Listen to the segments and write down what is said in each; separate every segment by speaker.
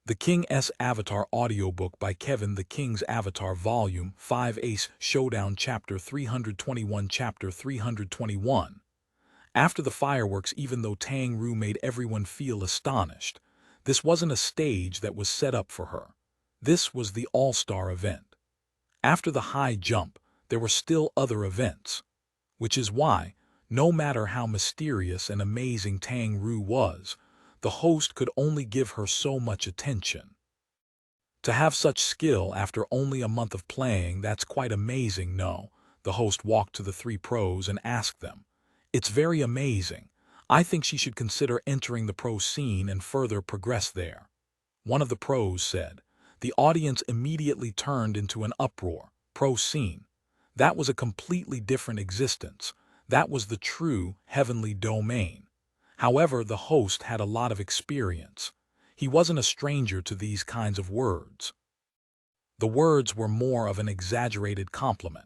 Speaker 1: The King's Avatar audiobook by Kevin the King's Avatar Volume 5 Ace Showdown Chapter 321 Chapter 321. After the fireworks, even though Tang Ru made everyone feel astonished, this wasn't a stage that was set up for her. This was the all-star event. After the high jump, there were still other events. Which is why, no matter how mysterious and amazing Tang Ru was, the host could only give her so much attention. To have such skill after only a month of playing, that's quite amazing, no? The host walked to the three pros and asked them. It's very amazing. I think she should consider entering the pro scene and further progress there. One of the pros said. The audience immediately turned into an uproar. Pro scene. That was a completely different existence. That was the true heavenly domain. However, the host had a lot of experience. He wasn't a stranger to these kinds of words. The words were more of an exaggerated compliment.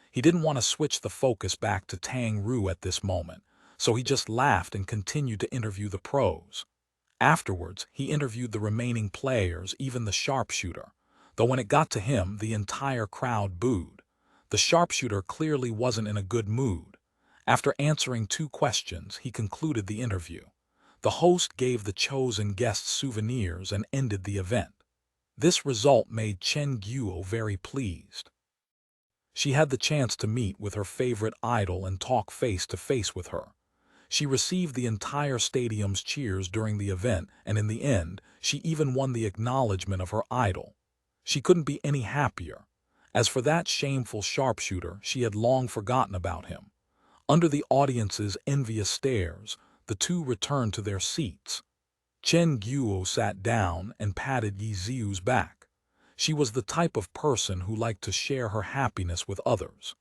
Speaker 1: He didn't want to switch the focus back to Tang Ru at this moment, so he just laughed and continued to interview the pros. Afterwards, he interviewed the remaining players, even the sharpshooter, though when it got to him, the entire crowd booed. The sharpshooter clearly wasn't in a good mood. After answering 2 questions, he concluded the interview. The host gave the chosen guests souvenirs and ended the event. This result made Chen Guo very pleased. She had the chance to meet with her favorite idol and talk face-to-face with her. She received the entire stadium's cheers during the event, and in the end, she even won the acknowledgement of her idol. She couldn't be any happier. As for that shameful sharpshooter, she had long forgotten about him. Under the audience's envious stares, the two returned to their seats. Chen Guo sat down and patted Ye Xiu's back. She was the type of person who liked to share her happiness with others.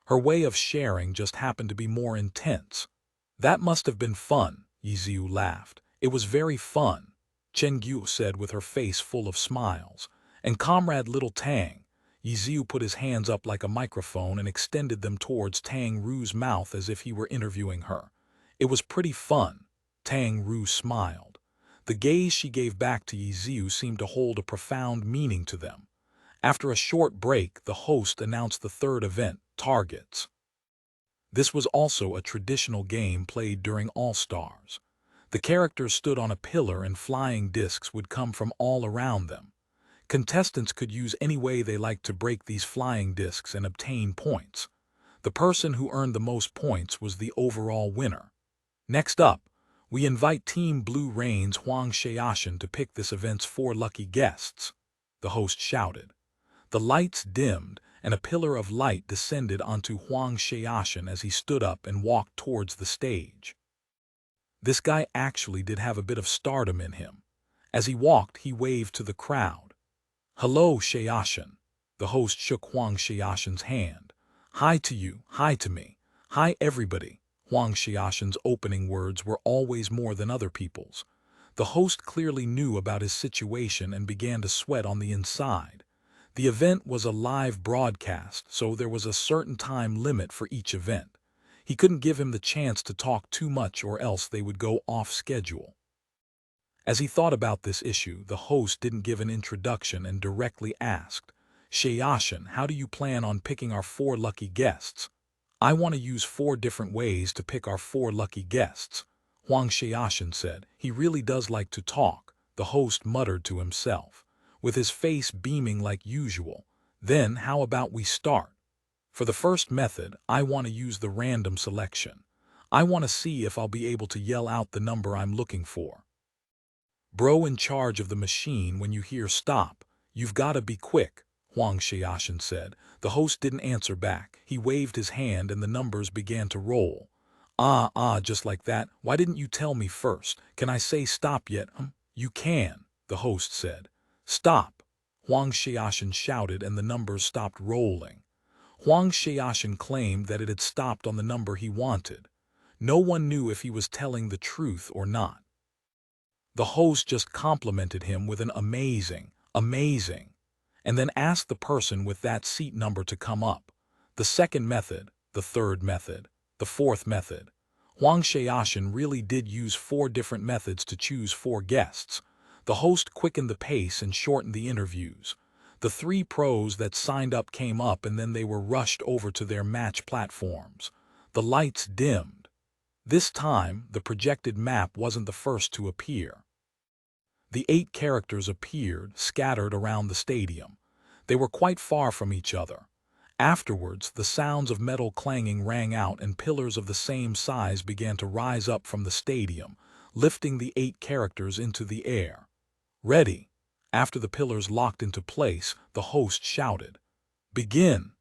Speaker 1: Her way of sharing just happened to be more intense. That must have been fun, Ye Xiu laughed. It was very fun, Chen Guo said with her face full of smiles. And comrade little Tang. Ye Xiu put his hands up like a microphone and extended them towards Tang Ru's mouth as if he were interviewing her. It was pretty fun. Tang Ru smiled. The gaze she gave back to Ye Xiu seemed to hold a profound meaning to them. After a short break, the host announced the third event, Targets. This was also a traditional game played during All-Stars. The characters stood on a pillar and flying discs would come from all around them. Contestants could use any way they liked to break these flying discs and obtain points. The person who earned the most points was the overall winner. Next up, we invite Team Blue Rain's Huang Xiaoshan to pick this event's 4 lucky guests, the host shouted. The lights dimmed, and a pillar of light descended onto Huang Xiaoshan as he stood up and walked towards the stage. This guy actually did have a bit of stardom in him. As he walked, he waved to the crowd. Hello, Xiaoshan. The host shook Huang Xiaoshan's hand. Hi to you, hi to me, hi everybody. Huang Xiaoshan's opening words were always more than other people's. The host clearly knew about his situation and began to sweat on the inside. The event was a live broadcast, so there was a certain time limit for each event. He couldn't give him the chance to talk too much or else they would go off schedule. As he thought about this issue, the host didn't give an introduction and directly asked, Xiaoshan, how do you plan on picking our 4 lucky guests? I want to use 4 different ways to pick our 4 lucky guests, Huang Xiaoshan said. He really does like to talk, the host muttered to himself, with his face beaming like usual. Then how about we start? For the first method, I want to use the random selection. I want to see if I'll be able to yell out the number I'm looking for. Bro in charge of the machine, when you hear stop, you've got to be quick, Huang Xiaoshan said. The host didn't answer back. He waved his hand and the numbers began to roll. Just like that. Why didn't you tell me first? Can I say stop yet? You can, the host said. Stop, Huang Xiaoshan shouted and the numbers stopped rolling. Huang Xiaoshan claimed that it had stopped on the number he wanted. No one knew if he was telling the truth or not. The host just complimented him with an amazing, and then asked the person with that seat number to come up. The second method, the third method, the fourth method. Huang Xiaoshan really did use 4 different methods to choose 4 guests. The host quickened the pace and shortened the interviews. The 3 pros that signed up came up and then they were rushed over to their match platforms. The lights dimmed. This time, the projected map wasn't the first to appear. The 8 characters appeared, scattered around the stadium. They were quite far from each other. Afterwards, the sounds of metal clanging rang out and pillars of the same size began to rise up from the stadium, lifting the 8 characters into the air. Ready. After the pillars locked into place, the host shouted, "Begin!"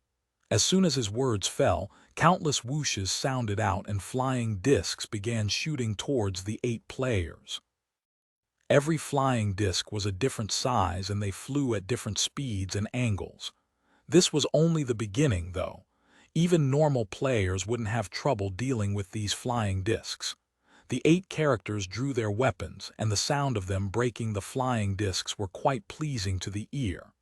Speaker 1: As soon as his words fell, countless whooshes sounded out and flying discs began shooting towards the 8 players. Every flying disc was a different size and they flew at different speeds and angles. This was only the beginning, though. Even normal players wouldn't have trouble dealing with these flying discs. The 8 characters drew their weapons, and the sound of them breaking the flying discs were quite pleasing to the ear.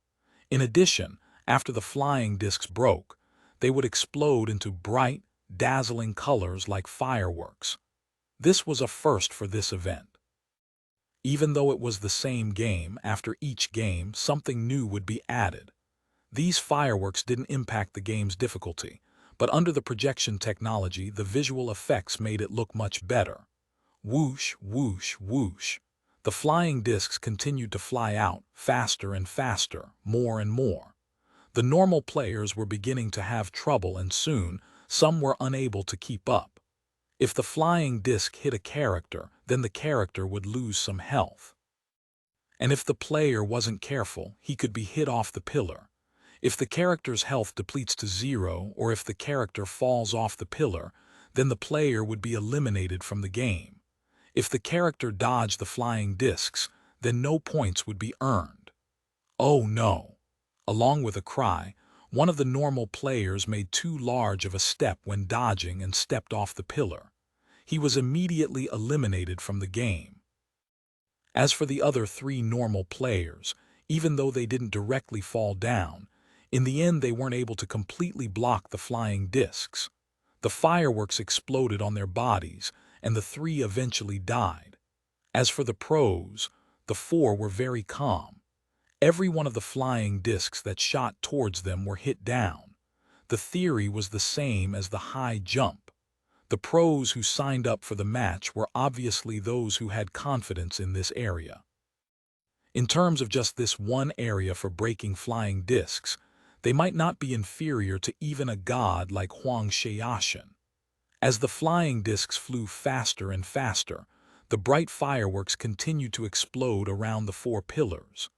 Speaker 1: In addition, after the flying discs broke, they would explode into bright, dazzling colors like fireworks. This was a first for this event. Even though it was the same game, after each game, something new would be added. These fireworks didn't impact the game's difficulty, but under the projection technology, the visual effects made it look much better. Whoosh, whoosh, whoosh. The flying discs continued to fly out, faster and faster, more and more. The normal players were beginning to have trouble and soon, some were unable to keep up. If the flying disc hit a character, then the character would lose some health. And if the player wasn't careful, he could be hit off the pillar. If the character's health depletes to 0 or if the character falls off the pillar, then the player would be eliminated from the game. If the character dodged the flying discs, then no points would be earned. Oh no! Along with a cry, one of the normal players made too large of a step when dodging and stepped off the pillar. He was immediately eliminated from the game. As for the other 3 normal players, even though they didn't directly fall down, in the end they weren't able to completely block the flying discs. The fireworks exploded on their bodies, and the 3 eventually died. As for the pros, the 4 were very calm. Every one of the flying discs that shot towards them were hit down. The theory was the same as the high jump. The pros who signed up for the match were obviously those who had confidence in this area. In terms of just this one area for breaking flying discs, they might not be inferior to even a god like Quan Zhi Gao Shou. As the flying discs flew faster and faster, the bright fireworks continued to explode around the 4 pillars.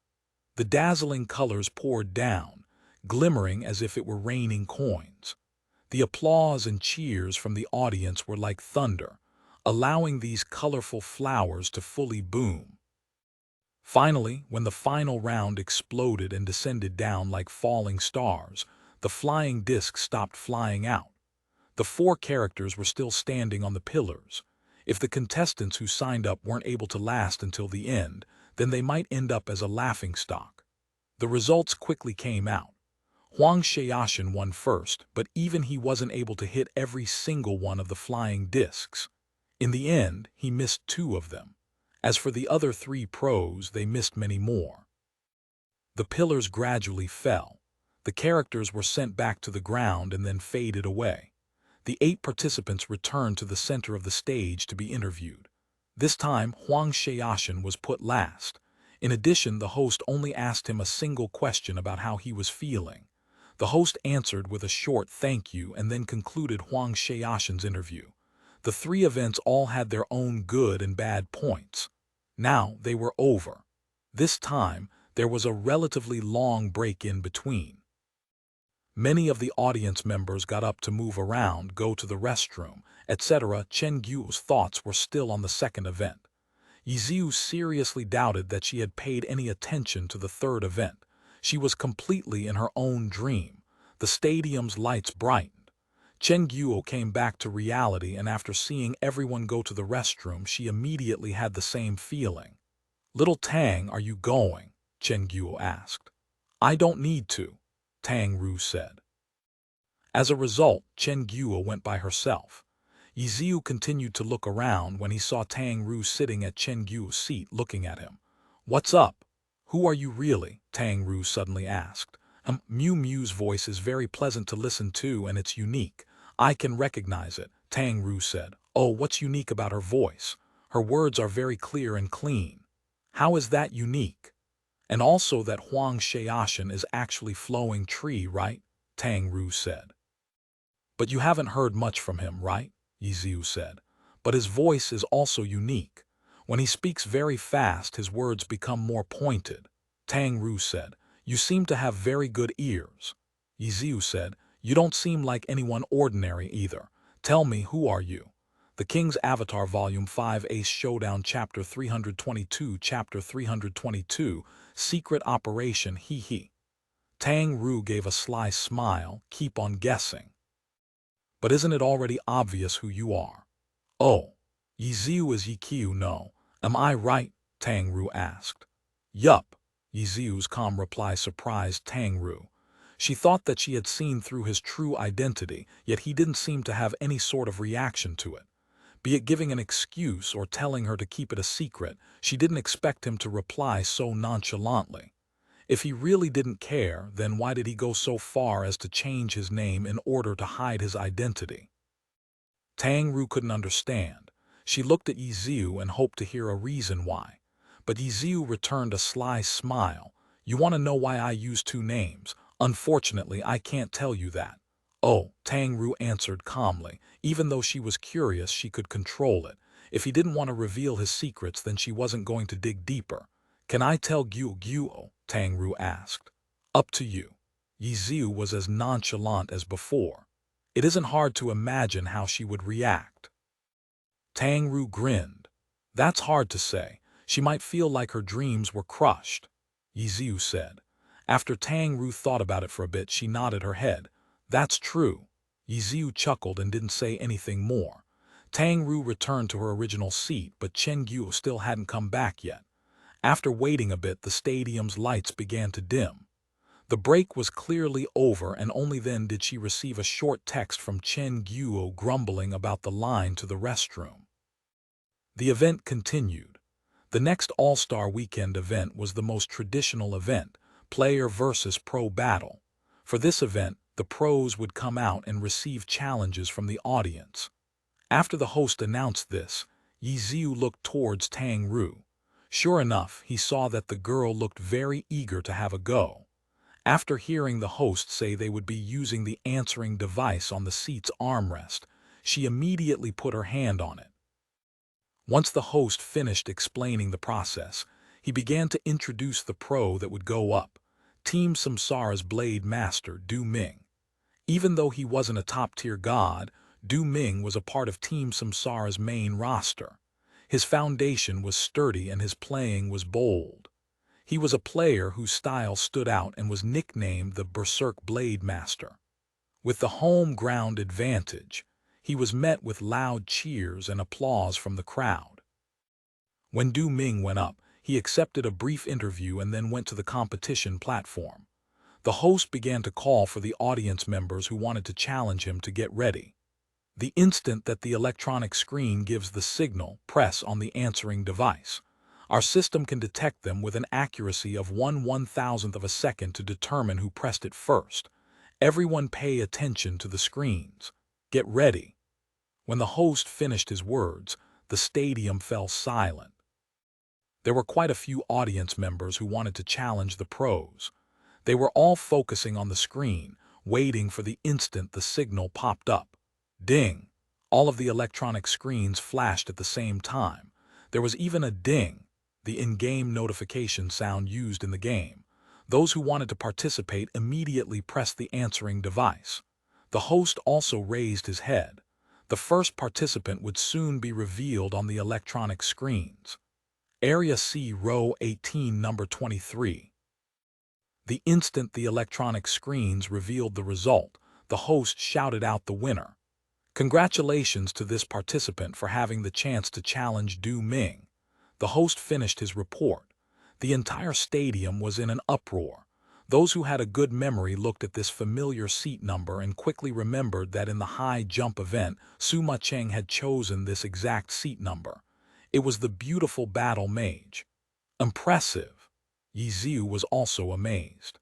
Speaker 1: The dazzling colors poured down, glimmering as if it were raining coins. The applause and cheers from the audience were like thunder, allowing these colorful flowers to fully bloom. Finally, when the final round exploded and descended down like falling stars, the flying discs stopped flying out. The 4 characters were still standing on the pillars. If the contestants who signed up weren't able to last until the end, then they might end up as a laughingstock. The results quickly came out. Quan Zhi Gao Shou won first, but even he wasn't able to hit every single one of the flying discs. In the end, he missed 2 of them. As for the other 3 pros, they missed many more. The pillars gradually fell. The characters were sent back to the ground and then faded away. The 8 participants returned to the center of the stage to be interviewed. This time, Quan Zhi Gao Shou was put last. In addition, the host only asked him a single question about how he was feeling. The host answered with a short thank you and then concluded Quan Zhi Gao Shou's interview. The 3 events all had their own good and bad points. Now they were over. This time, there was a relatively long break in between. Many of the audience members got up to move around, go to the restroom, etc. Chen Guo's thoughts were still on the second event. Ye Xiu seriously doubted that she had paid any attention to the third event. She was completely in her own dream. The stadium's lights brightened. Chen Guo came back to reality, and after seeing everyone go to the restroom, she immediately had the same feeling. "Little Tang, are you going?" Chen Guo asked. "I don't need to," Tang Ru said. As a result, Chen Guo went by herself. Ye Xiu continued to look around when he saw Tang Ru sitting at Chen Guo's seat looking at him. "What's up? Who are you really?" Tang Ru suddenly asked. Miu Miu's voice is very pleasant to listen to and it's unique. I can recognize it," Tang Ru said. "Oh, what's unique about her voice? Her words are very clear and clean." "How is that unique?" "And also that Huang Xiaoshan is actually flowing tree, right?" Tang Ru said. "But you haven't heard much from him, right?" Ye Xiu said. "But his voice is also unique. When he speaks very fast, his words become more pointed." Tang Ru said. "You seem to have very good ears." Ye Xiu said. "You don't seem like anyone ordinary either. Tell me, who are you?" The King's Avatar Volume 5 Ace Showdown Chapter 322 Chapter 322 Secret Operation He He. Tang Ru gave a sly smile. "Keep on guessing." "But isn't it already obvious who you are?" "Oh, Ye Xiu is Ye Xiu, no? Am I right?" Tang Ru asked. "Yup." Ye Xiu's calm reply surprised Tang Ru. She thought that she had seen through his true identity, yet he didn't seem to have any sort of reaction to it. Be it giving an excuse or telling her to keep it a secret, she didn't expect him to reply so nonchalantly. If he really didn't care, then why did he go so far as to change his name in order to hide his identity? Tang Ru couldn't understand. She looked at Ye Xiu and hoped to hear a reason why. But Ye Xiu returned a sly smile. "You want to know why I use two names? Unfortunately, I can't tell you that." "Oh," Tang Ru answered calmly. Even though she was curious, she could control it. If he didn't want to reveal his secrets, then she wasn't going to dig deeper. "Can I tell Guo?" Tang Ru asked. "Up to you." Ye Xiu was as nonchalant as before. It isn't hard to imagine how she would react. Tang Ru grinned. "That's hard to say. She might feel like her dreams were crushed," Ye Xiu said. After Tang Ru thought about it for a bit, she nodded her head. "That's true." Ye Xiu chuckled and didn't say anything more. Tang Ru returned to her original seat, but Chen Guo still hadn't come back yet. After waiting a bit, the stadium's lights began to dim. The break was clearly over, and only then did she receive a short text from Chen Guo grumbling about the line to the restroom. The event continued. The next All-Star Weekend event was the most traditional event, player versus pro battle. For this event, the pros would come out and receive challenges from the audience. After the host announced this, Ye Xiu looked towards Tang Ru. Sure enough, he saw that the girl looked very eager to have a go. After hearing the host say they would be using the answering device on the seat's armrest, she immediately put her hand on it. Once the host finished explaining the process, he began to introduce the pro that would go up, Team Samsara's Blade Master Du Ming. Even though he wasn't a top-tier god, Du Ming was a part of Team Samsara's main roster. His foundation was sturdy and his playing was bold. He was a player whose style stood out and was nicknamed the Berserk Blade Master. With the home ground advantage, he was met with loud cheers and applause from the crowd. When Du Ming went up, he accepted a brief interview and then went to the competition platform. The host began to call for the audience members who wanted to challenge him to get ready. The instant that the electronic screen gives the signal, press on the answering device. Our system can detect them with an accuracy of 1/1000th of a second to determine who pressed it first. Everyone pay attention to the screens. Get ready. When the host finished his words, the stadium fell silent. There were quite a few audience members who wanted to challenge the pros. They were all focusing on the screen, waiting for the instant the signal popped up. Ding! All of the electronic screens flashed at the same time. There was even a ding, the in-game notification sound used in the game. Those who wanted to participate immediately pressed the answering device. The host also raised his head. The first participant would soon be revealed on the electronic screens. Area C, Row 18, Number 23. The instant the electronic screens revealed the result, the host shouted out the winner. Congratulations to this participant for having the chance to challenge Du Ming. The host finished his report. The entire stadium was in an uproar. Those who had a good memory looked at this familiar seat number and quickly remembered that in the high jump event, Suma Cheng had chosen this exact seat number. It was the beautiful battle mage. Impressive. Ye Xiu was also amazed.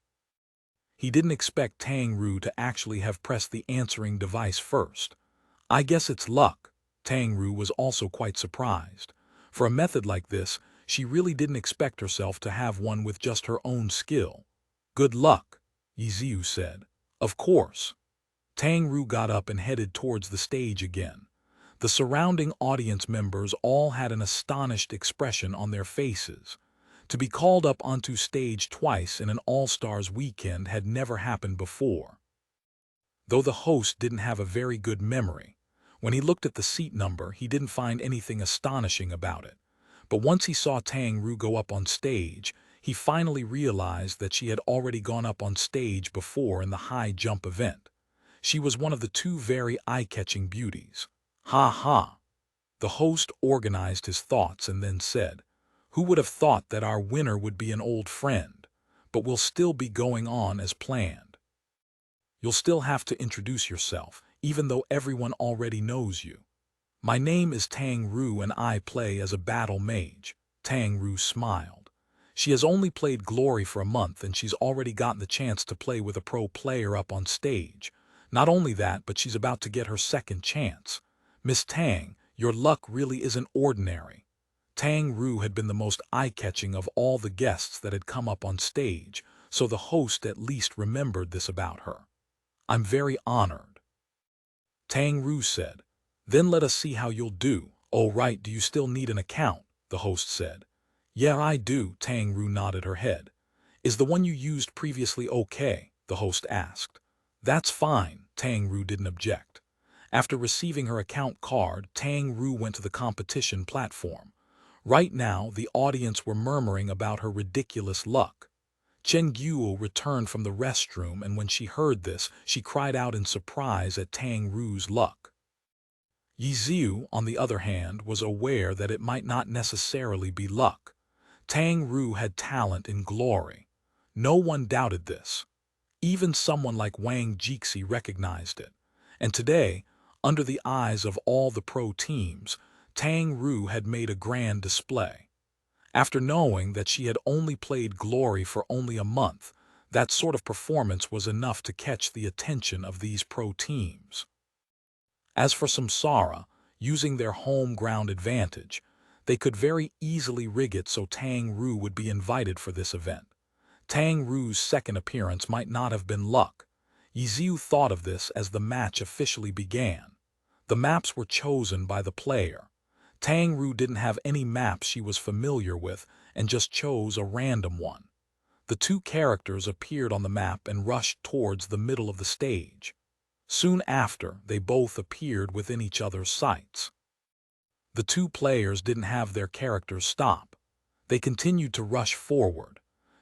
Speaker 1: He didn't expect Tang Ru to actually have pressed the answering device first. I guess it's luck. Tang Ru was also quite surprised. For a method like this, she really didn't expect herself to have one with just her own skill. Good luck, Ye Xiu said. Of course. Tang Ru got up and headed towards the stage again. The surrounding audience members all had an astonished expression on their faces. To be called up onto stage twice in an All-Stars weekend had never happened before. Though the host didn't have a very good memory, when he looked at the seat number, he didn't find anything astonishing about it. But once he saw Tang Ru go up on stage, he finally realized that she had already gone up on stage before in the high jump event. She was one of the two very eye-catching beauties. Ha ha! The host organized his thoughts and then said, "Who would have thought that our winner would be an old friend, but will still be going on as planned? You'll still have to introduce yourself, even though everyone already knows you." "My name is Tang Ru and I play as a battle mage." Tang Ru smiled. She has only played Glory for a month and she's already gotten the chance to play with a pro player up on stage. Not only that, but she's about to get her second chance. "Miss Tang, your luck really isn't ordinary." Tang Ru had been the most eye-catching of all the guests that had come up on stage, so the host at least remembered this about her. "I'm very honored," Tang Ru said. "Then let us see how you'll do." "Oh right, do you still need an account?" the host said. "Yeah, I do," Tang Ru nodded her head. "Is the one you used previously okay?" the host asked. "That's fine," Tang Ru didn't object. After receiving her account card, Tang Ru went to the competition platform. Right now, the audience were murmuring about her ridiculous luck. Chen Guo returned from the restroom, and when she heard this, she cried out in surprise at Tang Ru's luck. Ye Xiu, on the other hand, was aware that it might not necessarily be luck. Tang Ru had talent in Glory. No one doubted this. Even someone like Wang Jixi recognized it. And today, under the eyes of all the pro teams, Tang Ru had made a grand display. After knowing that she had only played Glory for only a month, that sort of performance was enough to catch the attention of these pro teams. As for Samsara, using their home ground advantage, they could very easily rig it so Tang Ru would be invited for this event. Tang Ru's second appearance might not have been luck. Ye Xiu thought of this as the match officially began. The maps were chosen by the player. Tang Ru didn't have any maps she was familiar with and just chose a random one. The two characters appeared on the map and rushed towards the middle of the stage. Soon after, they both appeared within each other's sights. The two players didn't have their characters stop. They continued to rush forward.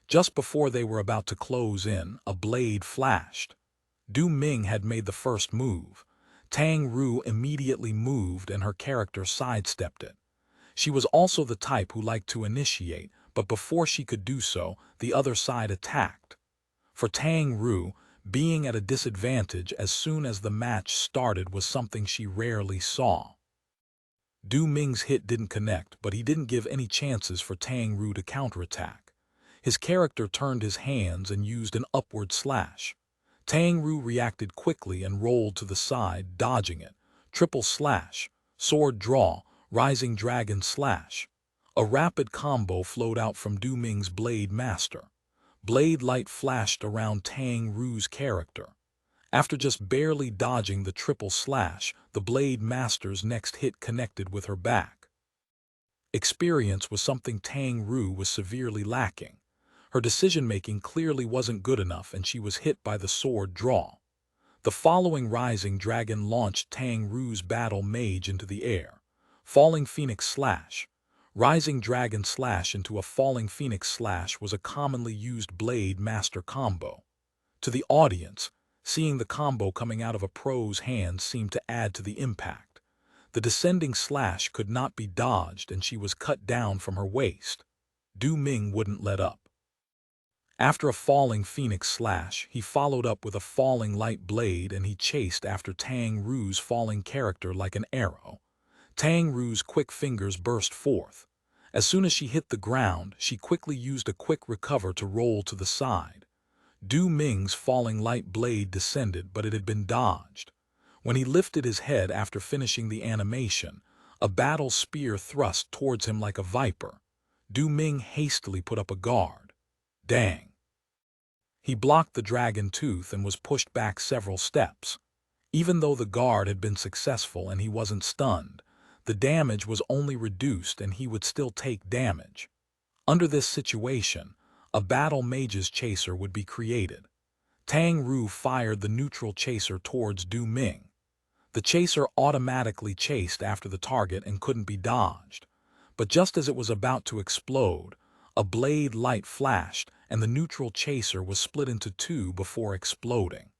Speaker 1: Just before they were about to close in, a blade flashed. Du Ming had made the first move. Tang Ru immediately moved and her character sidestepped it. She was also the type who liked to initiate, but before she could do so, the other side attacked. For Tang Ru, being at a disadvantage as soon as the match started was something she rarely saw. Du Ming's hit didn't connect, but he didn't give any chances for Tang Ru to counterattack. His character turned his hands and used an upward slash. Tang Ru reacted quickly and rolled to the side, dodging it. Triple slash, sword draw, rising dragon slash. A rapid combo flowed out from Du Ming's blade master. Blade light flashed around Tang Ru's character. After just barely dodging the triple slash, the blade master's next hit connected with her back. Experience was something Tang Ru was severely lacking. Her decision-making clearly wasn't good enough and she was hit by the sword draw. The following rising dragon launched Tang Ru's battle mage into the air. Falling phoenix slash. Rising dragon slash into a falling phoenix slash was a commonly used blade master combo. To the audience, seeing the combo coming out of a pro's hand seemed to add to the impact. The descending slash could not be dodged and she was cut down from her waist. Du Ming wouldn't let up. After a falling phoenix slash, he followed up with a falling light blade and he chased after Tang Ru's falling character like an arrow. Tang Ru's quick fingers burst forth. As soon as she hit the ground, she quickly used a quick recover to roll to the side. Du Ming's falling light blade descended, but it had been dodged. When he lifted his head after finishing the animation, a battle spear thrust towards him like a viper. Du Ming hastily put up a guard. Dang! He blocked the dragon tooth and was pushed back several steps. Even though the guard had been successful and he wasn't stunned, the damage was only reduced and he would still take damage. Under this situation, a battle mage's chaser would be created. Tang Ru fired the neutral chaser towards Du Ming. The chaser automatically chased after the target and couldn't be dodged. But just as it was about to explode, a blade light flashed and the neutral chaser was split into two before exploding.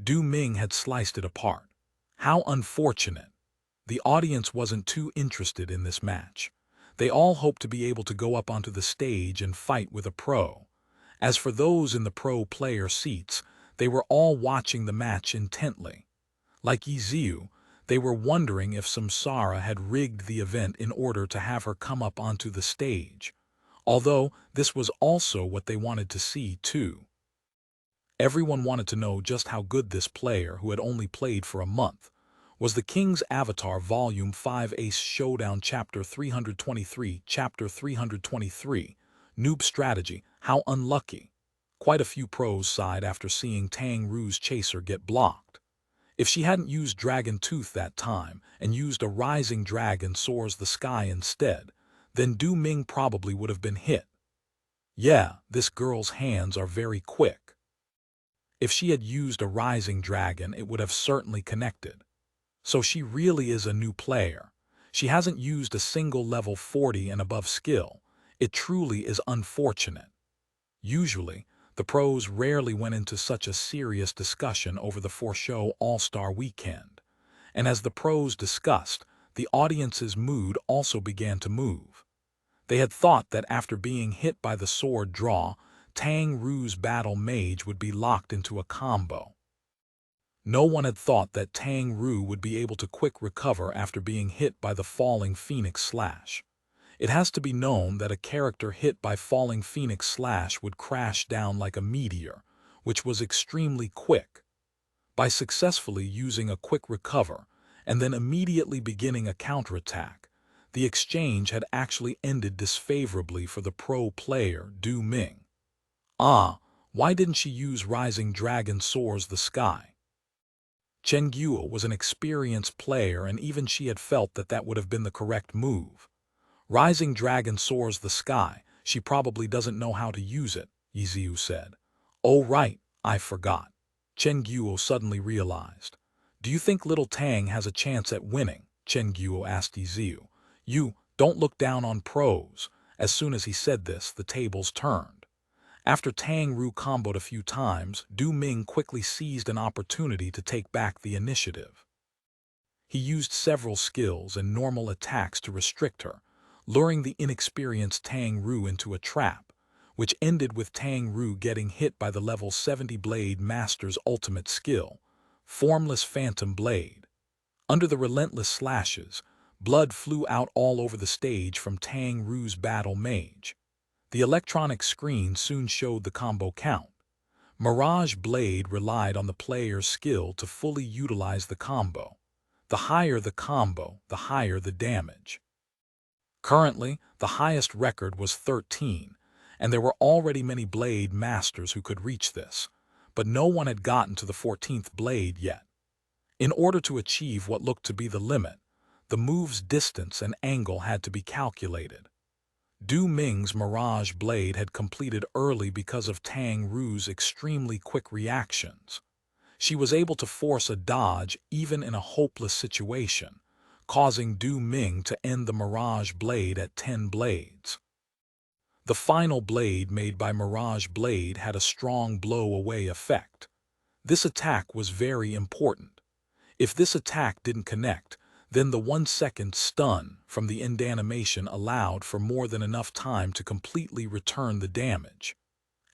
Speaker 1: Du Ming had sliced it apart. How unfortunate! The audience wasn't too interested in this match. They all hoped to be able to go up onto the stage and fight with a pro. As for those in the pro player seats, they were all watching the match intently. Like Ye Xiu, they were wondering if Samsara had rigged the event in order to have her come up onto the stage. Although this was also what they wanted to see too. Everyone wanted to know just how good this player, who had only played for a month, was. The King's Avatar Volume 5 Ace Showdown Chapter 323 Chapter 323 Noob Strategy, How Unlucky. Quite a few pros sighed after seeing Tang Ru's chaser get blocked. If she hadn't used Dragon Tooth that time and used a Rising Dragon Soars the Sky instead, then Du Ming probably would have been hit. Yeah, this girl's hands are very quick. If she had used a Rising Dragon, it would have certainly connected. So she really is a new player. She hasn't used a single level 40 and above skill. It truly is unfortunate. Usually, the pros rarely went into such a serious discussion over the four-show All-Star Weekend. And as the pros discussed, the audience's mood also began to move. They had thought that after being hit by the sword draw, Tang Ru's battle mage would be locked into a combo. No one had thought that Tang Ru would be able to quick recover after being hit by the falling Phoenix Slash. It has to be known that a character hit by falling Phoenix Slash would crash down like a meteor, which was extremely quick. By successfully using a quick recover and then immediately beginning a counterattack, the exchange had actually ended disfavorably for the pro player Du Ming. Why didn't she use Rising Dragon Soars the Sky? Chen Guo was an experienced player and even she had felt that that would have been the correct move. Rising Dragon Soars the Sky, she probably doesn't know how to use it, Ye Xiu said. Oh right, I forgot. Chen Guo suddenly realized. Do you think little Tang has a chance at winning? Chen Guo asked Ye Xiu. You, don't look down on pros. As soon as he said this, the tables turned. After Tang Ru comboed a few times, Du Ming quickly seized an opportunity to take back the initiative. He used several skills and normal attacks to restrict her, luring the inexperienced Tang Ru into a trap, which ended with Tang Ru getting hit by the level 70 Blade Master's ultimate skill, Formless Phantom Blade. Under the relentless slashes, blood flew out all over the stage from Tang Ru's battle mage. The electronic screen soon showed the combo count. Mirage Blade relied on the player's skill to fully utilize the combo. The higher the combo, the higher the damage. Currently, the highest record was 13, and there were already many blade masters who could reach this, but no one had gotten to the 14th blade yet. In order to achieve what looked to be the limit, the move's distance and angle had to be calculated. Du Ming's Mirage Blade had completed early because of Tang Ru's extremely quick reactions. She was able to force a dodge even in a hopeless situation, causing Du Ming to end the Mirage Blade at 10 blades. The final blade made by Mirage Blade had a strong blow-away effect. This attack was very important. If this attack didn't connect, then the 1-second stun from the end animation allowed for more than enough time to completely return the damage.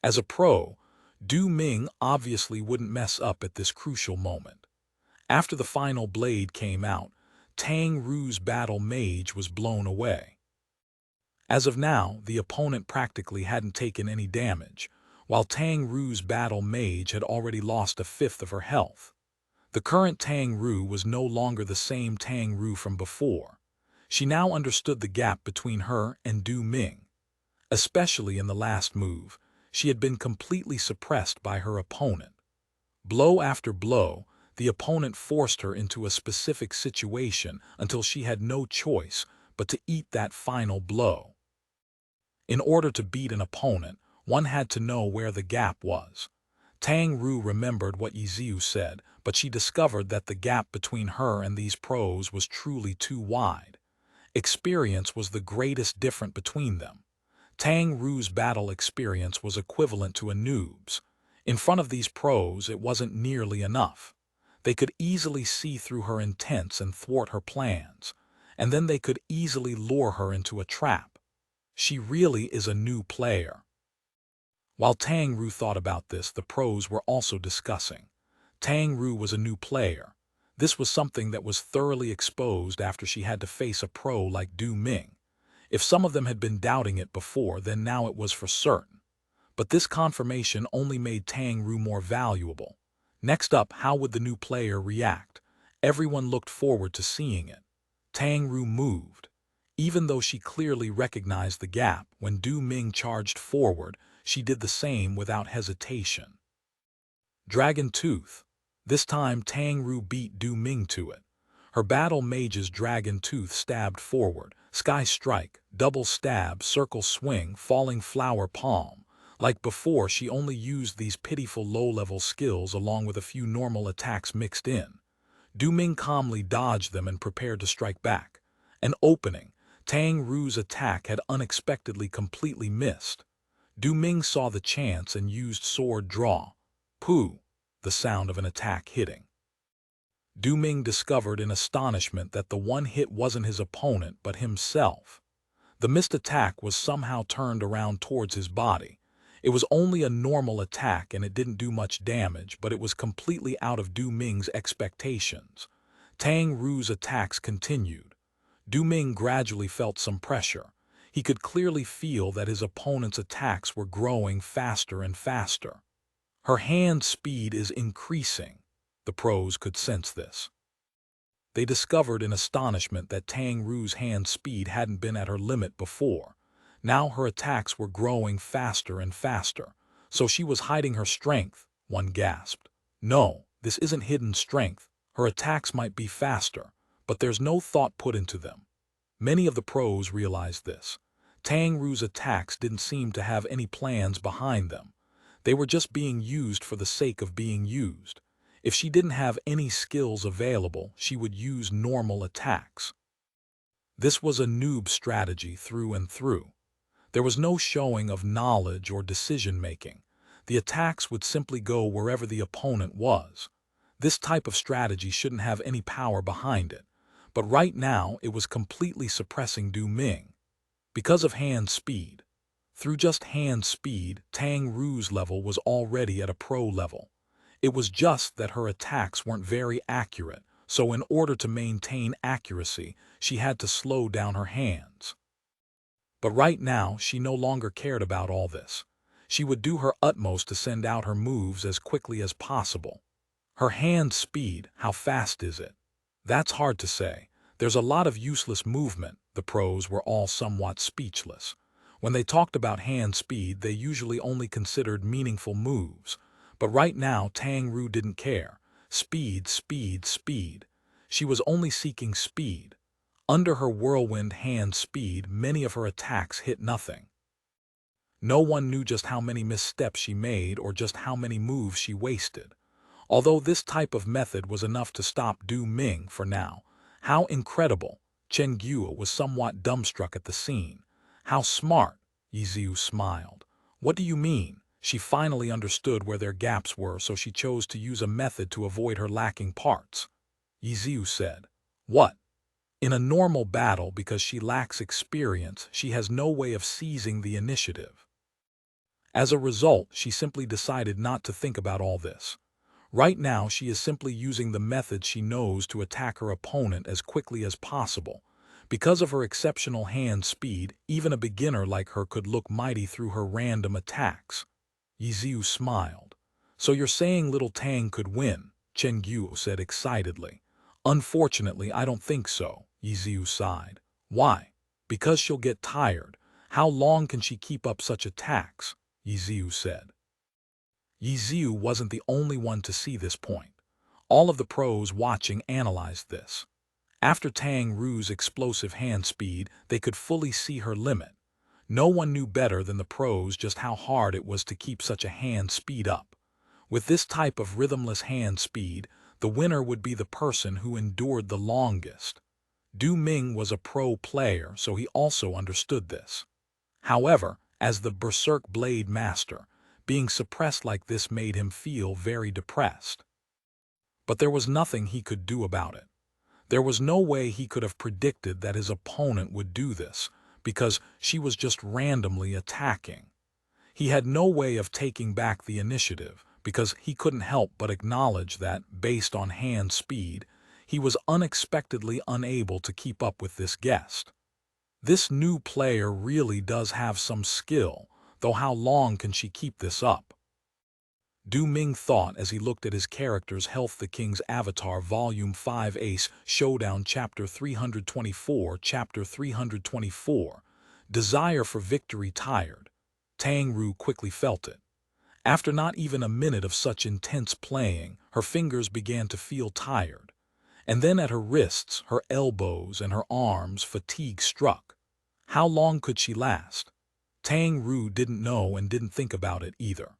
Speaker 1: As a pro, Du Ming obviously wouldn't mess up at this crucial moment. After the final blade came out, Tang Ru's battle mage was blown away. As of now, the opponent practically hadn't taken any damage, while Tang Ru's battle mage had already lost a fifth of her health. The current Tang Ru was no longer the same Tang Ru from before. She now understood the gap between her and Du Ming. Especially in the last move, she had been completely suppressed by her opponent. Blow after blow, the opponent forced her into a specific situation until she had no choice but to eat that final blow. In order to beat an opponent, one had to know where the gap was. Tang Ru remembered what Ye Xiu said, but she discovered that the gap between her and these pros was truly too wide. Experience was the greatest difference between them. Tang Ru's battle experience was equivalent to a noob's. In front of these pros, it wasn't nearly enough. They could easily see through her intents and thwart her plans, and then they could easily lure her into a trap. She really is a new player. While Tang Ru thought about this, the pros were also discussing. Tang Ru was a new player. This was something that was thoroughly exposed after she had to face a pro like Du Ming. If some of them had been doubting it before, then now it was for certain. But this confirmation only made Tang Ru more valuable. Next up, how would the new player react? Everyone looked forward to seeing it. Tang Ru moved. Even though she clearly recognized the gap, when Du Ming charged forward, she did the same without hesitation. Dragon Tooth. This time Tang Ru beat Du Ming to it. Her battle mage's Dragon Tooth stabbed forward, Sky Strike, Double Stab, Circle Swing, Falling Flower Palm. Like before, she only used these pitiful low-level skills along with a few normal attacks mixed in. Du Ming calmly dodged them and prepared to strike back. An opening. Tang Ru's attack had unexpectedly completely missed. Du Ming saw the chance and used sword draw. Pooh! The sound of an attack hitting. Du Ming discovered in astonishment that the one hit wasn't his opponent but himself. The missed attack was somehow turned around towards his body. It was only a normal attack and it didn't do much damage, but it was completely out of Du Ming's expectations. Tang Ru's attacks continued. Du Ming gradually felt some pressure. He could clearly feel that his opponent's attacks were growing faster and faster. Her hand speed is increasing. The pros could sense this. They discovered in astonishment that Tang Ru's hand speed hadn't been at her limit before. Now her attacks were growing faster and faster. So she was hiding her strength, one gasped. No, this isn't hidden strength. Her attacks might be faster, but there's no thought put into them. Many of the pros realized this. Tang Ru's attacks didn't seem to have any plans behind them. They were just being used for the sake of being used. If she didn't have any skills available, she would use normal attacks. This was a noob strategy through and through. There was no showing of knowledge or decision-making. The attacks would simply go wherever the opponent was. This type of strategy shouldn't have any power behind it. But right now, it was completely suppressing Du Ming. Because of hand speed. Through just hand speed, Tang Ru's level was already at a pro level. It was just that her attacks weren't very accurate, so in order to maintain accuracy, she had to slow down her hands. But right now, she no longer cared about all this. She would do her utmost to send out her moves as quickly as possible. Her hand speed, how fast is it? That's hard to say. There's a lot of useless movement. The pros were all somewhat speechless. When they talked about hand speed, they usually only considered meaningful moves. But right now, Tang Ru didn't care. Speed, speed, speed. She was only seeking speed. Under her whirlwind hand speed, many of her attacks hit nothing. No one knew just how many missteps she made or just how many moves she wasted. Although this type of method was enough to stop Du Ming for now. How incredible! Chen Guo was somewhat dumbstruck at the scene. How smart! Ye Xiu smiled. What do you mean? She finally understood where their gaps were, so she chose to use a method to avoid her lacking parts. Ye Xiu said. What? In a normal battle, because she lacks experience, she has no way of seizing the initiative. As a result, she simply decided not to think about all this. Right now, she is simply using the method she knows to attack her opponent as quickly as possible, Because of her exceptional hand speed, even a beginner like her could look mighty through her random attacks. Ye Xiu smiled. So you're saying little Tang could win? Chen Yu said excitedly. Unfortunately, I don't think so, Ye Xiu sighed. Why? Because she'll get tired. How long can she keep up such attacks? Ye Xiu said. Ye Xiu wasn't the only one to see this point. All of the pros watching analyzed this. After Tang Ru's explosive hand speed, they could fully see her limit. No one knew better than the pros just how hard it was to keep such a hand speed up. With this type of rhythmless hand speed, the winner would be the person who endured the longest. Du Ming was a pro player, so he also understood this. However, as the Berserk Blade Master, being suppressed like this made him feel very depressed. But there was nothing he could do about it. There was no way he could have predicted that his opponent would do this, because she was just randomly attacking. He had no way of taking back the initiative, because he couldn't help but acknowledge that, based on hand speed, he was unexpectedly unable to keep up with this guest. This new player really does have some skill, though how long can she keep this up? Du Ming thought as he looked at his character's Health the King's Avatar Volume 5 Ace Showdown Chapter 324 Chapter 324 Desire for Victory Tired. Tang Ru quickly felt it. After not even a minute of such intense playing, her fingers began to feel tired. And then at her wrists, her elbows, and her arms, fatigue struck. How long could she last? Tang Ru didn't know and didn't think about it either.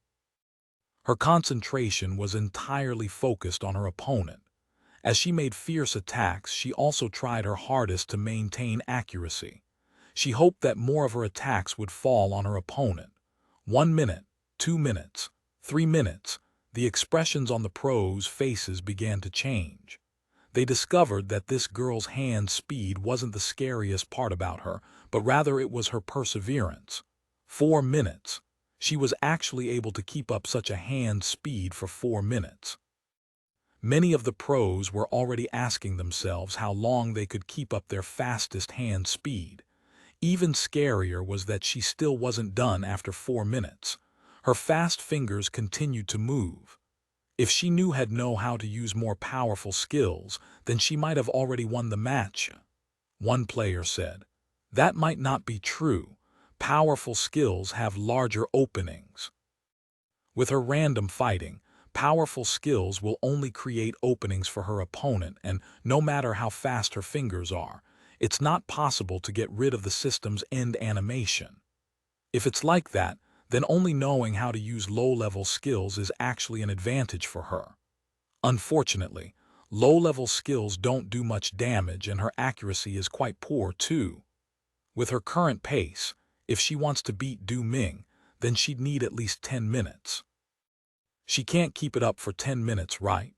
Speaker 1: Her concentration was entirely focused on her opponent. As she made fierce attacks, she also tried her hardest to maintain accuracy. She hoped that more of her attacks would fall on her opponent. 1 minute, 2 minutes, 3 minutes, the expressions on the pros' faces began to change. They discovered that this girl's hand speed wasn't the scariest part about her, but rather it was her perseverance. 4 minutes. She was actually able to keep up such a hand speed for 4 minutes. Many of the pros were already asking themselves how long they could keep up their fastest hand speed. Even scarier was that she still wasn't done after 4 minutes. Her fast fingers continued to move. If she had known how to use more powerful skills, then she might have already won the match. One player said, "That might not be true. Powerful skills have larger openings." With her random fighting, powerful skills will only create openings for her opponent, and no matter how fast her fingers are, it's not possible to get rid of the system's end animation. If it's like that, then only knowing how to use low-level skills is actually an advantage for her. Unfortunately, low-level skills don't do much damage and her accuracy is quite poor too. With her current pace, if she wants to beat Du Ming, then she'd need at least 10 minutes. She can't keep it up for 10 minutes, right?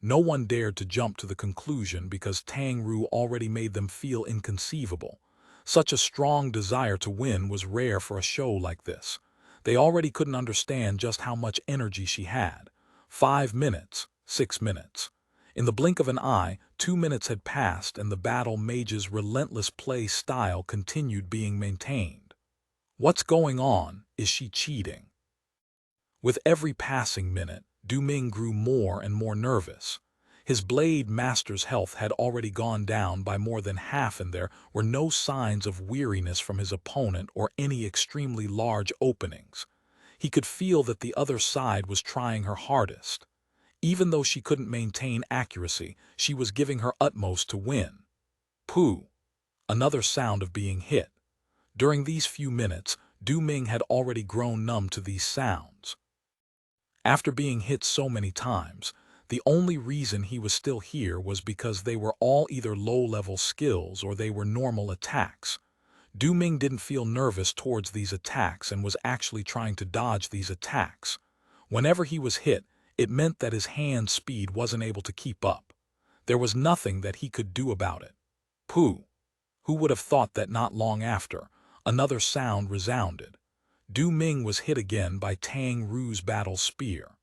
Speaker 1: No one dared to jump to the conclusion because Tang Ru already made them feel inconceivable. Such a strong desire to win was rare for a show like this. They already couldn't understand just how much energy she had. 5 minutes, 6 minutes. In the blink of an eye, 2 minutes had passed and the battle mage's relentless play style continued being maintained. What's going on? Is she cheating? With every passing minute, Du Ming grew more and more nervous. His blade master's health had already gone down by more than half and there were no signs of weariness from his opponent or any extremely large openings. He could feel that the other side was trying her hardest. Even though she couldn't maintain accuracy, she was giving her utmost to win. Pooh! Another sound of being hit. During these few minutes, Du Ming had already grown numb to these sounds. After being hit so many times, the only reason he was still here was because they were all either low-level skills or they were normal attacks. Du Ming didn't feel nervous towards these attacks and was actually trying to dodge these attacks. Whenever he was hit, it meant that his hand speed wasn't able to keep up. There was nothing that he could do about it. Pooh! Who would have thought that not long after, another sound resounded. Du Ming was hit again by Tang Ru's battle spear.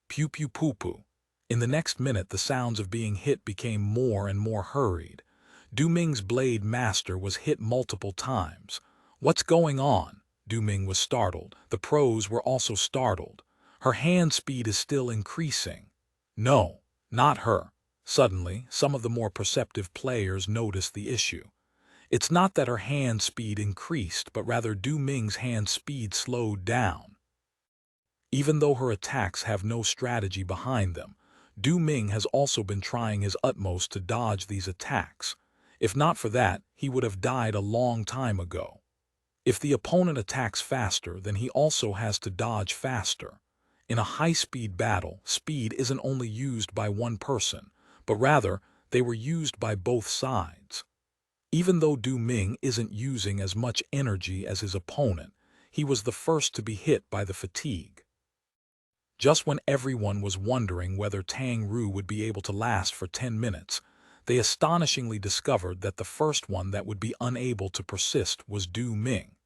Speaker 1: Pew pew poo poo. In the next minute the sounds of being hit became more and more hurried. Du Ming's blade master was hit multiple times. "What's going on?" Du Ming was startled. The pros were also startled. "Her hand speed is still increasing." "No, not her." Suddenly, some of the more perceptive players noticed the issue. It's not that her hand speed increased, but rather Du Ming's hand speed slowed down. Even though her attacks have no strategy behind them, Du Ming has also been trying his utmost to dodge these attacks. If not for that, he would have died a long time ago. If the opponent attacks faster, then he also has to dodge faster. In a high-speed battle, speed isn't only used by one person, but rather, they were used by both sides. Even though Du Ming isn't using as much energy as his opponent, he was the first to be hit by the fatigue. Just when everyone was wondering whether Tang Ru would be able to last for 10 minutes, they astonishingly discovered that the first one that would be unable to persist was Du Ming.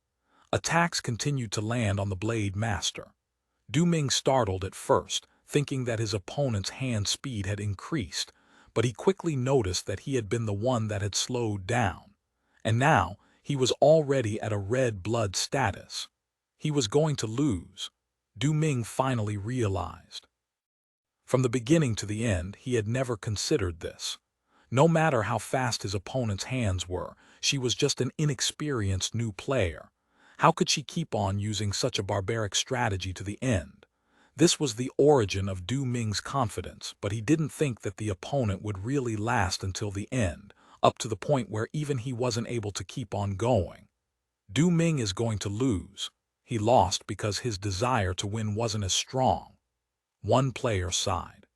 Speaker 1: Attacks continued to land on the blade master. Du Ming startled at first, thinking that his opponent's hand speed had increased, but he quickly noticed that he had been the one that had slowed down. And now, he was already at a red blood status. He was going to lose. Du Ming finally realized. From the beginning to the end, he had never considered this. No matter how fast his opponent's hands were, she was just an inexperienced new player. How could she keep on using such a barbaric strategy to the end? This was the origin of Du Ming's confidence, but he didn't think that the opponent would really last until the end, up to the point where even he wasn't able to keep on going. Du Ming is going to lose. He lost because his desire to win wasn't as strong. One player sighed.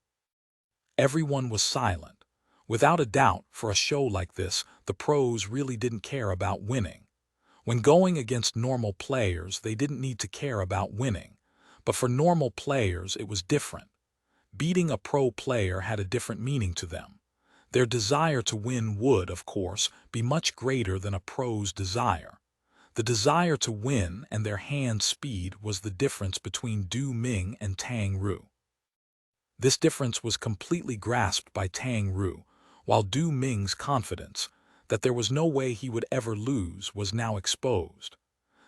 Speaker 1: Everyone was silent. Without a doubt, for a show like this, the pros really didn't care about winning. When going against normal players, they didn't need to care about winning. But for normal players, it was different. Beating a pro player had a different meaning to them. Their desire to win would, of course, be much greater than a pro's desire. The desire to win and their hand speed was the difference between Du Ming and Tang Ru. This difference was completely grasped by Tang Ru, while Du Ming's confidence, that there was no way he would ever lose, was now exposed.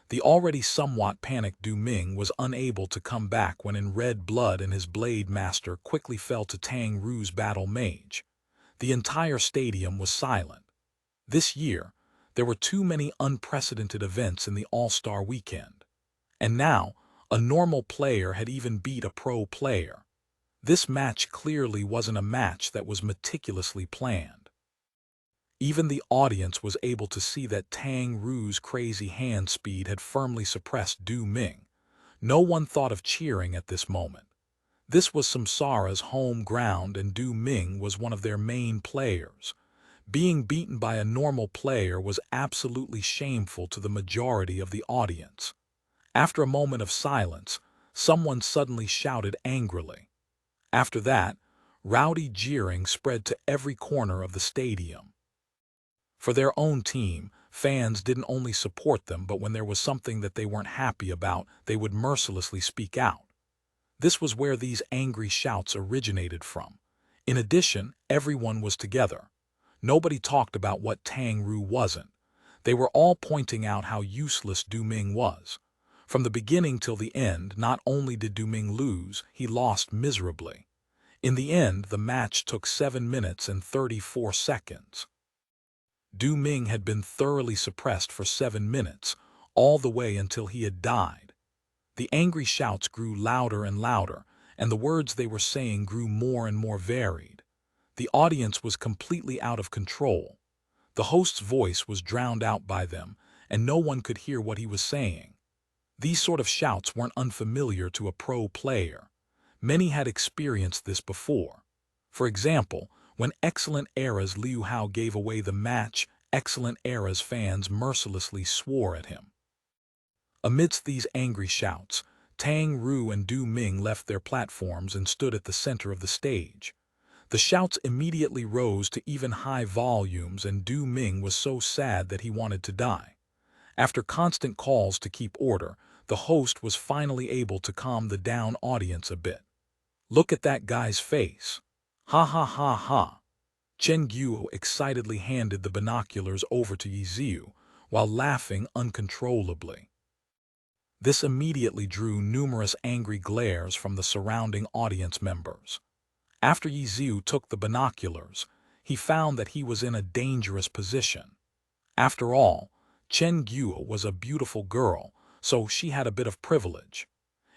Speaker 1: The already somewhat panicked Du Ming was unable to come back when in red blood and his blade master quickly fell to Tang Ru's battle mage. The entire stadium was silent. This year, there were too many unprecedented events in the All-Star weekend. And now, a normal player had even beat a pro player. This match clearly wasn't a match that was meticulously planned. Even the audience was able to see that Tang Ru's crazy hand speed had firmly suppressed Du Ming. No one thought of cheering at this moment. This was Samsara's home ground and Du Ming was one of their main players. Being beaten by a normal player was absolutely shameful to the majority of the audience. After a moment of silence, someone suddenly shouted angrily. After that, rowdy jeering spread to every corner of the stadium. For their own team, fans didn't only support them, but when there was something that they weren't happy about, they would mercilessly speak out. This was where these angry shouts originated from. In addition, everyone was together. Nobody talked about what Tang Ru wasn't. They were all pointing out how useless Du Ming was. From the beginning till the end, not only did Du Ming lose, he lost miserably. In the end, the match took 7 minutes and 34 seconds. Du Ming had been thoroughly suppressed for 7 minutes, all the way until he had died. The angry shouts grew louder and louder, and the words they were saying grew more and more varied. The audience was completely out of control. The host's voice was drowned out by them, and no one could hear what he was saying. These sort of shouts weren't unfamiliar to a pro player. Many had experienced this before. For example, when Excellent Era's Liu Hao gave away the match, Excellent Era's fans mercilessly swore at him. Amidst these angry shouts, Tang Ru and Du Ming left their platforms and stood at the center of the stage. The shouts immediately rose to even high volumes, and Du Ming was so sad that he wanted to die. After constant calls to keep order, the host was finally able to calm the down audience a bit. "Look at that guy's face. Ha ha ha ha. Chen Guo excitedly handed the binoculars over to Ye Xiu, while laughing uncontrollably. This immediately drew numerous angry glares from the surrounding audience members. After Ye Xiu took the binoculars, he found that he was in a dangerous position. After all, Chen Guo was a beautiful girl, so she had a bit of privilege.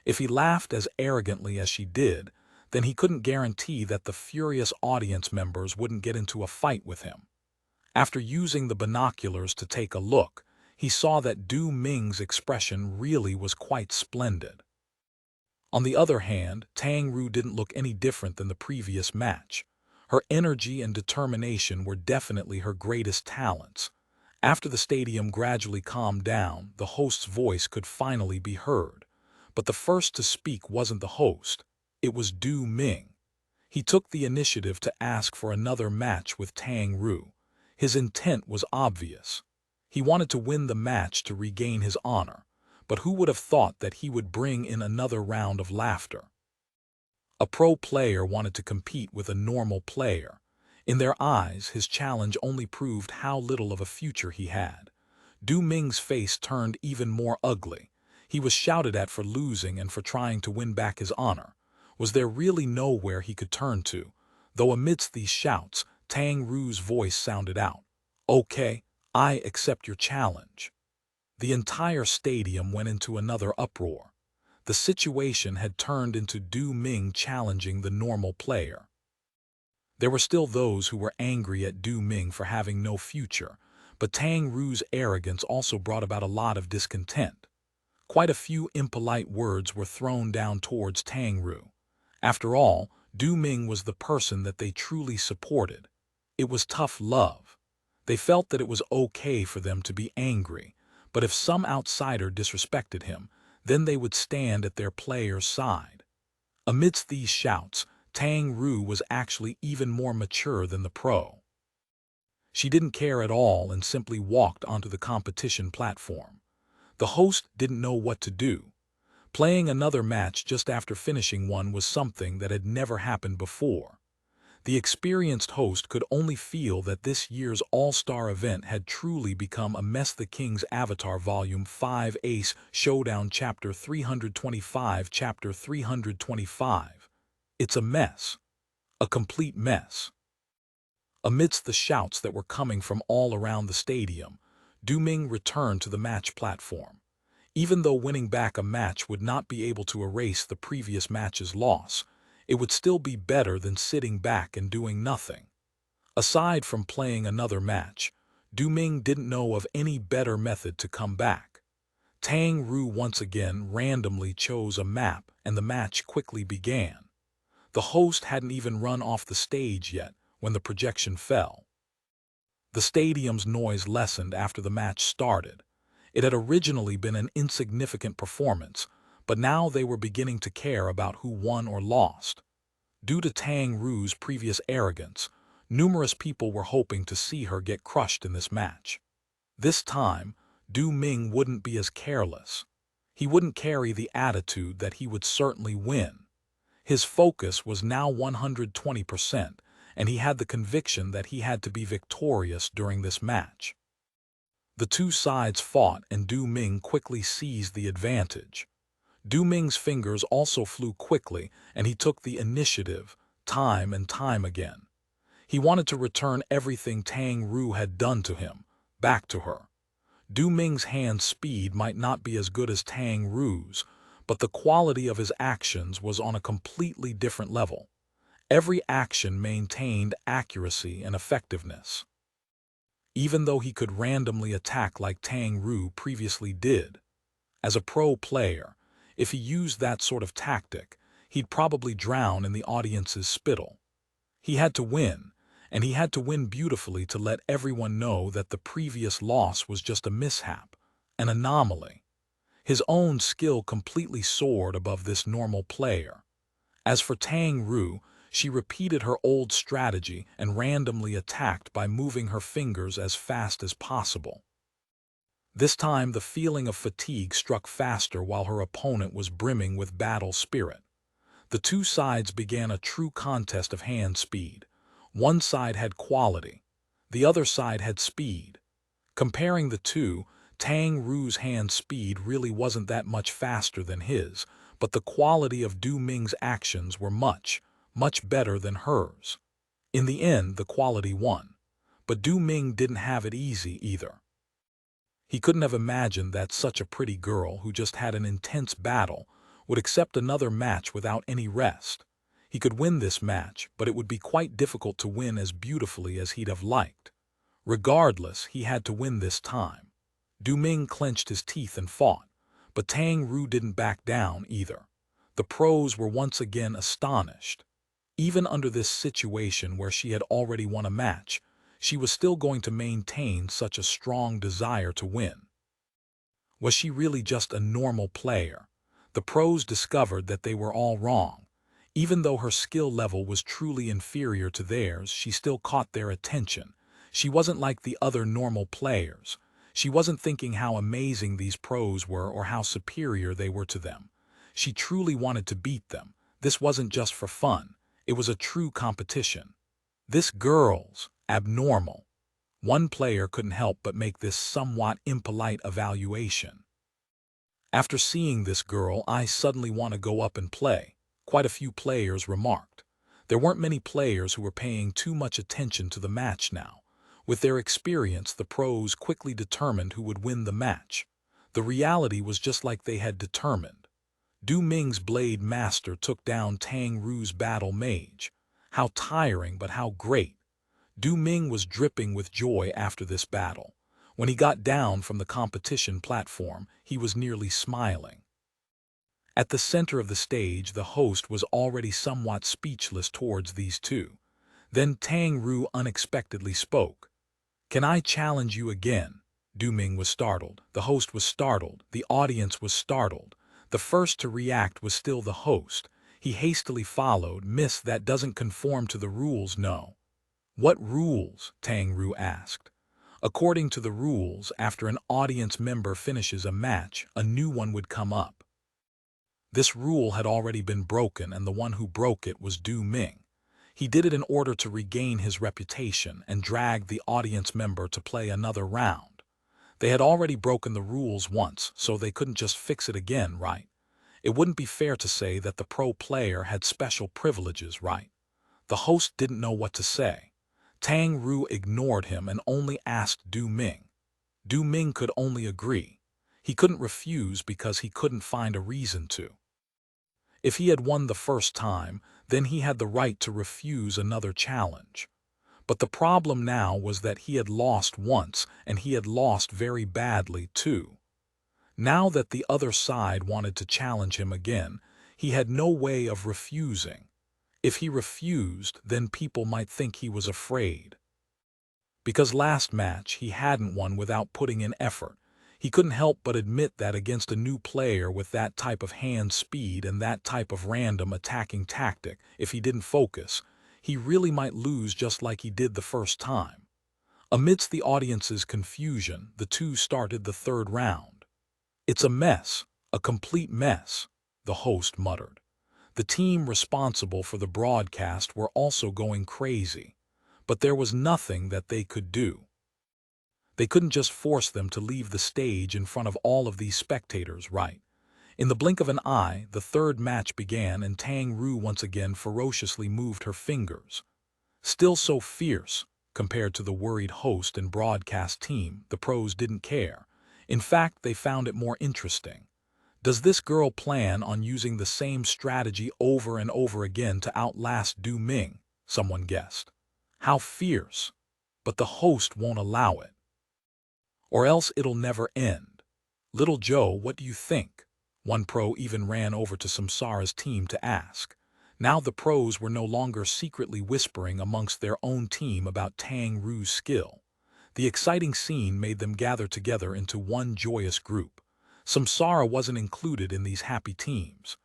Speaker 1: If he laughed as arrogantly as she did, then he couldn't guarantee that the furious audience members wouldn't get into a fight with him. After using the binoculars to take a look, he saw that Du Ming's expression really was quite splendid. On the other hand, Tang Ru didn't look any different than the previous match. Her energy and determination were definitely her greatest talents. After the stadium gradually calmed down, the host's voice could finally be heard. But the first to speak wasn't the host, it was Du Ming. He took the initiative to ask for another match with Tang Ru. His intent was obvious. He wanted to win the match to regain his honor, but who would have thought that he would bring in another round of laughter? A pro player wanted to compete with a normal player. In their eyes, his challenge only proved how little of a future he had. Du Ming's face turned even more ugly. He was shouted at for losing and for trying to win back his honor. Was there really nowhere he could turn to? Though amidst these shouts, Tang Ru's voice sounded out. "Okay, I accept your challenge." The entire stadium went into another uproar. The situation had turned into Du Ming challenging the normal player. There were still those who were angry at Du Ming for having no future, but Tang Ru's arrogance also brought about a lot of discontent. Quite a few impolite words were thrown down towards Tang Ru. After all, Du Ming was the person that they truly supported. It was tough love. They felt that it was okay for them to be angry, but if some outsider disrespected him, then they would stand at their player's side. Amidst these shouts, Tang Ru was actually even more mature than the pro. She didn't care at all and simply walked onto the competition platform. The host didn't know what to do. Playing another match just after finishing one was something that had never happened before. The experienced host could only feel that this year's all-star event had truly become a mess. The King's Avatar Volume 5 Ace Showdown Chapter 325 Chapter 325. It's a mess. A complete mess. Amidst the shouts that were coming from all around the stadium, Du Ming returned to the match platform. Even though winning back a match would not be able to erase the previous match's loss, it would still be better than sitting back and doing nothing. Aside from playing another match, Du Ming didn't know of any better method to come back. Tang Ru once again randomly chose a map and the match quickly began. The host hadn't even run off the stage yet when the projection fell. The stadium's noise lessened after the match started. It had originally been an insignificant performance, but now they were beginning to care about who won or lost. Due to Tang Ru's previous arrogance, numerous people were hoping to see her get crushed in this match. This time, Du Ming wouldn't be as careless. He wouldn't carry the attitude that he would certainly win. His focus was now 120%, and he had the conviction that he had to be victorious during this match. The two sides fought and Du Ming quickly seized the advantage. Du Ming's fingers also flew quickly and he took the initiative time and time again. He wanted to return everything Tang Ru had done to him, back to her. Du Ming's hand speed might not be as good as Tang Ru's, but the quality of his actions was on a completely different level. Every action maintained accuracy and effectiveness. Even though he could randomly attack like Tang Ru previously did. As a pro player, if he used that sort of tactic, he'd probably drown in the audience's spittle. He had to win, and he had to win beautifully to let everyone know that the previous loss was just a mishap, an anomaly. His own skill completely soared above this normal player. As for Tang Ru, she repeated her old strategy and randomly attacked by moving her fingers as fast as possible. This time the feeling of fatigue struck faster while her opponent was brimming with battle spirit. The two sides began a true contest of hand speed. One side had quality, the other side had speed. Comparing the two, Tang Ru's hand speed really wasn't that much faster than his, but the quality of Du Ming's actions were much, much better than hers. In the end, the quality won. But Du Ming didn't have it easy either. He couldn't have imagined that such a pretty girl who just had an intense battle would accept another match without any rest. He could win this match, but it would be quite difficult to win as beautifully as he'd have liked. Regardless, he had to win this time. Du Ming clenched his teeth and fought, but Tang Ru didn't back down either. The pros were once again astonished. Even under this situation where she had already won a match, she was still going to maintain such a strong desire to win. Was she really just a normal player? The pros discovered that they were all wrong. Even though her skill level was truly inferior to theirs, she still caught their attention. She wasn't like the other normal players. She wasn't thinking how amazing these pros were or how superior they were to them. She truly wanted to beat them. This wasn't just for fun. It was a true competition. This girl's abnormal. One player couldn't help but make this somewhat impolite evaluation. After seeing this girl, I suddenly want to go up and play, quite a few players remarked. There weren't many players who were paying too much attention to the match now. With their experience, the pros quickly determined who would win the match. The reality was just like they had determined. Du Ming's Blade Master took down Tang Ru's Battle Mage. How tiring, but how great. Du Ming was dripping with joy after this battle. When he got down from the competition platform, he was nearly smiling. At the center of the stage, the host was already somewhat speechless towards these two. Then Tang Ru unexpectedly spoke. "Can I challenge you again?" Du Ming was startled. The host was startled. The audience was startled. The first to react was still the host. He hastily followed, "Miss, that doesn't conform to the rules, no." "What rules?" Tang Ru asked. According to the rules, after an audience member finishes a match, a new one would come up. This rule had already been broken, and the one who broke it was Du Ming. He did it in order to regain his reputation and drag the audience member to play another round. They had already broken the rules once, so they couldn't just fix it again, right? It wouldn't be fair to say that the pro player had special privileges, right? The host didn't know what to say. Tang Ru ignored him and only asked Du Ming. Du Ming could only agree. He couldn't refuse because he couldn't find a reason to. If he had won the first time, then he had the right to refuse another challenge. But the problem now was that he had lost once, and he had lost very badly too. Now that the other side wanted to challenge him again, he had no way of refusing. If he refused, then people might think he was afraid. Because last match he hadn't won without putting in effort. He couldn't help but admit that against a new player with that type of hand speed and that type of random attacking tactic, if he didn't focus, he really might lose just like he did the first time. Amidst the audience's confusion, the two started the third round. "It's a mess, a complete mess," the host muttered. The team responsible for the broadcast were also going crazy, but there was nothing that they could do. They couldn't just force them to leave the stage in front of all of these spectators, right? In the blink of an eye, the third match began, and Tang Ru once again ferociously moved her fingers. Still so fierce, compared to the worried host and broadcast team, the pros didn't care. In fact, they found it more interesting. Does this girl plan on using the same strategy over and over again to outlast Du Ming? Someone guessed. How fierce! But the host won't allow it. Or else it'll never end. "Little Joe, what do you think?" One pro even ran over to Samsara's team to ask. Now the pros were no longer secretly whispering amongst their own team about Tang Ru's skill. The exciting scene made them gather together into one joyous group. Samsara wasn't included in these happy teams.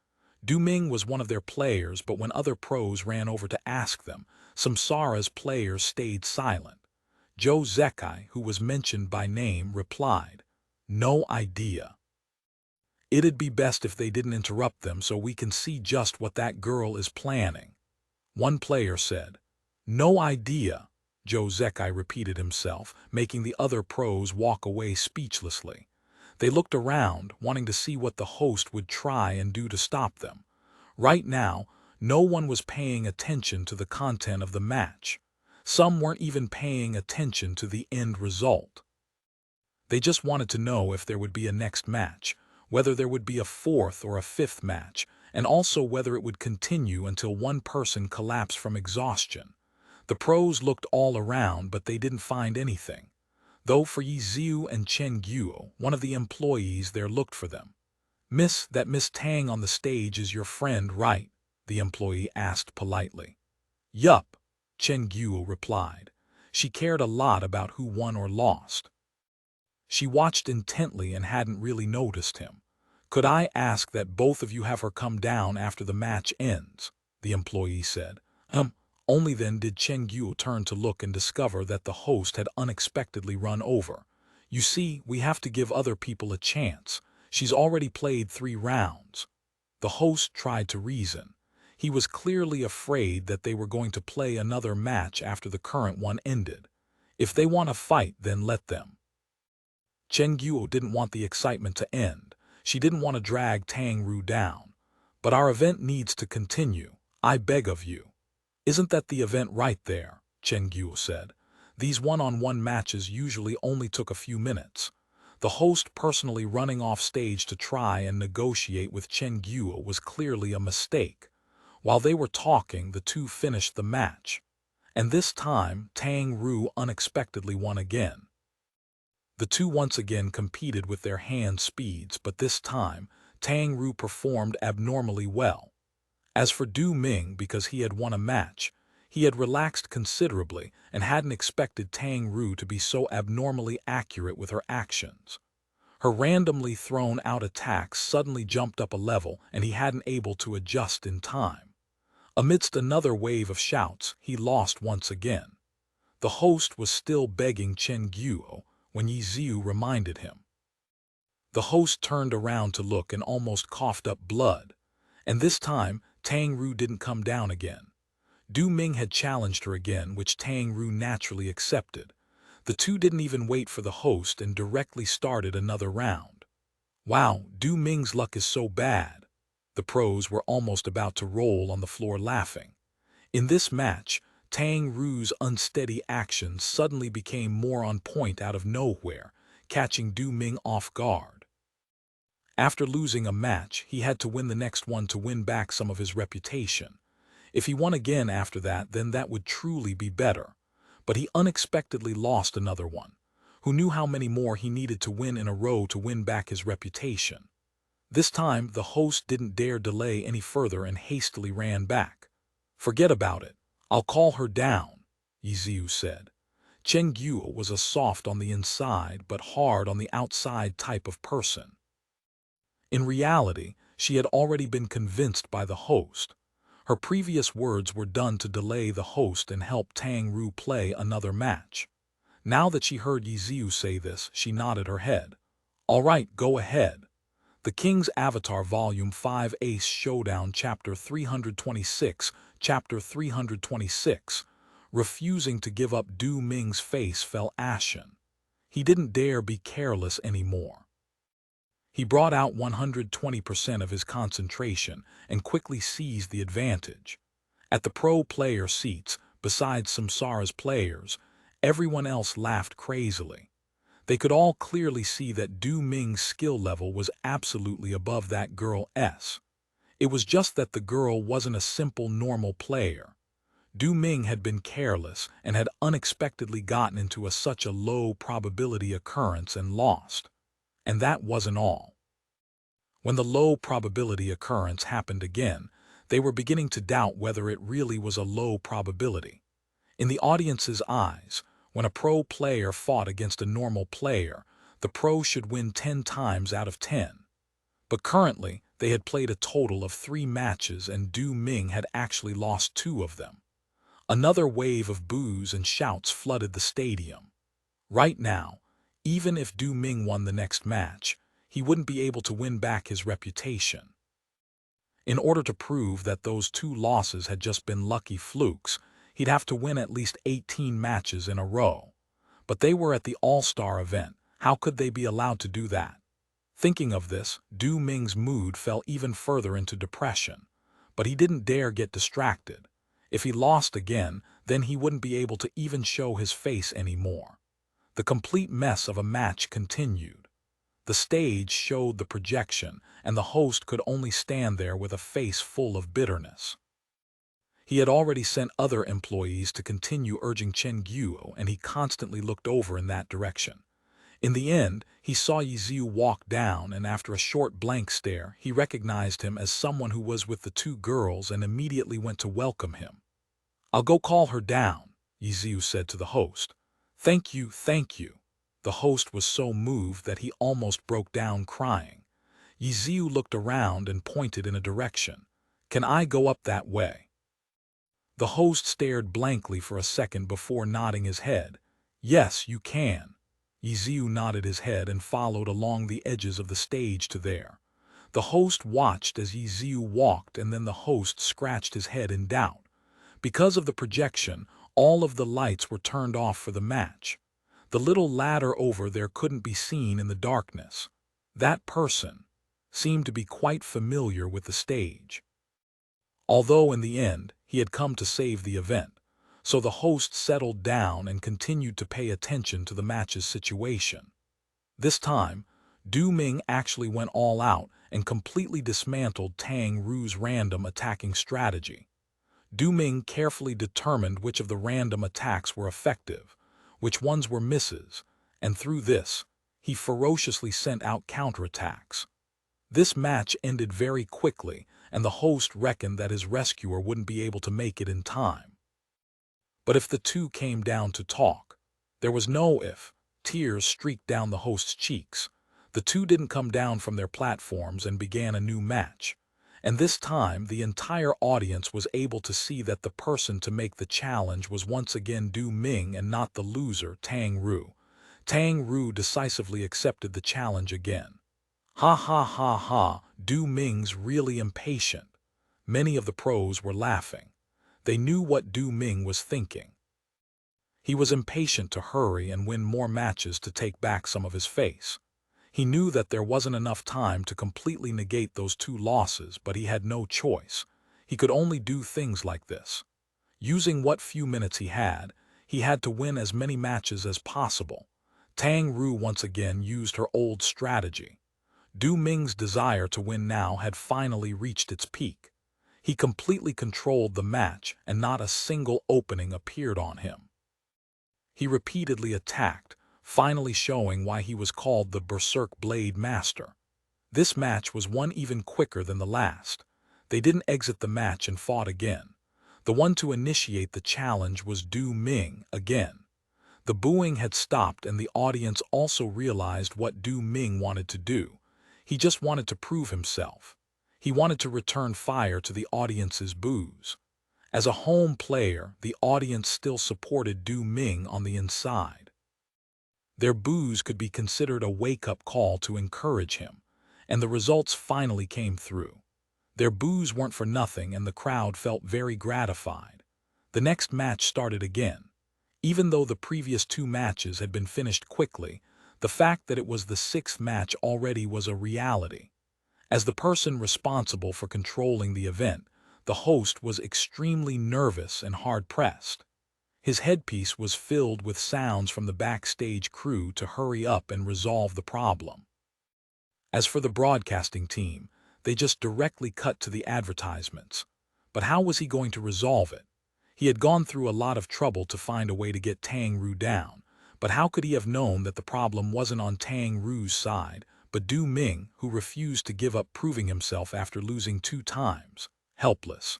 Speaker 1: Du Ming was one of their players, but when other pros ran over to ask them, Samsara's players stayed silent. Joe Zekai, who was mentioned by name, replied, "No idea. It'd be best if they didn't interrupt them so we can see just what that girl is planning." One player said, No idea, Joe Zekai repeated himself, making the other pros walk away speechlessly. They looked around, wanting to see what the host would try and do to stop them. Right now, no one was paying attention to the content of the match. Some weren't even paying attention to the end result. They just wanted to know if there would be a next match, whether there would be a fourth or a fifth match, and also whether it would continue until one person collapsed from exhaustion. The pros looked all around, but they didn't find anything. Though for Ye Xiu and Chen Guo, one of the employees there looked for them. That Miss Tang on the stage is your friend, right? The employee asked politely. Yup, Chen Guo replied. She cared a lot about who won or lost. She watched intently and hadn't really noticed him. Could I ask that both of you have her come down after the match ends? The employee said. Only then did Chen Guo turn to look and discover that the host had unexpectedly run over. You see, we have to give other people a chance. She's already played 3 rounds. The host tried to reason. He was clearly afraid that they were going to play another match after the current one ended. If they want to fight, then let them. Chen Guo didn't want the excitement to end. She didn't want to drag Tang Ru down. But our event needs to continue. I beg of you. Isn't that the event right there? Chen Guo said. These one-on-one matches usually only took a few minutes. The host personally running off stage to try and negotiate with Chen Guo was clearly a mistake. While they were talking, the two finished the match. And this time, Tang Ru unexpectedly won again. The two once again competed with their hand speeds, but this time, Tang Ru performed abnormally well. As for Du Ming, because he had won a match, he had relaxed considerably and hadn't expected Tang Ru to be so abnormally accurate with her actions. Her randomly thrown out attacks suddenly jumped up a level and he hadn't able to adjust in time. Amidst another wave of shouts, he lost once again. The host was still begging Chen Guo when Ye Xiu reminded him. The host turned around to look and almost coughed up blood. And this time, Tang Ru didn't come down again. Du Ming had challenged her again, which Tang Ru naturally accepted. The two didn't even wait for the host and directly started another round. Wow, Du Ming's luck is so bad. The pros were almost about to roll on the floor laughing. In this match, Tang Ru's unsteady actions suddenly became more on point out of nowhere, catching Du Ming off guard. After losing a match, he had to win the next one to win back some of his reputation. If he won again after that, then that would truly be better. But he unexpectedly lost another one. Who knew how many more he needed to win in a row to win back his reputation? This time, the host didn't dare delay any further and hastily ran back. Forget about it. I'll call her down, Ye Xiu said. Chen Guo was a soft on the inside but hard on the outside type of person. In reality, she had already been convinced by the host. Her previous words were done to delay the host and help Tang Ru play another match. Now that she heard Ye Xiu say this, she nodded her head. All right, go ahead. The King's Avatar Volume 5 Ace Showdown Chapter 326, Chapter 326. Refusing to give up, Du Ming's face fell ashen. He didn't dare be careless anymore. He brought out 120% of his concentration and quickly seized the advantage. At the pro player seats, besides Samsara's players, everyone else laughed crazily. They could all clearly see that Du Ming's skill level was absolutely above that girl's. It was just that the girl wasn't a simple normal player. Du Ming had been careless and had unexpectedly gotten into such a low probability occurrence and lost. And that wasn't all. When the low probability occurrence happened again, they were beginning to doubt whether it really was a low probability. In the audience's eyes, when a pro player fought against a normal player, the pro should win 10 times out of 10. But currently, they had played a total of 3 matches and Du Ming had actually lost 2 of them. Another wave of boos and shouts flooded the stadium. Right now, even if Du Ming won the next match, he wouldn't be able to win back his reputation. In order to prove that those 2 losses had just been lucky flukes, He'd have to win at least 18 matches in a row. But they were at the All-Star event. How could they be allowed to do that? Thinking of this, Du Ming's mood fell even further into depression. But he didn't dare get distracted. If he lost again, then he wouldn't be able to even show his face anymore. The complete mess of a match continued. The stage showed the projection, and the host could only stand there with a face full of bitterness. He had already sent other employees to continue urging Chen Guo, and he constantly looked over in that direction. In the end, he saw Ye Xiu walk down, and after a short blank stare, he recognized him as someone who was with the two girls and immediately went to welcome him. "I'll go call her down," Ye Xiu said to the host. "Thank you, thank you." The host was so moved that he almost broke down crying. Ye Xiu looked around and pointed in a direction. "Can I go up that way?" The host stared blankly for a second before nodding his head. "Yes, you can." Ye Xiu nodded his head and followed along the edges of the stage to there. The host watched as Ye Xiu walked, and then the host scratched his head in doubt. Because of the projection, all of the lights were turned off for the match. The little ladder over there couldn't be seen in the darkness. That person seemed to be quite familiar with the stage. Although in the end, he had come to save the event, so the host settled down and continued to pay attention to the match's situation. This time, Du Ming actually went all out and completely dismantled Tang Ru's random attacking strategy. Du Ming carefully determined which of the random attacks were effective, which ones were misses, and through this, he ferociously sent out counterattacks. This match ended very quickly, and the host reckoned that his rescuer wouldn't be able to make it in time. But if the two came down to talk, there was no if. Tears streaked down the host's cheeks. The two didn't come down from their platforms and began a new match. And this time, the entire audience was able to see that the person to make the challenge was once again Du Ming and not the loser, Tang Ru. Tang Ru decisively accepted the challenge again. "Ha ha ha ha, Du Ming's really impatient." Many of the pros were laughing. They knew what Du Ming was thinking. He was impatient to hurry and win more matches to take back some of his face. He knew that there wasn't enough time to completely negate those two losses, but he had no choice. He could only do things like this. Using what few minutes he had to win as many matches as possible. Tang Ru once again used her old strategy. Du Ming's desire to win now had finally reached its peak. He completely controlled the match, and not a single opening appeared on him. He repeatedly attacked, finally showing why he was called the Berserk Blade Master. This match was won even quicker than the last. They didn't exit the match and fought again. The one to initiate the challenge was Du Ming again. The booing had stopped, and the audience also realized what Du Ming wanted to do. He just wanted to prove himself. He wanted to return fire to the audience's boos. As a home player, the audience still supported Du Ming on the inside. Their boos could be considered a wake-up call to encourage him, and the results finally came through. Their boos weren't for nothing, and the crowd felt very gratified. The next match started again. Even though the previous two matches had been finished quickly, the fact that it was the sixth match already was a reality. As the person responsible for controlling the event, the host was extremely nervous and hard-pressed. His headpiece was filled with sounds from the backstage crew to hurry up and resolve the problem. As for the broadcasting team, they just directly cut to the advertisements. But how was he going to resolve it? He had gone through a lot of trouble to find a way to get Tang Ru down, but how could he have known that the problem wasn't on Tang Ru's side, but Du Ming, who refused to give up proving himself after losing 2 times? Helpless.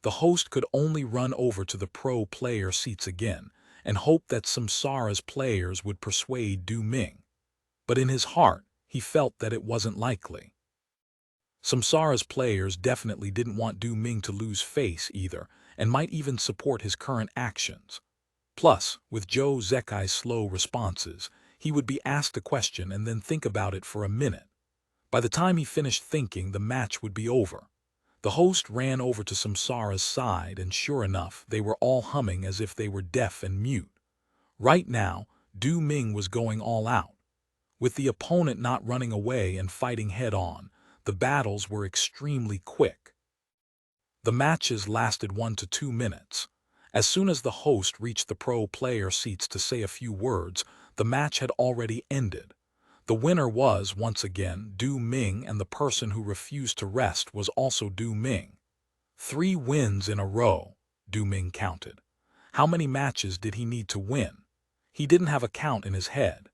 Speaker 1: The host could only run over to the pro player seats again and hope that Samsara's players would persuade Du Ming. But in his heart, he felt that it wasn't likely. Samsara's players definitely didn't want Du Ming to lose face either, and might even support his current actions. Plus, with Zhou Zekai's slow responses, he would be asked a question and then think about it for a minute. By the time he finished thinking, the match would be over. The host ran over to Samsara's side, and sure enough, they were all humming as if they were deaf and mute. Right now, Du Ming was going all out. With the opponent not running away and fighting head-on, the battles were extremely quick. The matches lasted 1 to 2 minutes. As soon as the host reached the pro player seats to say a few words, the match had already ended. The winner was, once again, Du Ming, and the person who refused to rest was also Du Ming. 3 wins in a row, Du Ming counted. How many matches did he need to win? He didn't have a count in his head.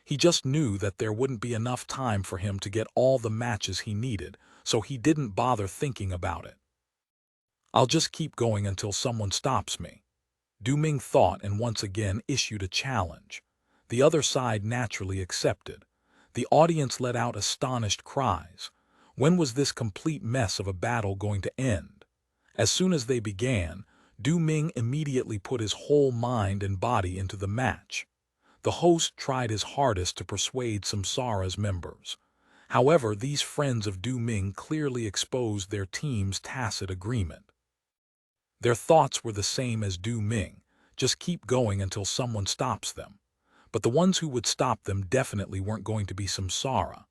Speaker 1: He just knew that there wouldn't be enough time for him to get all the matches he needed, so he didn't bother thinking about it. I'll just keep going until someone stops me, Du Ming thought, and once again issued a challenge. The other side naturally accepted. The audience let out astonished cries. When was this complete mess of a battle going to end? As soon as they began, Du Ming immediately put his whole mind and body into the match. The host tried his hardest to persuade Samsara's members. However, these friends of Du Ming clearly exposed their team's tacit agreement. Their thoughts were the same as Du Ming, just keep going until someone stops them. But the ones who would stop them definitely weren't going to be Samsara.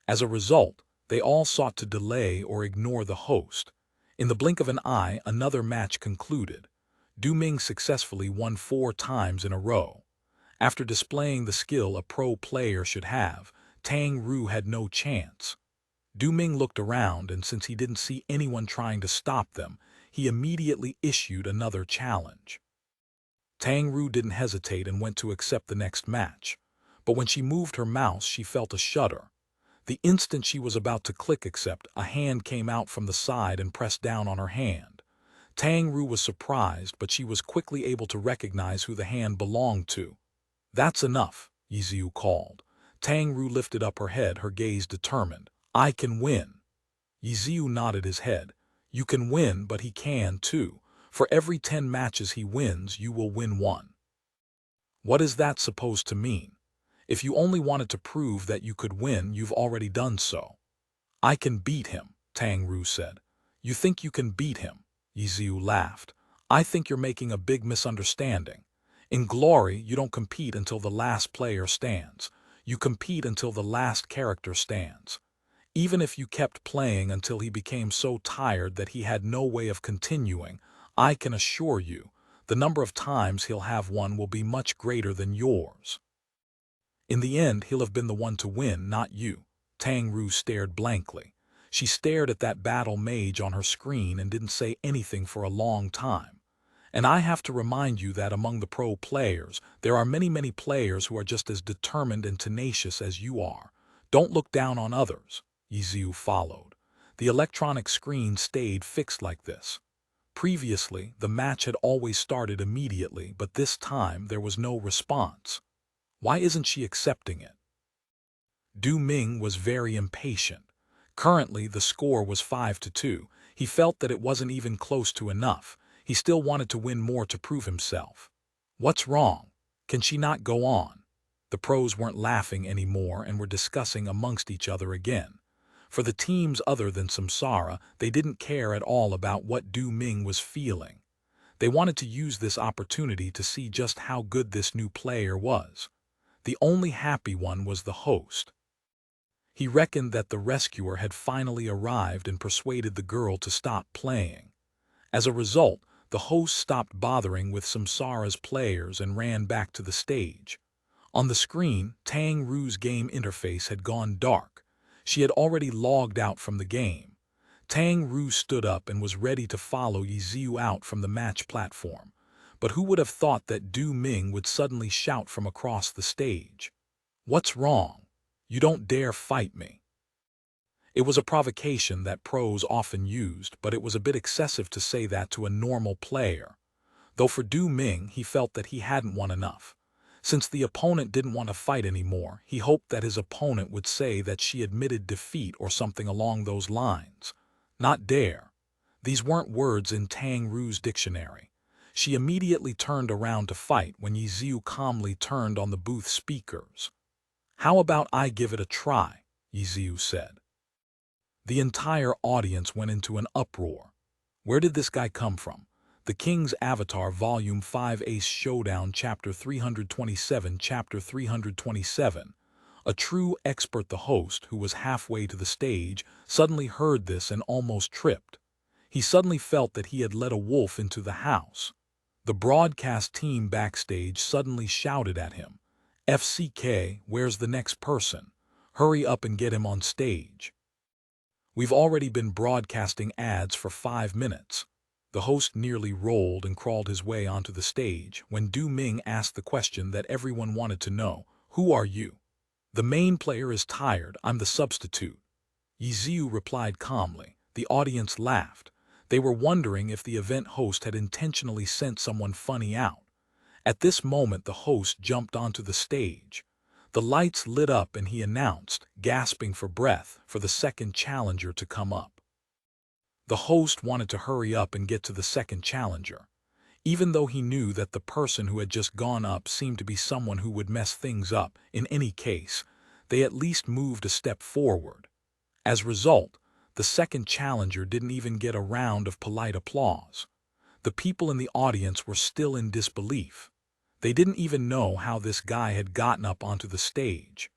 Speaker 1: As a result, they all sought to delay or ignore the host. In the blink of an eye, another match concluded. Du Ming successfully won 4 times in a row. After displaying the skill a pro player should have, Tang Ru had no chance. Du Ming looked around, and since he didn't see anyone trying to stop them, he immediately issued another challenge. Tang Ru didn't hesitate and went to accept the next match. But when she moved her mouse, she felt a shudder. The instant she was about to click accept, a hand came out from the side and pressed down on her hand. Tang Ru was surprised, but she was quickly able to recognize who the hand belonged to. "That's enough," Ye Xiu called. Tang Ru lifted up her head, her gaze determined. "I can win." Ye Xiu nodded his head. "You can win, but he can too. For every 10 matches he wins, you will win 1. What is that supposed to mean? If you only wanted to prove that you could win, you've already done so." "I can beat him," Tang Ru said. "You think you can beat him?" Ye Xiu laughed. "I think you're making a big misunderstanding. In glory, you don't compete until the last player stands. You compete until the last character stands. Even if you kept playing until he became so tired that he had no way of continuing, I can assure you, the number of times he'll have won will be much greater than yours. In the end, he'll have been the one to win, not you." Tang Ru stared blankly. She stared at that battle mage on her screen and didn't say anything for a long time. "And I have to remind you that among the pro players, there are many players who are just as determined and tenacious as you are. Don't look down on others." Ye Xiu followed. The electronic screen stayed fixed like this. Previously, the match had always started immediately, but this time there was no response. Why isn't she accepting it? Du Ming was very impatient. Currently, the score was 5 to 2. He felt that it wasn't even close to enough. He still wanted to win more to prove himself. What's wrong? Can she not go on? The pros weren't laughing anymore and were discussing amongst each other again. For the teams other than Samsara, they didn't care at all about what Du Ming was feeling. They wanted to use this opportunity to see just how good this new player was. The only happy one was the host. He reckoned that the rescuer had finally arrived and persuaded the girl to stop playing. As a result, the host stopped bothering with Samsara's players and ran back to the stage. On the screen, Tang Ru's game interface had gone dark. She had already logged out from the game. Tang Ru stood up and was ready to follow Ye Xiu out from the match platform. But who would have thought that Du Ming would suddenly shout from across the stage, "What's wrong? You don't dare fight me." It was a provocation that pros often used, but it was a bit excessive to say that to a normal player. Though for Du Ming, he felt that he hadn't won enough. Since the opponent didn't want to fight anymore, he hoped that his opponent would say that she admitted defeat or something along those lines. Not dare. These weren't words in Tang Ru's dictionary. She immediately turned around to fight when Ye Xiu calmly turned on the booth speakers. "How about I give it a try?" Ye Xiu said. The entire audience went into an uproar. Where did this guy come from? The King's Avatar, Volume 5, Ace Showdown, Chapter 327, Chapter 327. A true expert, the host, who was halfway to the stage, suddenly heard this and almost tripped. He suddenly felt that he had let a wolf into the house. The broadcast team backstage suddenly shouted at him, "FCK, where's the next person? Hurry up and get him on stage. We've already been broadcasting ads for 5 minutes." The host nearly rolled and crawled his way onto the stage when Du Ming asked the question that everyone wanted to know, "Who are you?" "The main player is tired, I'm the substitute." Ye Xiu replied calmly. The audience laughed. They were wondering if the event host had intentionally sent someone funny out. At this moment the host jumped onto the stage. The lights lit up and he announced, gasping for breath, for the second challenger to come up. The host wanted to hurry up and get to the second challenger. Even though he knew that the person who had just gone up seemed to be someone who would mess things up, in any case, they at least moved a step forward. As a result, the second challenger didn't even get a round of polite applause. The people in the audience were still in disbelief. They didn't even know how this guy had gotten up onto the stage.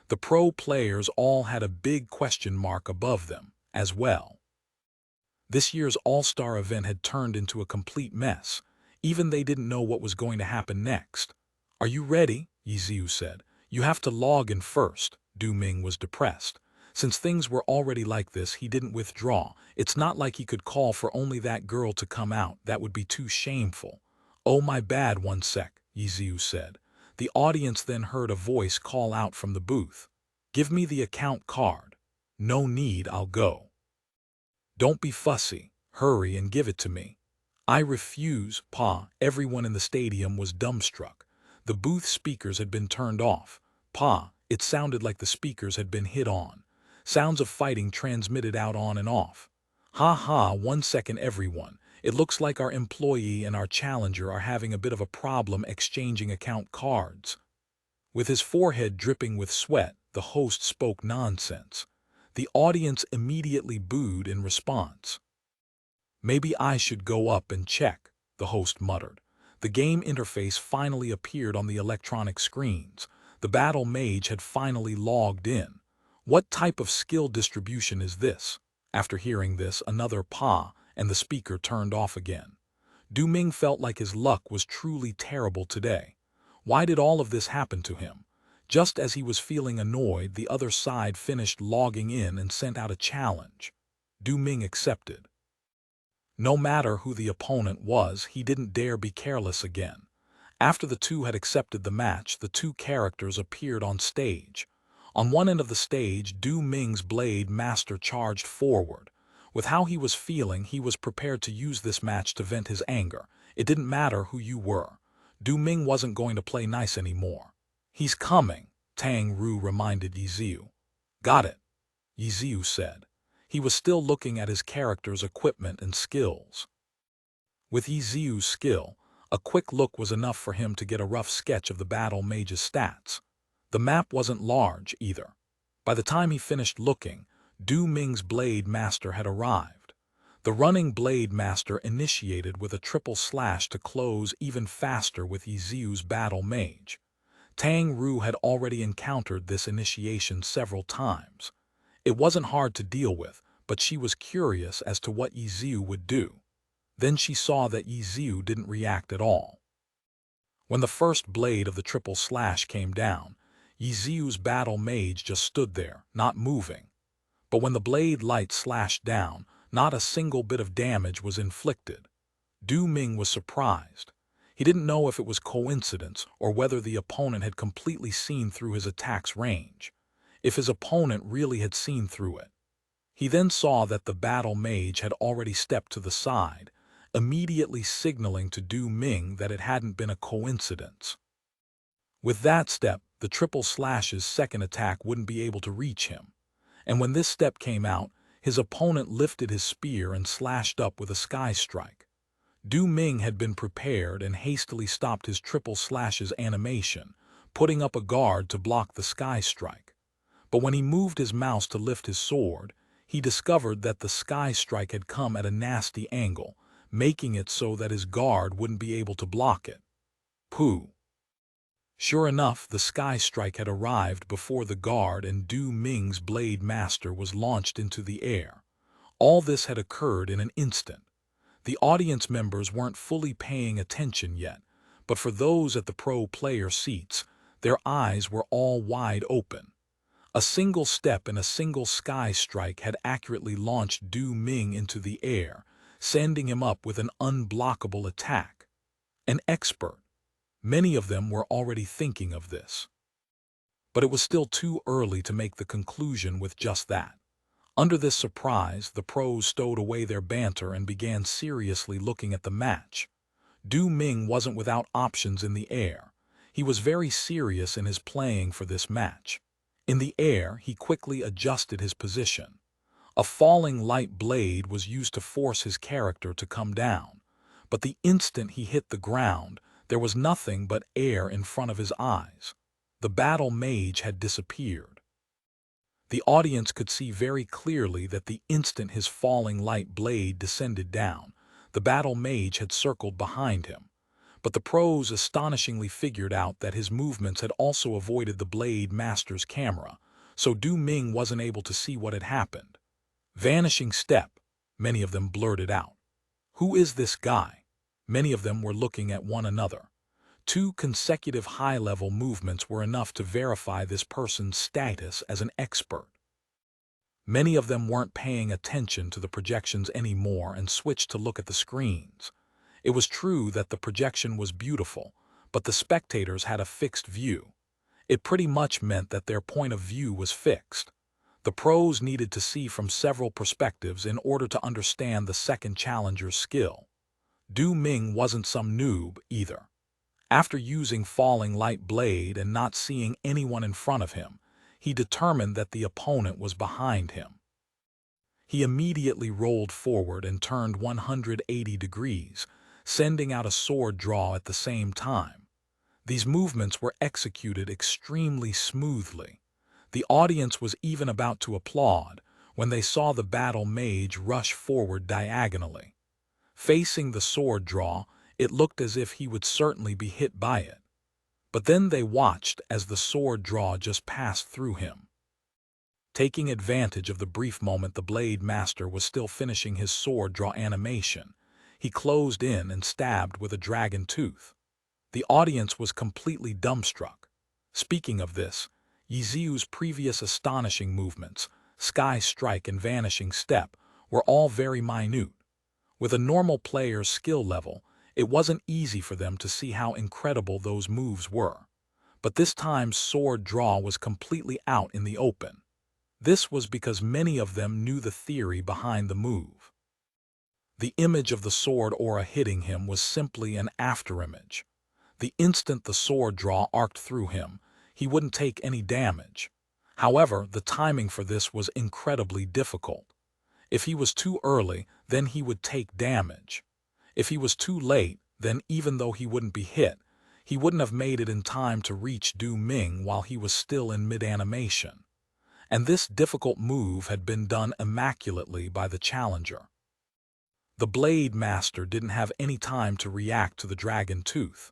Speaker 1: The pro players all had a big question mark above them, as well. This year's All-Star event had turned into a complete mess. Even they didn't know what was going to happen next. "Are you ready?" Ye Xiu said. "You have to log in first." Du Ming was depressed. Since things were already like this, he didn't withdraw. It's not like he could call for only that girl to come out. That would be too shameful. "Oh, my bad, 1 sec," Ye Xiu said. The audience then heard a voice call out from the booth, "Give me the account card." "No need, I'll go." "Don't be fussy. Hurry and give it to me." "I refuse, Pa." Everyone in the stadium was dumbstruck. The booth speakers had been turned off. "Pa," it sounded like the speakers had been hit on. Sounds of fighting transmitted out on and off. "Ha ha, 1 second everyone. It looks like our employee and our challenger are having a bit of a problem exchanging account cards." With his forehead dripping with sweat, the host spoke nonsense. The audience immediately booed in response. "Maybe I should go up and check," the host muttered. The game interface finally appeared on the electronic screens. The battle mage had finally logged in. "What type of skill distribution is this?" After hearing this, another "Pa," and the speaker turned off again. Du Ming felt like his luck was truly terrible today. Why did all of this happen to him? Just as he was feeling annoyed, the other side finished logging in and sent out a challenge. Du Ming accepted. No matter who the opponent was, he didn't dare be careless again. After the two had accepted the match, the two characters appeared on stage. On one end of the stage, Du Ming's Blade Master charged forward. With how he was feeling, he was prepared to use this match to vent his anger. It didn't matter who you were. Du Ming wasn't going to play nice anymore. "He's coming," Tang Ru reminded Ye Xiu. "Got it," Ye Xiu said. He was still looking at his character's equipment and skills. With Ye Xiu's skill, a quick look was enough for him to get a rough sketch of the battle mage's stats. The map wasn't large, either. By the time he finished looking, Du Ming's Blade Master had arrived. The running Blade Master initiated with a triple slash to close even faster with Ye Xiu's battle mage. Tang Ru had already encountered this initiation several times. It wasn't hard to deal with, but she was curious as to what Ye Xiu would do. Then she saw that Ye Xiu didn't react at all. When the first blade of the triple slash came down, Ye Xiu's battle mage just stood there, not moving. But when the blade light slashed down, not a single bit of damage was inflicted. Du Ming was surprised. He didn't know if it was coincidence or whether the opponent had completely seen through his attack's range. If his opponent really had seen through it. He then saw that the battle mage had already stepped to the side, immediately signaling to Du Ming that it hadn't been a coincidence. With that step, the triple slash's second attack wouldn't be able to reach him. And when this step came out, his opponent lifted his spear and slashed up with a sky strike. Du Ming had been prepared and hastily stopped his triple slash's animation, putting up a guard to block the sky strike. But when he moved his mouse to lift his sword, he discovered that the sky strike had come at a nasty angle, making it so that his guard wouldn't be able to block it. Pooh! Sure enough, the sky strike had arrived before the guard and Du Ming's blade master was launched into the air. All this had occurred in an instant. The audience members weren't fully paying attention yet, but for those at the pro player seats, their eyes were all wide open. A single step and a single sky strike had accurately launched Du Ming into the air, sending him up with an unblockable attack. An expert. Many of them were already thinking of this. But it was still too early to make the conclusion with just that. Under this surprise, the pros stowed away their banter and began seriously looking at the match. Du Ming wasn't without options in the air. He was very serious in his playing for this match. In the air, he quickly adjusted his position. A falling light blade was used to force his character to come down. But the instant he hit the ground, there was nothing but air in front of his eyes. The battle mage had disappeared. The audience could see very clearly that the instant his falling light blade descended down, the battle mage had circled behind him. But the pros astonishingly figured out that his movements had also avoided the blade master's camera, so Du Ming wasn't able to see what had happened. Vanishing step, many of them blurted out. Who is this guy? Many of them were looking at one another. 2 consecutive high-level movements were enough to verify this person's status as an expert. Many of them weren't paying attention to the projections anymore and switched to look at the screens. It was true that the projection was beautiful, but the spectators had a fixed view. It pretty much meant that their point of view was fixed. The pros needed to see from several perspectives in order to understand the second challenger's skill. Du Ming wasn't some noob either. After using falling light blade and not seeing anyone in front of him, he determined that the opponent was behind him. He immediately rolled forward and turned 180 degrees, sending out a sword draw at the same time. These movements were executed extremely smoothly. The audience was even about to applaud when they saw the battle mage rush forward diagonally. Facing the sword draw, it looked as if he would certainly be hit by it. But then they watched as the sword draw just passed through him. Taking advantage of the brief moment the blade master was still finishing his sword draw animation, he closed in and stabbed with a dragon tooth. The audience was completely dumbstruck. Speaking of this, Ye Xiu's previous astonishing movements, sky strike and vanishing step, were all very minute. With a normal player's skill level, it wasn't easy for them to see how incredible those moves were. But this time's sword draw was completely out in the open. This was because many of them knew the theory behind the move. The image of the sword aura hitting him was simply an afterimage. The instant the sword draw arced through him, he wouldn't take any damage. However, the timing for this was incredibly difficult. If he was too early, then he would take damage. If he was too late, then even though he wouldn't be hit, he wouldn't have made it in time to reach Du Ming while he was still in mid-animation. And this difficult move had been done immaculately by the challenger. The blade master didn't have any time to react to the dragon tooth.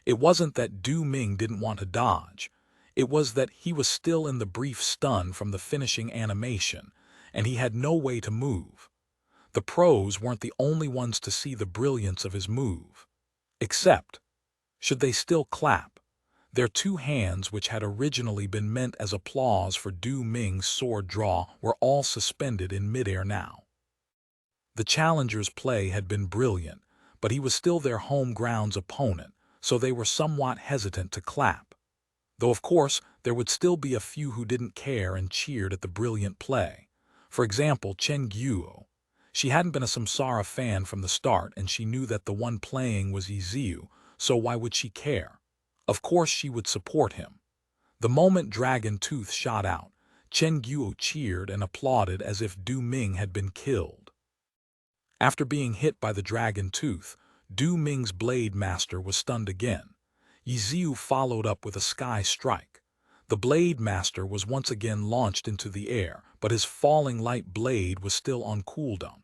Speaker 1: It wasn't that Du Ming didn't want to dodge. It was that he was still in the brief stun from the finishing animation, and he had no way to move. The pros weren't the only ones to see the brilliance of his move. Except, should they still clap? Their 2 hands, which had originally been meant as applause for Du Ming's sword draw, were all suspended in midair now. The challenger's play had been brilliant, but he was still their home ground's opponent, so they were somewhat hesitant to clap. Though of course, there would still be a few who didn't care and cheered at the brilliant play. For example, Chen Guo. She hadn't been a Samsara fan from the start, and she knew that the one playing was Ye Xiu, so why would she care? Of course she would support him. The moment Dragon Tooth shot out, Chen Guo cheered and applauded as if Du Ming had been killed. After being hit by the Dragon Tooth, Du Ming's blade master was stunned again. Ye Xiu followed up with a sky strike. The blade master was once again launched into the air, but his falling light blade was still on cooldown.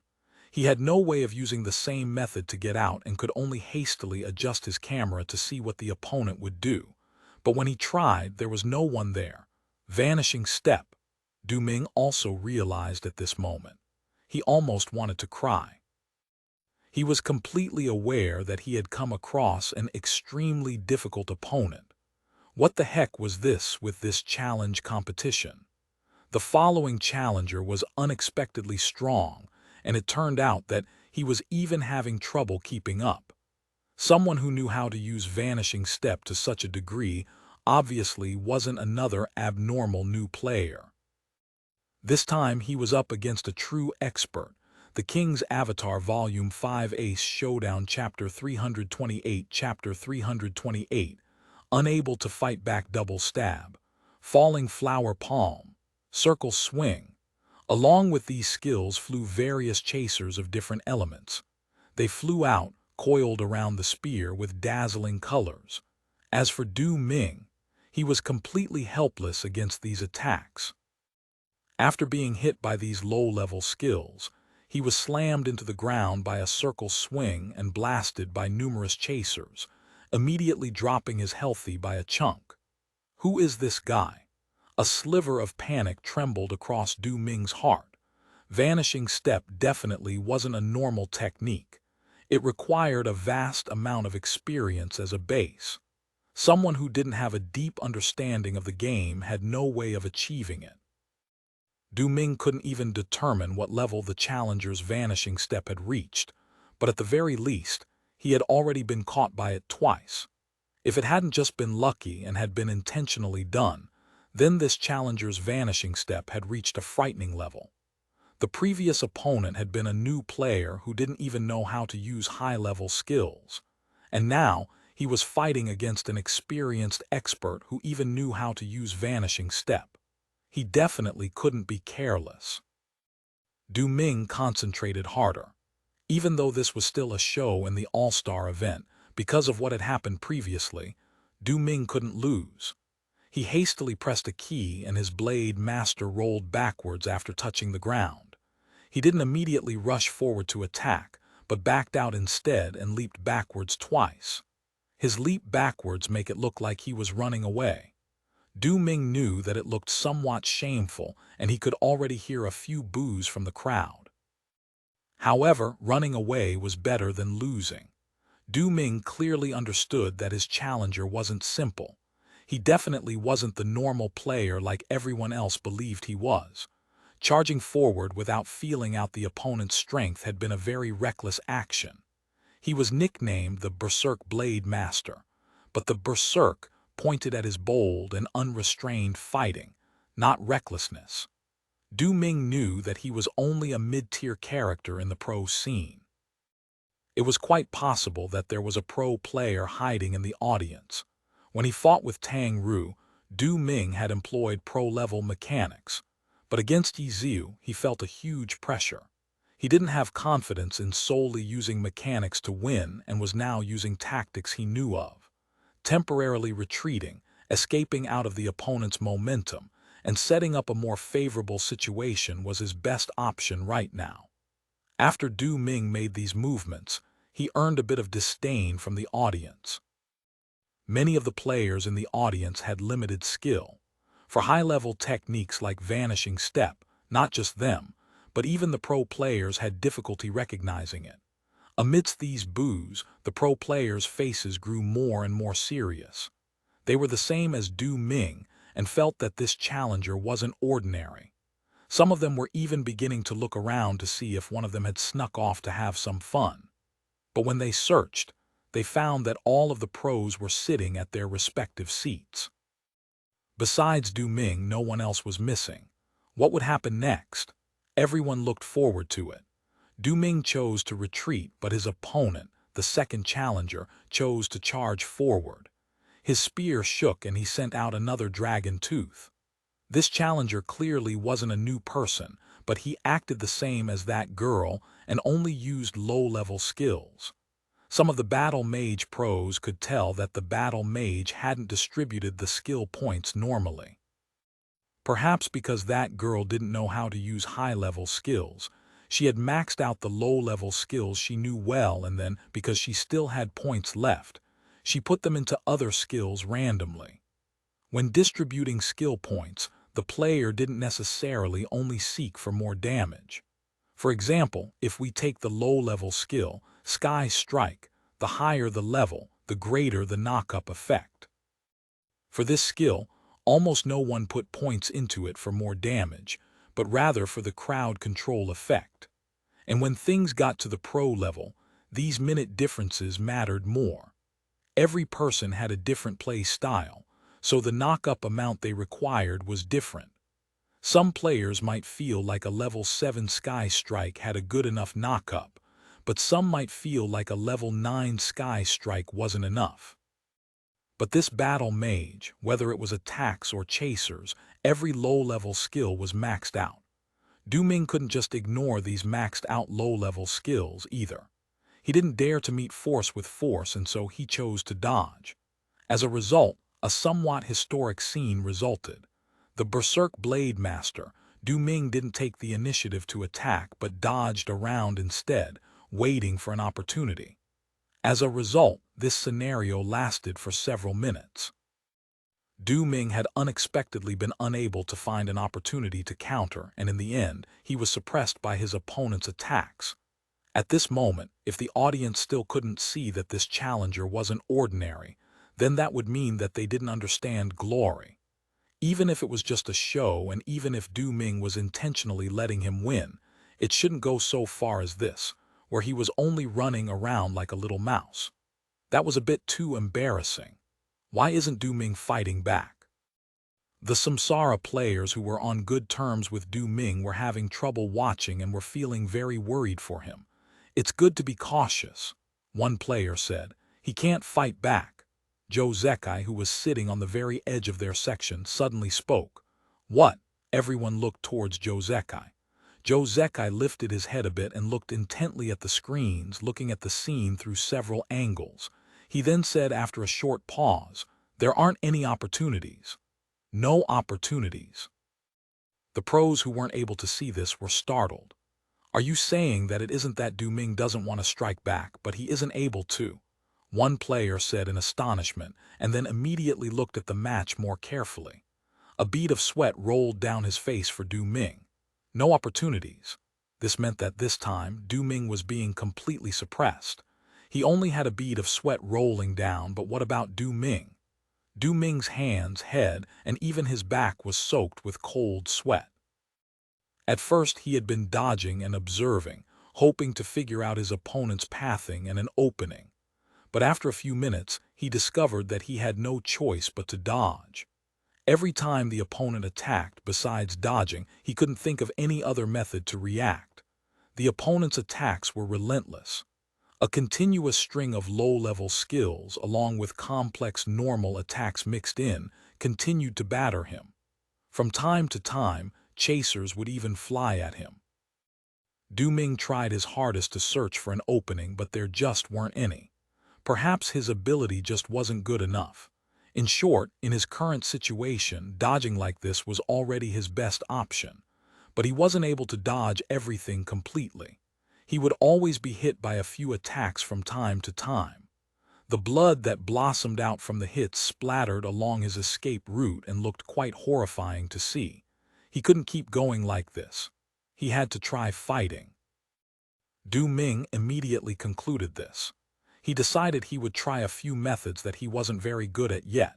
Speaker 1: He had no way of using the same method to get out and could only hastily adjust his camera to see what the opponent would do. But when he tried, there was no one there. Vanishing step. Du Ming also realized at this moment. He almost wanted to cry. He was completely aware that he had come across an extremely difficult opponent. What the heck was this with this challenge competition? The following challenger was unexpectedly strong, and it turned out that he was even having trouble keeping up. Someone who knew how to use Vanishing Step to such a degree obviously wasn't another abnormal new player. This time he was up against a true expert. The King's Avatar Volume 5 Ace Showdown Chapter 328 Chapter 328. Unable to fight back double stab, falling flower palm, circle swing. Along with these skills flew various chasers of different elements. They flew out, coiled around the spear with dazzling colors. As for Du Ming, he was completely helpless against these attacks. After being hit by these low-level skills, he was slammed into the ground by a circle swing and blasted by numerous chasers, immediately dropping his healthy by a chunk. Who is this guy? A sliver of panic trembled across Du Ming's heart. Vanishing Step definitely wasn't a normal technique. It required a vast amount of experience as a base. Someone who didn't have a deep understanding of the game had no way of achieving it. Du Ming couldn't even determine what level the challenger's Vanishing Step had reached, but at the very least, he had already been caught by it twice. If it hadn't just been lucky and had been intentionally done, then this challenger's Vanishing Step had reached a frightening level. The previous opponent had been a new player who didn't even know how to use high-level skills. And now, he was fighting against an experienced expert who even knew how to use Vanishing Step. He definitely couldn't be careless. Du Ming concentrated harder. Even though this was still a show in the All-Star event, because of what had happened previously, Du Ming couldn't lose. He hastily pressed a key and his blade master rolled backwards after touching the ground. He didn't immediately rush forward to attack, but backed out instead and leaped backwards twice. His leap backwards made it look like he was running away. Du Ming knew that it looked somewhat shameful, and he could already hear a few boos from the crowd. However, running away was better than losing. Du Ming clearly understood that his challenger wasn't simple. He definitely wasn't the normal player like everyone else believed he was. Charging forward without feeling out the opponent's strength had been a very reckless action. He was nicknamed the Berserk Blade Master, but the Berserk pointed at his bold and unrestrained fighting, not recklessness. Du Ming knew that he was only a mid-tier character in the pro scene. It was quite possible that there was a pro player hiding in the audience. When he fought with Tang Ru, Du Ming had employed pro-level mechanics, but against Ye Xiu he felt a huge pressure. He didn't have confidence in solely using mechanics to win and was now using tactics he knew of. Temporarily retreating, escaping out of the opponent's momentum, and setting up a more favorable situation was his best option right now. After Du Ming made these movements, he earned a bit of disdain from the audience. Many of the players in the audience had limited skill. For high-level techniques like Vanishing Step, not just them, but even the pro players had difficulty recognizing it. Amidst these boos, the pro players' faces grew more and more serious. They were the same as Du Ming and felt that this challenger wasn't ordinary. Some of them were even beginning to look around to see if one of them had snuck off to have some fun. But when they searched, they found that all of the pros were sitting at their respective seats. Besides Du Ming, no one else was missing. What would happen next? Everyone looked forward to it. Du Ming chose to retreat, but his opponent, the second challenger, chose to charge forward. His spear shook and he sent out another dragon tooth. This challenger clearly wasn't a new person, but he acted the same as that girl and only used low-level skills. Some of the battle mage pros could tell that the battle mage hadn't distributed the skill points normally. Perhaps because that girl didn't know how to use high-level skills. She had maxed out the low-level skills she knew well, and then, because she still had points left, she put them into other skills randomly. When distributing skill points, the player didn't necessarily only seek for more damage. For example, if we take the low-level skill, Sky Strike, the higher the level, the greater the knock-up effect. For this skill, almost no one put points into it for more damage, but rather for the crowd control effect. And when things got to the pro level, these minute differences mattered more. Every person had a different play style, so the knock-up amount they required was different. Some players might feel like a level 7 Sky Strike had a good enough knock-up, but some might feel like a level 9 Sky Strike wasn't enough. But this battle mage, whether it was attacks or chasers, every low-level skill was maxed out. Du Ming couldn't just ignore these maxed-out low-level skills either. He didn't dare to meet force with force, and so he chose to dodge. As a result, a somewhat historic scene resulted. The Berserk Blade Master, Du Ming didn't take the initiative to attack but dodged around instead, waiting for an opportunity. As a result, this scenario lasted for several minutes. Du Ming had unexpectedly been unable to find an opportunity to counter, and in the end, he was suppressed by his opponent's attacks. At this moment, if the audience still couldn't see that this challenger wasn't ordinary, then that would mean that they didn't understand glory. Even if it was just a show, and even if Du Ming was intentionally letting him win, it shouldn't go so far as this, where he was only running around like a little mouse. That was a bit too embarrassing. Why isn't Du Ming fighting back? The Samsara players who were on good terms with Du Ming were having trouble watching and were feeling very worried for him. "It's good to be cautious," one player said. "He can't fight back." Joe Zekai, who was sitting on the very edge of their section, suddenly spoke. "What?" Everyone looked towards Joe Zekai. Joe Zekai lifted his head a bit and looked intently at the screens, looking at the scene through several angles. He then said after a short pause, "There aren't any opportunities." No opportunities. The pros who weren't able to see this were startled. "Are you saying that it isn't that Du Ming doesn't want to strike back, but he isn't able to?" One player said in astonishment, and then immediately looked at the match more carefully. A bead of sweat rolled down his face for Du Ming. No opportunities. This meant that this time, Du Ming was being completely suppressed. He only had a bead of sweat rolling down, but what about Du Ming? Du Ming's hands, head, and even his back was soaked with cold sweat. At first he had been dodging and observing, hoping to figure out his opponent's pathing and an opening. But after a few minutes, he discovered that he had no choice but to dodge. Every time the opponent attacked, besides dodging, he couldn't think of any other method to react. The opponent's attacks were relentless. A continuous string of low-level skills, along with complex normal attacks mixed in, continued to batter him. From time to time, chasers would even fly at him. Du Ming tried his hardest to search for an opening, but there just weren't any. Perhaps his ability just wasn't good enough. In short, in his current situation, dodging like this was already his best option. But he wasn't able to dodge everything completely. He would always be hit by a few attacks from time to time. The blood that blossomed out from the hits splattered along his escape route and looked quite horrifying to see. He couldn't keep going like this. He had to try fighting. Du Ming immediately concluded this. He decided he would try a few methods that he wasn't very good at yet.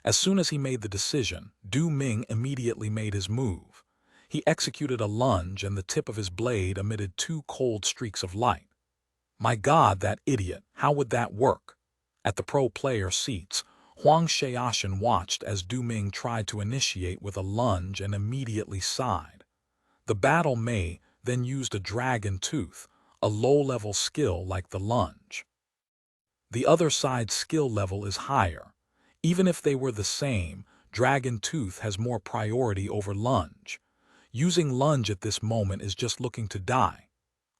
Speaker 1: As soon as he made the decision, Du Ming immediately made his move. He executed a lunge, and the tip of his blade emitted 2 cold streaks of light. My God, that idiot! How would that work? At the pro player seats, Huang Xiaoshan watched as Du Ming tried to initiate with a lunge and immediately sighed. The battle Mei then used a dragon tooth, a low-level skill like the lunge. The other side's skill level is higher. Even if they were the same, Dragon Tooth has more priority over lunge. Using lunge at this moment is just looking to die.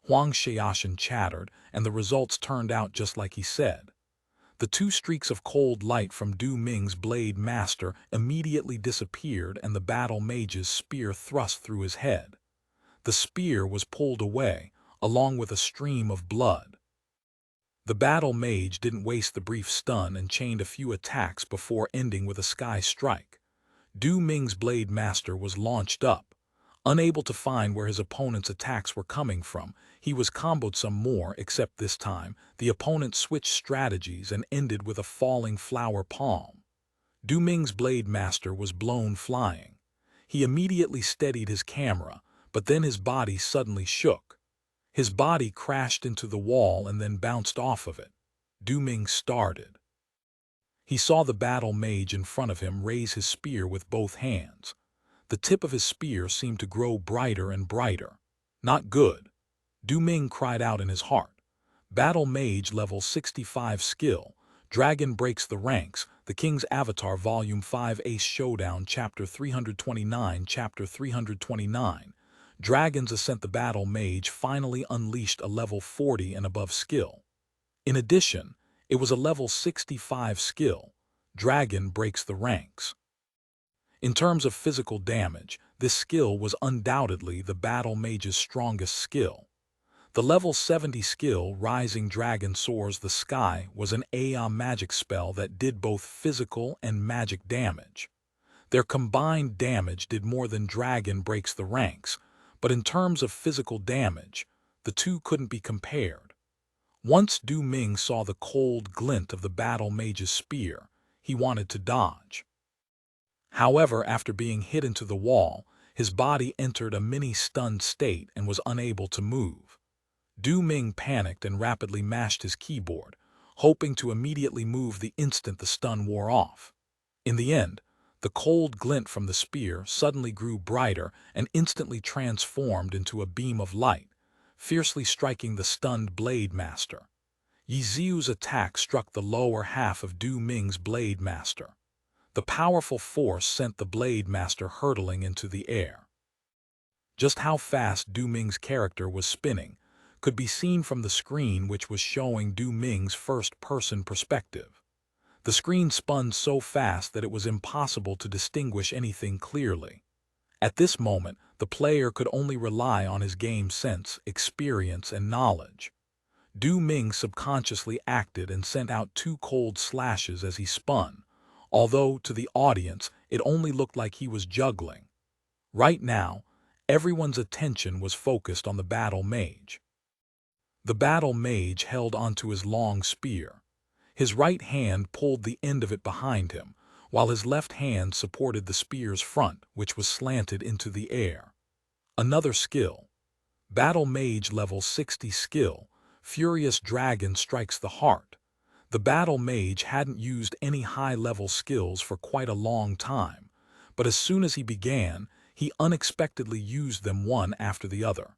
Speaker 1: Huang Xiaoshan chattered, and the results turned out just like he said. The two streaks of cold light from Du Ming's blade master immediately disappeared, and the battle mage's spear thrust through his head. The spear was pulled away, along with a stream of blood. The battle mage didn't waste the brief stun and chained a few attacks before ending with a sky strike. Du Ming's blade master was launched up. Unable to find where his opponent's attacks were coming from, he was comboed some more, except this time, the opponent switched strategies and ended with a falling flower palm. Du Ming's blade master was blown flying. He immediately steadied his camera, but then his body suddenly shook. His body crashed into the wall and then bounced off of it. Du Ming started. He saw the battle mage in front of him raise his spear with both hands. The tip of his spear seemed to grow brighter and brighter. Not good. Du Ming cried out in his heart. Battle mage level 65 skill. Dragon breaks the ranks. The King's Avatar Volume 5 Ace Showdown Chapter 329 Chapter 329. Dragon's Ascent. The battle mage finally unleashed a level 40 and above skill. In addition, it was a level 65 skill. Dragon breaks the ranks. In terms of physical damage, this skill was undoubtedly the battle mage's strongest skill. The level 70 skill Rising Dragon Soars the Sky was an AI magic spell that did both physical and magic damage. Their combined damage did more than Dragon Breaks the Ranks, but in terms of physical damage, the two couldn't be compared. Once Du Ming saw the cold glint of the battle mage's spear, he wanted to dodge. However, after being hit into the wall, his body entered a mini-stunned state and was unable to move. Du Ming panicked and rapidly mashed his keyboard, hoping to immediately move the instant the stun wore off. In the end, the cold glint from the spear suddenly grew brighter and instantly transformed into a beam of light, fiercely striking the stunned blade master. Ye Xiu's attack struck the lower half of Du Ming's blade master. The powerful force sent the blade master hurtling into the air. Just how fast Du Ming's character was spinning could be seen from the screen, which was showing Du Ming's first-person perspective. The screen spun so fast that it was impossible to distinguish anything clearly. At this moment, the player could only rely on his game sense, experience, and knowledge. Du Ming subconsciously acted and sent out two cold slashes as he spun, although to the audience it only looked like he was juggling. Right now, everyone's attention was focused on the battle mage. The battle mage held onto his long spear. His right hand pulled the end of it behind him, while his left hand supported the spear's front, which was slanted into the air. Another skill. Battle mage level 60 skill. Furious Dragon Strikes the Heart. The battle mage hadn't used any high-level skills for quite a long time, but as soon as he began, he unexpectedly used them one after the other.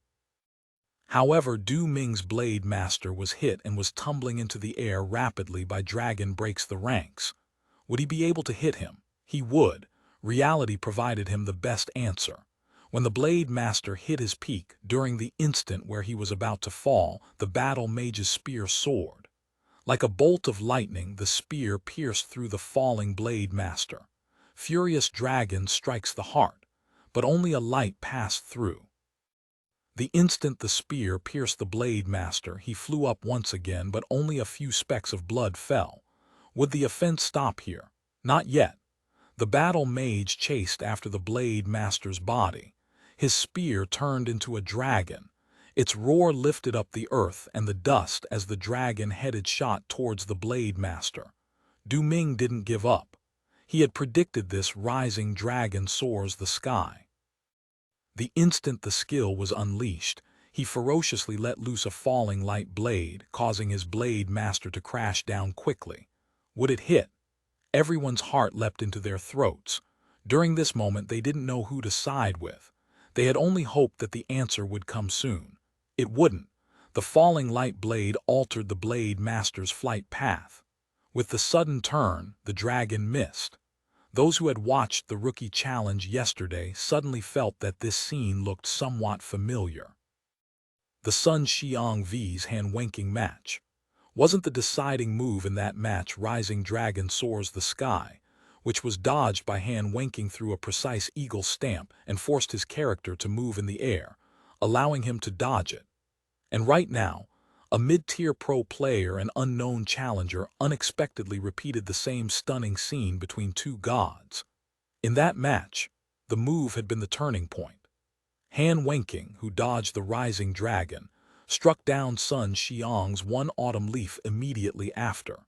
Speaker 1: However, Du Ming's blade master was hit and was tumbling into the air rapidly by Dragon Breaks the Ranks. Would he be able to hit him? He would. Reality provided him the best answer. When the blade master hit his peak, during the instant where he was about to fall, the battle mage's spear soared. Like a bolt of lightning, the spear pierced through the falling blade master. Furious Dragon Strikes the Heart, but only a light passed through. The instant the spear pierced the blade master, he flew up once again, but only a few specks of blood fell. Would the offense stop here? Not yet. The battle mage chased after the blade master's body. His spear turned into a dragon. Its roar lifted up the earth and the dust as the dragon headed shot towards the blade master. Du Ming didn't give up. He had predicted this. Rising Dragon Soars the Sky. The instant the skill was unleashed, he ferociously let loose a falling light blade, causing his blade master to crash down quickly. Would it hit? Everyone's heart leapt into their throats. During this moment, they didn't know who to side with. They had only hoped that the answer would come soon. It wouldn't. The falling light blade altered the blade master's flight path. With the sudden turn, the dragon missed. Those who had watched the rookie challenge yesterday suddenly felt that this scene looked somewhat familiar. The Sun Xiang vs Han Wenqing match. Wasn't the deciding move in that match Rising Dragon Soars the Sky, which was dodged by Han Wenqing through a precise eagle stamp and forced his character to move in the air, allowing him to dodge it. And right now, a mid-tier pro player and unknown challenger unexpectedly repeated the same stunning scene between two gods. In that match, the move had been the turning point. Han Wenqing, who dodged the Rising Dragon, struck down Sun Xiang's one autumn leaf immediately after.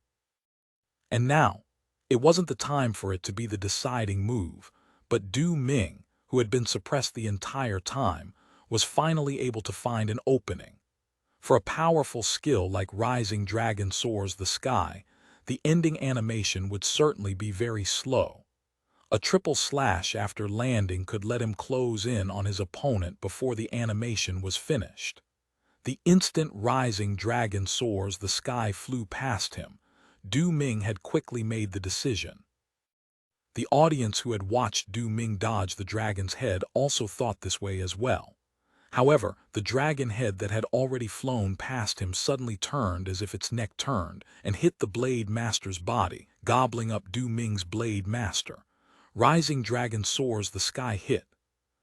Speaker 1: And now, it wasn't the time for it to be the deciding move, but Du Ming, who had been suppressed the entire time, was finally able to find an opening. For a powerful skill like Rising Dragon Soars the Sky, the ending animation would certainly be very slow. A triple slash after landing could let him close in on his opponent before the animation was finished. The instant Rising Dragon Soars the Sky flew past him, Du Ming had quickly made the decision. The audience who had watched Du Ming dodge the dragon's head also thought this way as well. However, the dragon head that had already flown past him suddenly turned as if its neck turned and hit the Blade Master's body, gobbling up Du Ming's Blade Master. Rising Dragon Soars the Sky hit.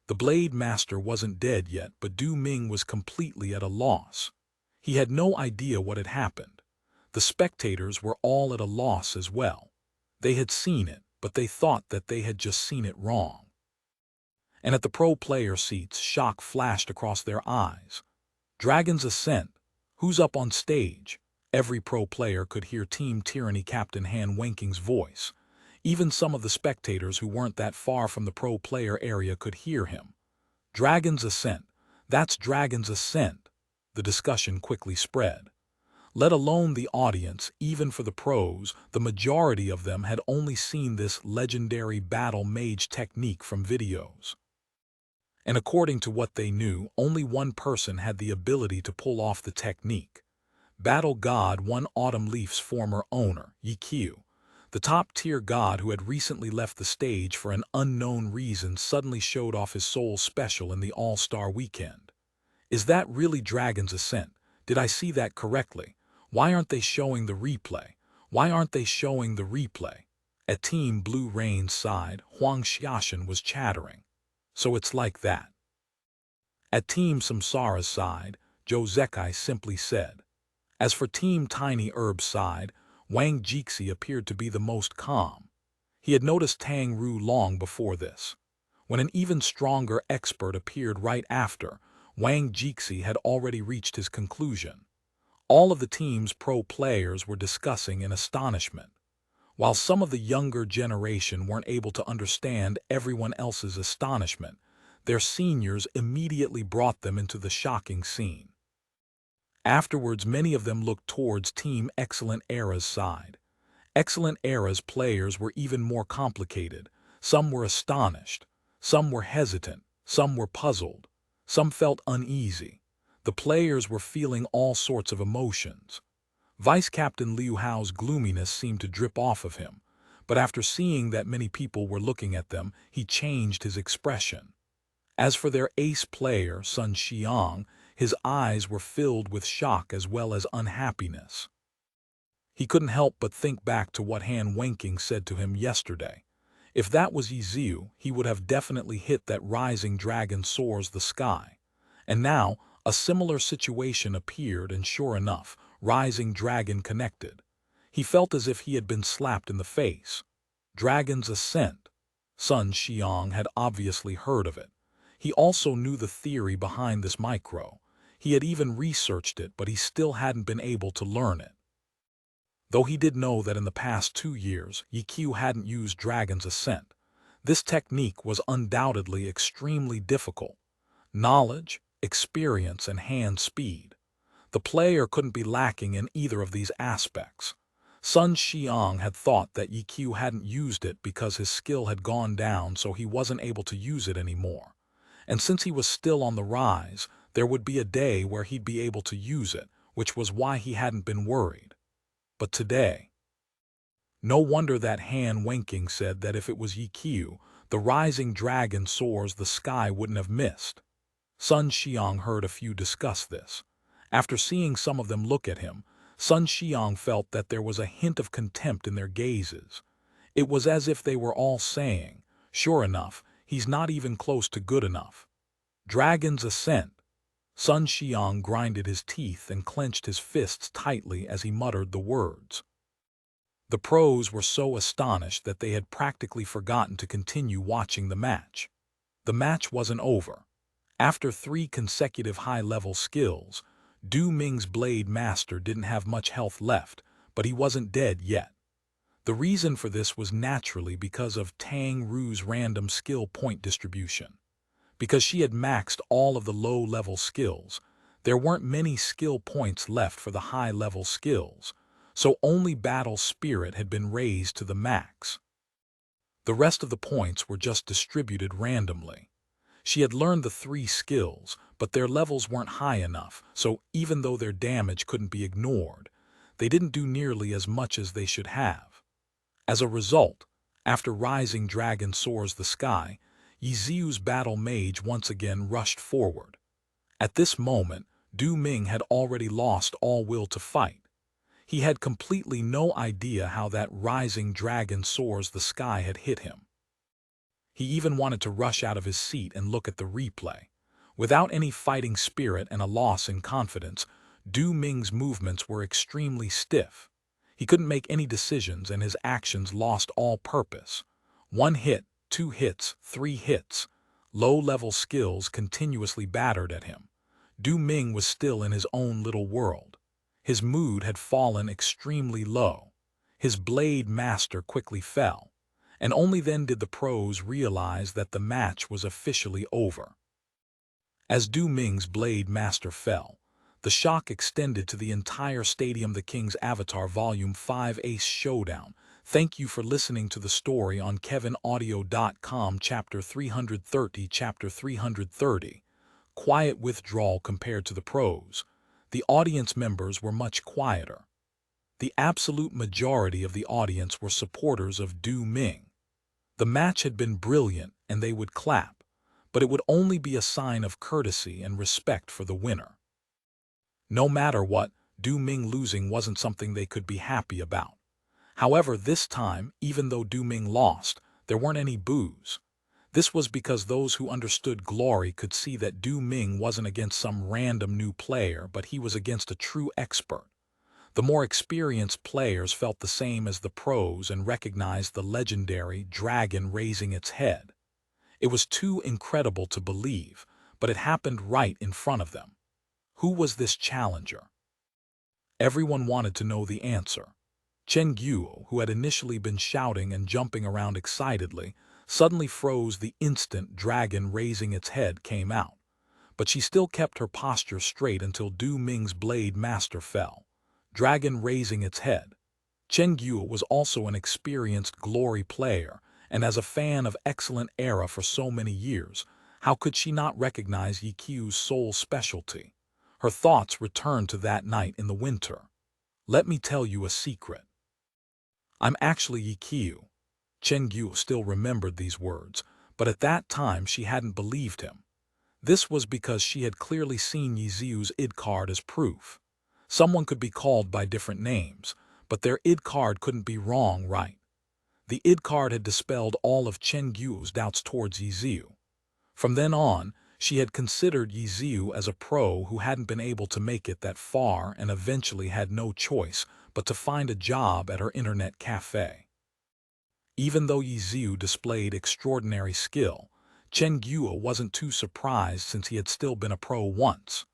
Speaker 1: The Blade Master wasn't dead yet, but Du Ming was completely at a loss. He had no idea what had happened. The spectators were all at a loss as well. They had seen it, but they thought that they had just seen it wrong. And at the pro player seats, shock flashed across their eyes. Dragon's Ascent. Who's up on stage? Every pro player could hear Team Tyranny captain Han Wenqing's voice. Even some of the spectators who weren't that far from the pro player area could hear him. Dragon's Ascent. That's Dragon's Ascent. The discussion quickly spread. Let alone the audience, even for the pros, the majority of them had only seen this legendary battle mage technique from videos. And according to what they knew, only one person had the ability to pull off the technique. Battle God One Autumn Leaf's former owner, Ye Xiu. The top-tier god who had recently left the stage for an unknown reason suddenly showed off his soul special in the All-Star Weekend. Is that really Dragon's Ascent? Did I see that correctly? Why aren't they showing the replay? Why aren't they showing the replay? At Team Blue Rain's side, Huang Xiaoshan was chattering. So it's like that. At Team Samsara's side, Zhou Zekai simply said. As for Team Tiny Herb's side, Wang Jixi appeared to be the most calm. He had noticed Tang Ru long before this. When an even stronger expert appeared right after, Wang Jixi had already reached his conclusion. All of the team's pro players were discussing in astonishment. While some of the younger generation weren't able to understand everyone else's astonishment, their seniors immediately brought them into the shocking scene. Afterwards, many of them looked towards Team Excellent Era's side. Excellent Era's players were even more complicated. Some were astonished, some were hesitant, some were puzzled, some felt uneasy. The players were feeling all sorts of emotions. Vice Captain Liu Hao's gloominess seemed to drip off of him, but after seeing that many people were looking at them, he changed his expression. As for their ace player, Sun Xiang, his eyes were filled with shock as well as unhappiness. He couldn't help but think back to what Han Wenqing said to him yesterday. If that was Ye Xiu, he would have definitely hit that Rising Dragon Soars the Sky. And now, a similar situation appeared, and sure enough, Rising Dragon connected. He felt as if he had been slapped in the face. Dragon's Ascent. Sun Xiang had obviously heard of it. He also knew the theory behind this micro. He had even researched it, but he still hadn't been able to learn it. Though he did know that in the past 2 years, Ye Xiu hadn't used Dragon's Ascent. This technique was undoubtedly extremely difficult. Knowledge, experience, and hand speed. The player couldn't be lacking in either of these aspects. Sun Xiang had thought that Ye Xiu hadn't used it because his skill had gone down, so he wasn't able to use it anymore. And since he was still on the rise, there would be a day where he'd be able to use it, which was why he hadn't been worried. But today... No wonder that Han Wenqing said that if it was Ye Xiu, the Rising Dragon Soars the Sky wouldn't have missed. Sun Xiang heard a few discuss this. After seeing some of them look at him, Sun Xiang felt that there was a hint of contempt in their gazes. It was as if they were all saying, "Sure enough, he's not even close to good enough." Dragon's Ascent. Sun Xiang grinded his teeth and clenched his fists tightly as he muttered the words. The pros were so astonished that they had practically forgotten to continue watching the match. The match wasn't over. After 3 consecutive high-level skills, Du Ming's Blade Master didn't have much health left, but he wasn't dead yet. The reason for this was naturally because of Tang Ru's random skill point distribution. Because she had maxed all of the low-level skills, there weren't many skill points left for the high-level skills, so only Battle Spirit had been raised to the max. The rest of the points were just distributed randomly. She had learned the 3 skills, but their levels weren't high enough, so even though their damage couldn't be ignored, they didn't do nearly as much as they should have. As a result, after Rising Dragon Soars the Sky, Ye Xiu's battle mage once again rushed forward. At this moment, Du Ming had already lost all will to fight. He had completely no idea how that Rising Dragon Soars the Sky had hit him. He even wanted to rush out of his seat and look at the replay. Without any fighting spirit and a loss in confidence, Du Ming's movements were extremely stiff. He couldn't make any decisions and his actions lost all purpose. 1 hit, 2 hits, 3 hits. Low-level skills continuously battered at him. Du Ming was still in his own little world. His mood had fallen extremely low. His Blade Master quickly fell, and only then did the pros realize that the match was officially over. As Du Ming's Blade Master fell, the shock extended to the entire stadium. The King's Avatar Volume 5 Ace Showdown. Thank you for listening to the story on KevinAudio.com. Chapter 330. Chapter 330. Quiet withdrawal compared to the pros. The audience members were much quieter. The absolute majority of the audience were supporters of Du Ming. The match had been brilliant and they would clap, but it would only be a sign of courtesy and respect for the winner. No matter what, Du Ming losing wasn't something they could be happy about. However, this time, even though Du Ming lost, there weren't any boos. This was because those who understood glory could see that Du Ming wasn't against some random new player, but he was against a true expert. The more experienced players felt the same as the pros and recognized the legendary dragon raising its head. It was too incredible to believe, but it happened right in front of them. Who was this challenger? Everyone wanted to know the answer. Chen Guo, who had initially been shouting and jumping around excitedly, suddenly froze the instant dragon raising its head came out. But she still kept her posture straight until Du Ming's Blade Master fell. Dragon raising its head. Chen Guo was also an experienced glory player, and as a fan of excellent era for so many years, how could she not recognize Ye Xiu's sole specialty? Her thoughts returned to that night in the winter. Let me tell you a secret. I'm actually Ye Xiu. Chen Guo still remembered these words, but at that time she hadn't believed him. This was because she had clearly seen Ye Xiu's id card as proof. Someone could be called by different names, but their id card couldn't be wrong, right? The id card had dispelled all of Chen Guo's doubts towards Ye Xiu. From then on, she had considered Ye Xiu as a pro who hadn't been able to make it that far and eventually had no choice but to find a job at her internet cafe. Even though Ye Xiu displayed extraordinary skill, Chen Guo wasn't too surprised since he had still been a pro once.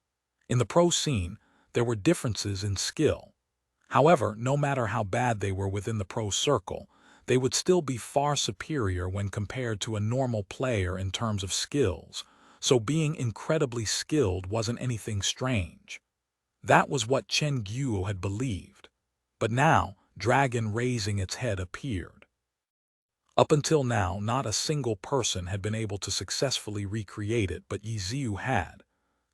Speaker 1: In the pro scene, there were differences in skill. However, no matter how bad they were within the pro circle, they would still be far superior when compared to a normal player in terms of skills, so being incredibly skilled wasn't anything strange. That was what Chen Guo had believed. But now, dragon raising its head appeared. Up until now, not a single person had been able to successfully recreate it, but Ye Xiu had.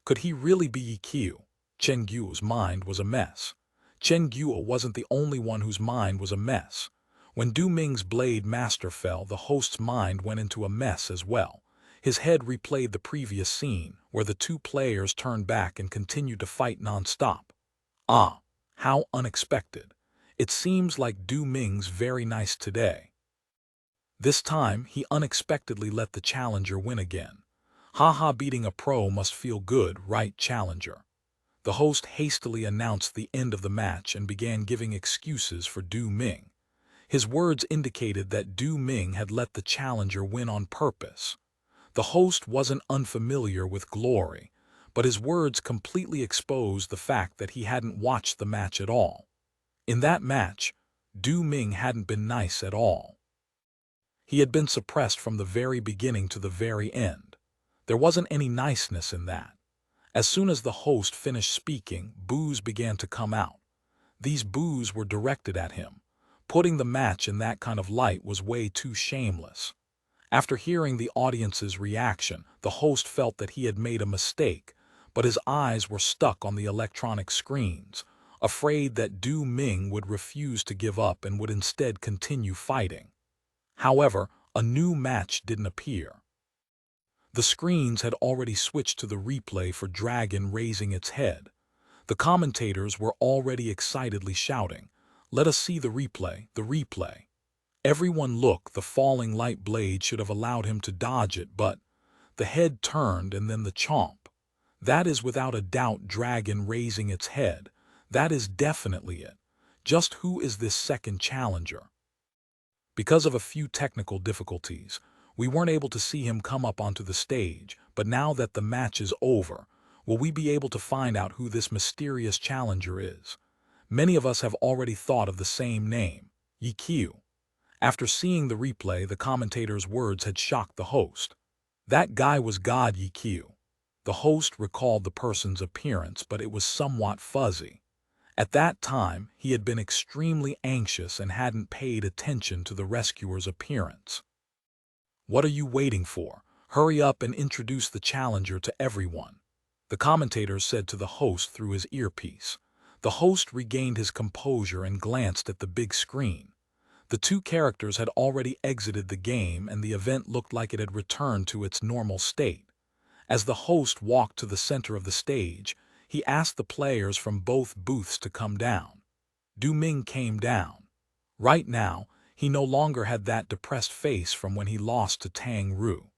Speaker 1: Could he really be Ye Xiu? Chen Guo's mind was a mess. Chen Guo wasn't the only one whose mind was a mess. When Du Ming's Blade Master fell, the host's mind went into a mess as well. His head replayed the previous scene, where the two players turned back and continued to fight non-stop. Ah, how unexpected. It seems like Du Ming's very nice today. This time, he unexpectedly let the challenger win again. Haha, beating a pro must feel good, right, challenger? The host hastily announced the end of the match and began giving excuses for Du Ming. His words indicated that Du Ming had let the challenger win on purpose. The host wasn't unfamiliar with glory, but his words completely exposed the fact that he hadn't watched the match at all. In that match, Du Ming hadn't been nice at all. He had been suppressed from the very beginning to the very end. There wasn't any niceness in that. As soon as the host finished speaking, boos began to come out. These boos were directed at him. Putting the match in that kind of light was way too shameless. After hearing the audience's reaction, the host felt that he had made a mistake, but his eyes were stuck on the electronic screens, afraid that Du Ming would refuse to give up and would instead continue fighting. However, a new match didn't appear. The screens had already switched to the replay for Dragon raising its head. The commentators were already excitedly shouting, "Let us see the replay, the replay." Everyone looked, the falling light blade should have allowed him to dodge it, but the head turned and then the chomp. That is without a doubt Dragon raising its head. That is definitely it. Just who is this second challenger? Because of a few technical difficulties, we weren't able to see him come up onto the stage, but now that the match is over, will we be able to find out who this mysterious challenger is? Many of us have already thought of the same name, Ye Xiu. After seeing the replay, the commentator's words had shocked the host. That guy was God, Ye Xiu. The host recalled the person's appearance, but it was somewhat fuzzy. At that time, he had been extremely anxious and hadn't paid attention to the rescuer's appearance. "What are you waiting for? Hurry up and introduce the challenger to everyone," the commentator said to the host through his earpiece. The host regained his composure and glanced at the big screen. The two characters had already exited the game and the event looked like it had returned to its normal state. As the host walked to the center of the stage, he asked the players from both booths to come down. Du Ming came down. Right now, he no longer had that depressed face from when he lost to Tang Ru.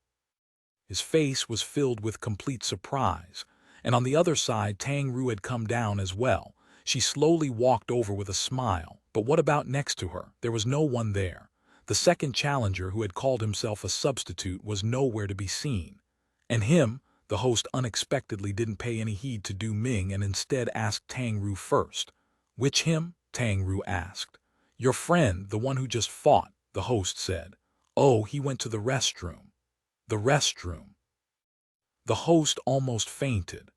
Speaker 1: His face was filled with complete surprise, and on the other side Tang Ru had come down as well. She slowly walked over with a smile, but what about next to her? There was no one there. The second challenger, who had called himself a substitute, was nowhere to be seen. And him, the host unexpectedly didn't pay any heed to Du Ming and instead asked Tang Ru first. "Which him?" Tang Ru asked. "Your friend, the one who just fought," the host said. "Oh, he went to the restroom." The restroom. The host almost fainted.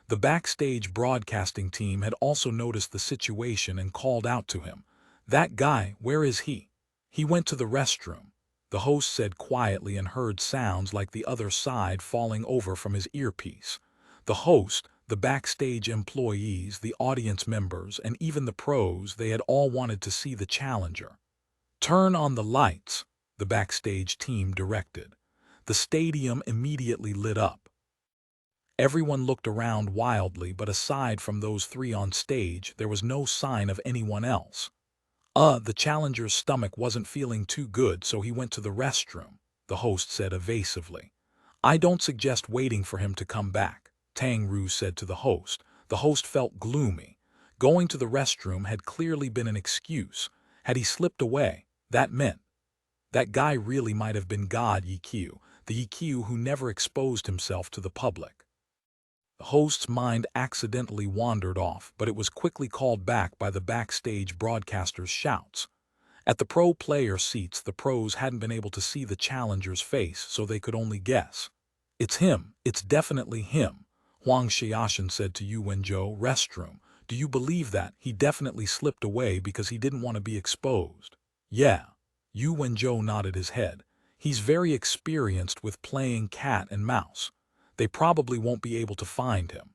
Speaker 1: The backstage broadcasting team had also noticed the situation and called out to him. "That guy, where is he?" "He went to the restroom," the host said quietly and heard sounds like the other side falling over from his earpiece. The host, the backstage employees, the audience members, and even the pros, they had all wanted to see the challenger. "Turn on the lights," the backstage team directed. The stadium immediately lit up. Everyone looked around wildly, but aside from those three on stage, there was no sign of anyone else. The challenger's stomach wasn't feeling too good, so he went to the restroom," the host said evasively. "I don't suggest waiting for him to come back," Tang Ru said to the host. The host felt gloomy. Going to the restroom had clearly been an excuse. Had he slipped away, that meant that guy really might have been God, Ye Xiu, the Ye Xiu who never exposed himself to the public. The host's mind accidentally wandered off, but it was quickly called back by the backstage broadcaster's shouts. At the pro player seats, the pros hadn't been able to see the challenger's face, so they could only guess. "It's him. It's definitely him," Huang Xiaoshan said to Yu Wenzhou. "Restroom. Do you believe that? He definitely slipped away because he didn't want to be exposed." "Yeah." Yu Wenzhou nodded his head. "He's very experienced with playing cat and mouse. They probably won't be able to find him."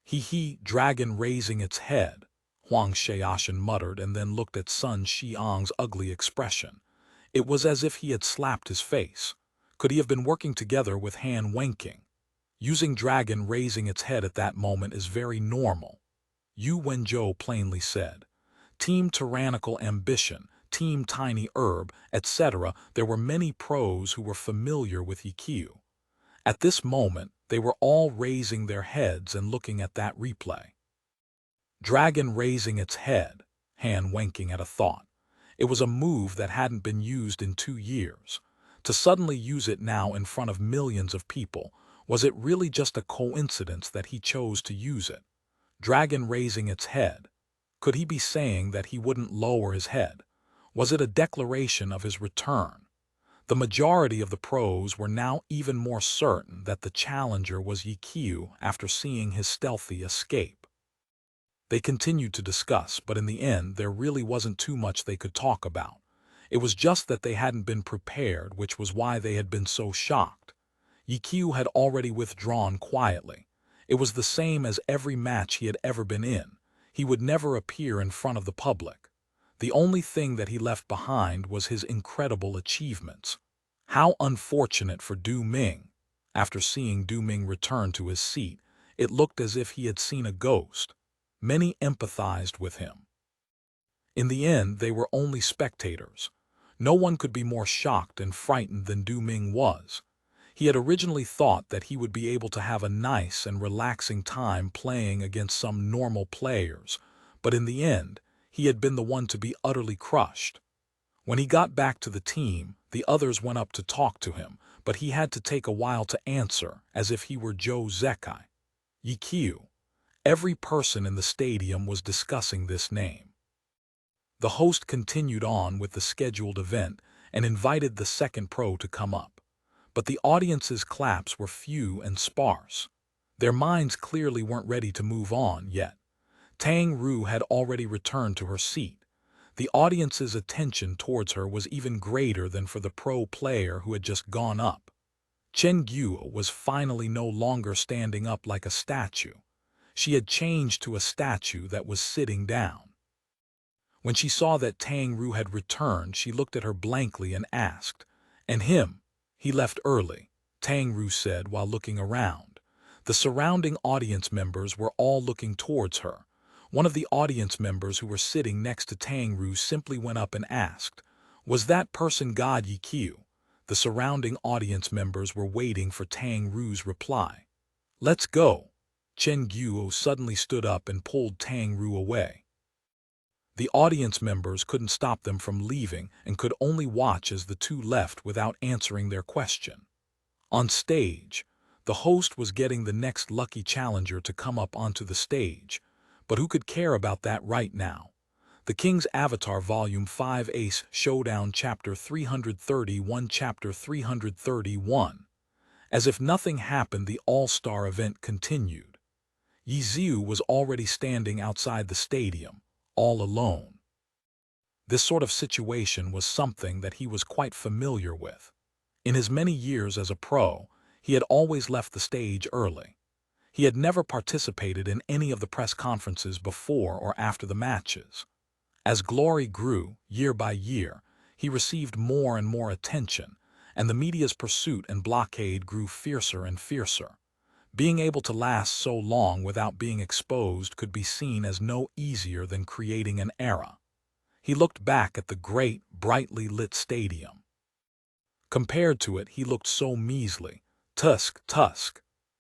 Speaker 1: "He, Dragon raising its head," Huang Xiaoshan muttered and then looked at Sun Xiang's ugly expression. It was as if he had slapped his face. Could he have been working together with Han Wenqing? Using dragon raising its head at that moment is very normal. Yu Wenzhou plainly said. Team tyrannical ambition, team tiny herb, etc. There were many pros who were familiar with Ye Xiu. At this moment, they were all raising their heads and looking at that replay. Dragon raising its head, Han winking at a thought. It was a move that hadn't been used in 2 years. To suddenly use it now in front of millions of people, was it really just a coincidence that he chose to use it? Dragon raising its head. Could he be saying that he wouldn't lower his head? Was it a declaration of his return? The majority of the pros were now even more certain that the challenger was Ye Xiu after seeing his stealthy escape. They continued to discuss, but in the end there really wasn't too much they could talk about. It was just that they hadn't been prepared, which was why they had been so shocked. Ye Xiu had already withdrawn quietly. It was the same as every match he had ever been in. He would never appear in front of the public. The only thing that he left behind was his incredible achievements. How unfortunate for Du Ming. After seeing Du Ming return to his seat, it looked as if he had seen a ghost. Many empathized with him. In the end, they were only spectators. No one could be more shocked and frightened than Du Ming was. He had originally thought that he would be able to have a nice and relaxing time playing against some normal players, but in the end, he had been the one to be utterly crushed. When he got back to the team, the others went up to talk to him, but he had to take a while to answer, as if he were Zhou Zekai. Ye Xiu. Every person in the stadium was discussing this name. The host continued on with the scheduled event and invited the second pro to come up. But the audience's claps were few and sparse. Their minds clearly weren't ready to move on yet. Tang Ru had already returned to her seat. The audience's attention towards her was even greater than for the pro player who had just gone up. Chen Guo was finally no longer standing up like a statue. She had changed to a statue that was sitting down. When she saw that Tang Ru had returned, she looked at her blankly and asked, "And him? He left early," Tang Ru said while looking around. The surrounding audience members were all looking towards her. One of the audience members who were sitting next to Tang Ru simply went up and asked, "Was that person God Ye Xiu?" The surrounding audience members were waiting for Tang Ru's reply. "Let's go." Chen Guo suddenly stood up and pulled Tang Ru away. The audience members couldn't stop them from leaving and could only watch as the two left without answering their question. On stage, the host was getting the next lucky challenger to come up onto the stage, but who could care about that right now? The King's Avatar Volume 5 Ace Showdown Chapter 331 Chapter 331. As if nothing happened, the all-star event continued. Ye Xiu was already standing outside the stadium, all alone. This sort of situation was something that he was quite familiar with. In his many years as a pro, he had always left the stage early. He had never participated in any of the press conferences before or after the matches. As glory grew, year by year, he received more and more attention, and the media's pursuit and blockade grew fiercer and fiercer. Being able to last so long without being exposed could be seen as no easier than creating an era. He looked back at the great, brightly lit stadium. Compared to it, he looked so measly. Tusk.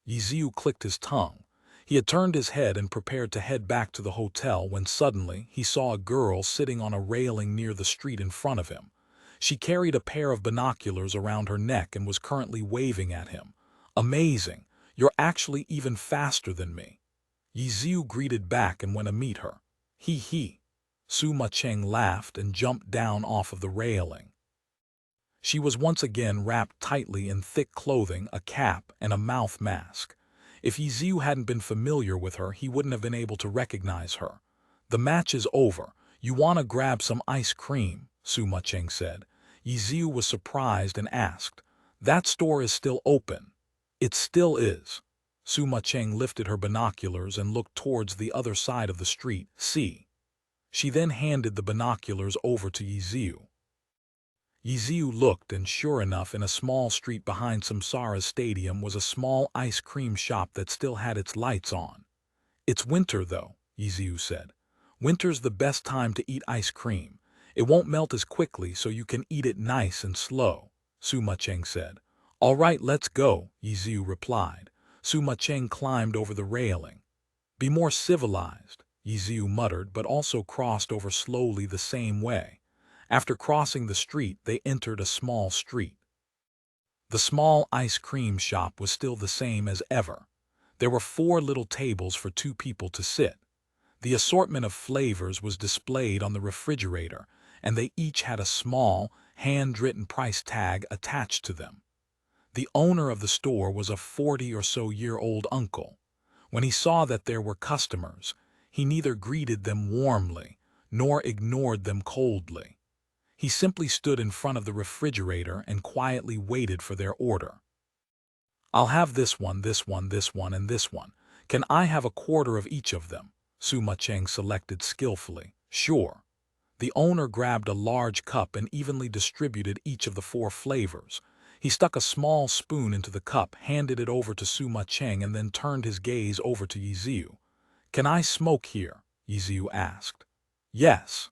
Speaker 1: Ye Xiu clicked his tongue. He had turned his head and prepared to head back to the hotel when suddenly he saw a girl sitting on a railing near the street in front of him. She carried a pair of binoculars around her neck and was currently waving at him. "Amazing! You're actually even faster than me." Ye Xiu greeted back and went to meet her. He. Sima Cheng laughed and jumped down off of the railing. She was once again wrapped tightly in thick clothing, a cap, and a mouth mask. If Ye Xiu hadn't been familiar with her, he wouldn't have been able to recognize her. "The match is over. You want to grab some ice cream?" Sima Cheng said. Ye Xiu was surprised and asked, "That store is still open?" "It still is." Sima Cheng lifted her binoculars and looked towards the other side of the street. "See." She then handed the binoculars over to Ye Xiu. Ye Xiu looked, and sure enough, in a small street behind Samsara's stadium was a small ice cream shop that still had its lights on. "It's winter, though," Ye Xiu said. "Winter's the best time to eat ice cream. It won't melt as quickly, so you can eat it nice and slow," Sima Cheng said. "All right, let's go," Ye Xiu replied. Sima Cheng climbed over the railing. "Be more civilized," Ye Xiu muttered, but also crossed over slowly the same way. After crossing the street, they entered a small street. The small ice cream shop was still the same as ever. There were 4 little tables for 2 people to sit. The assortment of flavors was displayed on the refrigerator, and they each had a small, hand-written price tag attached to them. The owner of the store was a 40-or-so-year-old uncle. When he saw that there were customers, he neither greeted them warmly nor ignored them coldly. He simply stood in front of the refrigerator and quietly waited for their order. "I'll have this one, this one, this one, and this one. Can I have a quarter of each of them?" Sima Cheng selected skillfully. "Sure." The owner grabbed a large cup and evenly distributed each of the 4 flavors. He stuck a small spoon into the cup, handed it over to Sima Cheng, and then turned his gaze over to Ye Xiu. "Can I smoke here?" Ye Xiu asked. "Yes."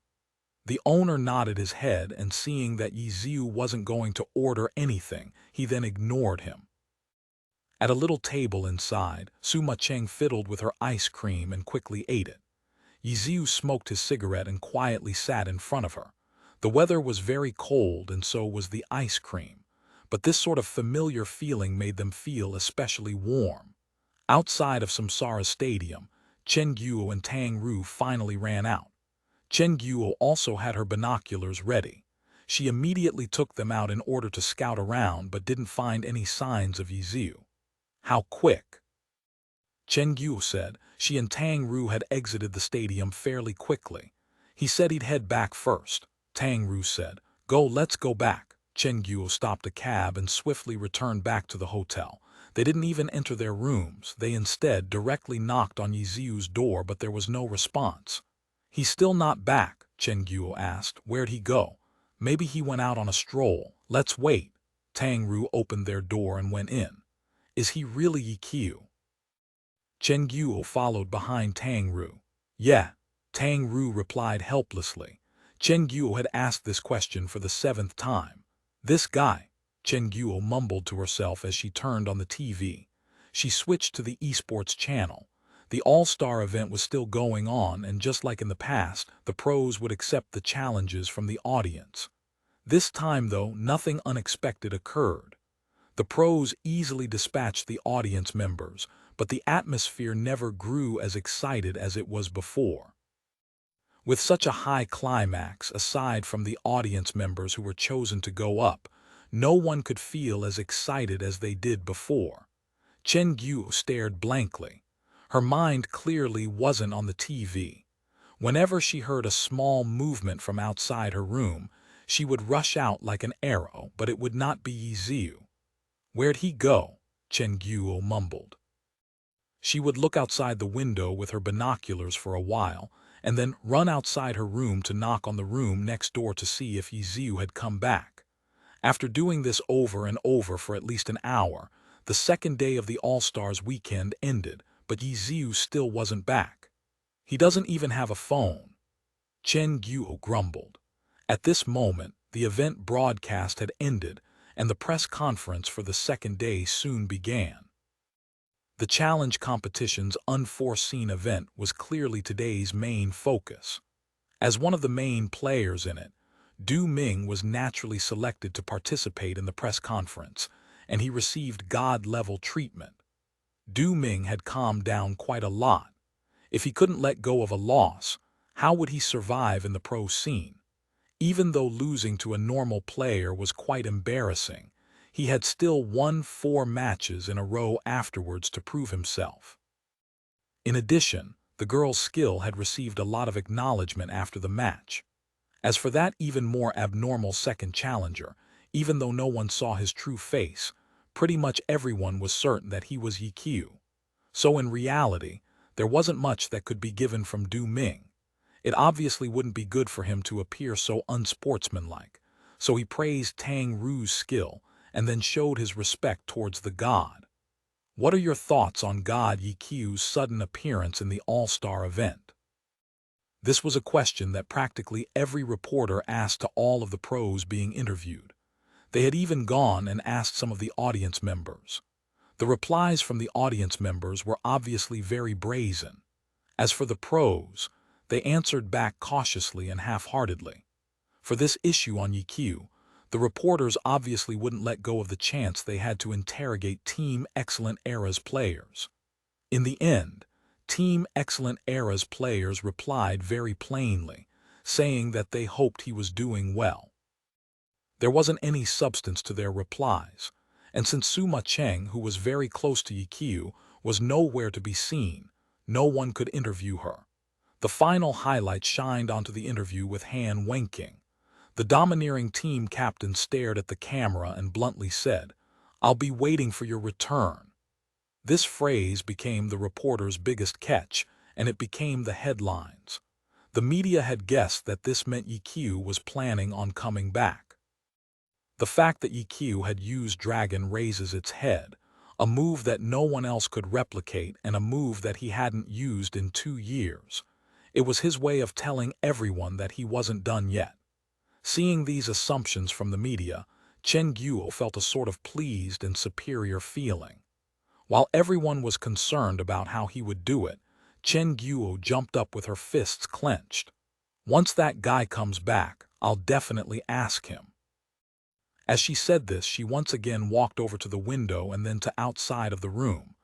Speaker 1: The owner nodded his head, and seeing that Ye Xiu wasn't going to order anything, he then ignored him. At a little table inside, Sima Cheng fiddled with her ice cream and quickly ate it. Ye Xiu smoked his cigarette and quietly sat in front of her. The weather was very cold, and so was the ice cream, but this sort of familiar feeling made them feel especially warm. Outside of Samsara Stadium, Chen Guo and Tang Ru finally ran out. Chen Guo also had her binoculars ready. She immediately took them out in order to scout around, but didn't find any signs of Ye Xiu. "How quick!" Chen Guo said. She and Tang Ru had exited the stadium fairly quickly. He said he'd head back first. Tang Ru said, Let's go back." Chen Guo stopped a cab and swiftly returned back to the hotel. They didn't even enter their rooms. They instead directly knocked on Ye Xiu's door, but there was no response. "He's still not back," Chen Guo asked. "Where'd he go?" "Maybe he went out on a stroll. Let's wait." Tang Ru opened their door and went in. "Is he really Ye Xiu?" Chen Guo followed behind Tang Ru. "Yeah," Tang Ru replied helplessly. Chen Guo had asked this question for the 7th time. "This guy," Chen Guo mumbled to herself as she turned on the TV. She switched to the esports channel. The All-Star event was still going on, and just like in the past, the pros would accept the challenges from the audience. This time, though, nothing unexpected occurred. The pros easily dispatched the audience members, but the atmosphere never grew as excited as it was before. With such a high climax, aside from the audience members who were chosen to go up, no one could feel as excited as they did before. Chen Guo stared blankly. Her mind clearly wasn't on the TV. Whenever she heard a small movement from outside her room, she would rush out like an arrow, but it would not be Ye Xiu. "Where'd he go?" Chen Guo mumbled. She would look outside the window with her binoculars for a while, and then run outside her room to knock on the room next door to see if Ye Xiu had come back. After doing this over and over for at least an hour, the second day of the All-Stars weekend ended, but Ye Xiu still wasn't back. "He doesn't even have a phone," Chen Guo grumbled. At this moment, the event broadcast had ended, and the press conference for the second day soon began. The challenge competition's unforeseen event was clearly today's main focus. As one of the main players in it, Du Ming was naturally selected to participate in the press conference, and he received God-level treatment. Du Ming had calmed down quite a lot. If he couldn't let go of a loss, how would he survive in the pro scene? Even though losing to a normal player was quite embarrassing, he had still won 4 matches in a row afterwards to prove himself. In addition, the girl's skill had received a lot of acknowledgement after the match. As for that even more abnormal second challenger, even though no one saw his true face, pretty much everyone was certain that he was Ye Xiu. So in reality, there wasn't much that could be given from Du Ming. It obviously wouldn't be good for him to appear so unsportsmanlike. So he praised Tang Ru's skill and then showed his respect towards the god. What are your thoughts on God Ye Xiu's sudden appearance in the All-Star event? This was a question that practically every reporter asked to all of the pros being interviewed. They had even gone and asked some of the audience members. The replies from the audience members were obviously very brazen. As for the pros, they answered back cautiously and half-heartedly. For this issue on Ye Xiu, the reporters obviously wouldn't let go of the chance they had to interrogate Team Excellent Era's players. In the end, Team Excellent Era's players replied very plainly, saying that they hoped he was doing well. There wasn't any substance to their replies, and since Suma Cheng, who was very close to Ye Xiu, was nowhere to be seen, no one could interview her. The final highlight shined onto the interview with Han Wenqing. The domineering team captain stared at the camera and bluntly said, "I'll be waiting for your return." This phrase became the reporter's biggest catch, and it became the headlines. The media had guessed that this meant Ye Xiu was planning on coming back. The fact that Ye Xiu had used Dragon raises its head, a move that no one else could replicate and a move that he hadn't used in 2 years. It was his way of telling everyone that he wasn't done yet. Seeing these assumptions from the media, Chen Guo felt a sort of pleased and superior feeling. While everyone was concerned about how he would do it, Chen Guo jumped up with her fists clenched. "Once that guy comes back, I'll definitely ask him." As she said this, she once again walked over to the window and then to outside of the room.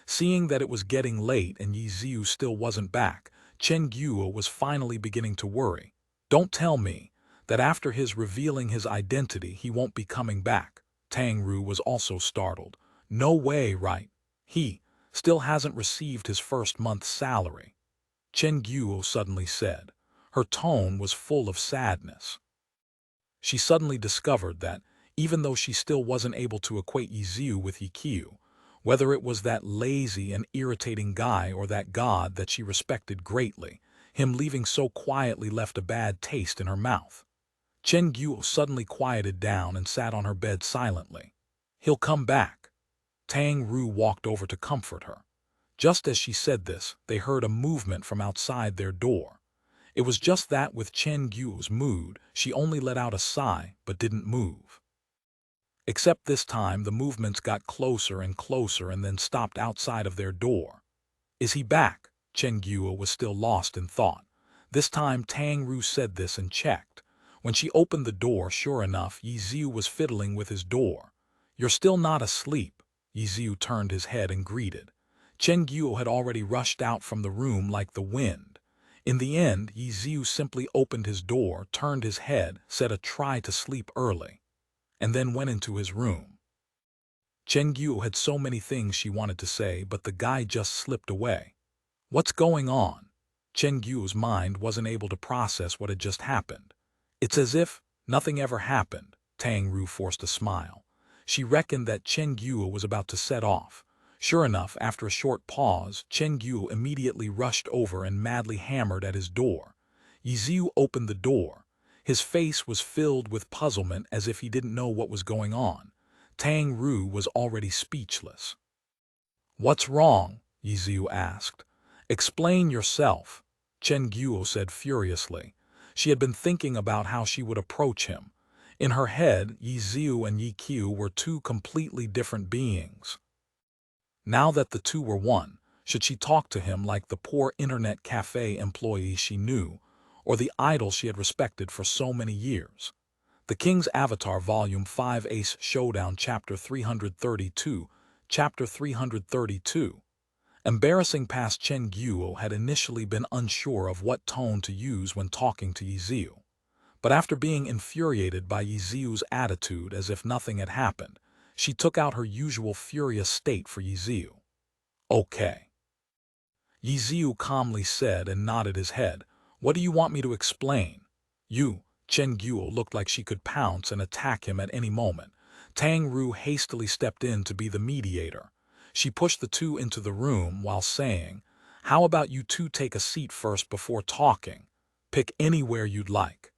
Speaker 1: Seeing that it was getting late and Ye Xiu still wasn't back, Chen Guo was finally beginning to worry. "Don't tell me that after his revealing his identity he won't be coming back." Tang Ru was also startled. "No way, right? He still hasn't received his first month's salary," Chen Guo suddenly said. Her tone was full of sadness. She suddenly discovered that, even though she still wasn't able to equate Ye Xiu with Ye Xiu, whether it was that lazy and irritating guy or that god that she respected greatly, him leaving so quietly left a bad taste in her mouth. Chen Guo suddenly quieted down and sat on her bed silently. "He'll come back." Tang Ru walked over to comfort her. Just as she said this, they heard a movement from outside their door. It was just that with Chen Guo's mood, she only let out a sigh but didn't move. Except this time the movements got closer and closer and then stopped outside of their door. "Is he back?" Chen Guo was still lost in thought. This time Tang Ru said this and checked. When she opened the door, sure enough, Ye Xiu was fiddling with his door. "You're still not asleep?" Ye Xiu turned his head and greeted. Chen Guo had already rushed out from the room like the wind. In the end, Ye Xiu simply opened his door, turned his head, said a try to sleep early, and then went into his room. Chen Guo had so many things she wanted to say, but the guy just slipped away. What's going on? Chen Guo's mind wasn't able to process what had just happened. It's as if nothing ever happened. Tang Ru forced a smile. She reckoned that Chen Guo was about to set off. Sure enough, after a short pause, Chen Guo immediately rushed over and madly hammered at his door. Ye Xiu opened the door. His face was filled with puzzlement as if he didn't know what was going on. Tang Ru was already speechless. "What's wrong?" Ye Xiu asked. "Explain yourself," Chen Guo said furiously. She had been thinking about how she would approach him. In her head, Ye Xiu and Ye Xiu were two completely different beings. Now that the two were one, should she talk to him like the poor internet cafe employee she knew, or the idol she had respected for so many years? The King's Avatar Volume 5 Ace Showdown Chapter 332 Chapter 332. Embarrassing past Chen Guo had initially been unsure of what tone to use when talking to Ye Xiu. But after being infuriated by Ye Xiu's attitude as if nothing had happened, she took out her usual furious state for Ye Xiu. "Okay," Ye Xiu calmly said and nodded his head. "What do you want me to explain?" "You." Chen Guo looked like she could pounce and attack him at any moment. Tang Ru hastily stepped in to be the mediator. She pushed the two into the room while saying, "How about you two take a seat first before talking? Pick anywhere you'd like."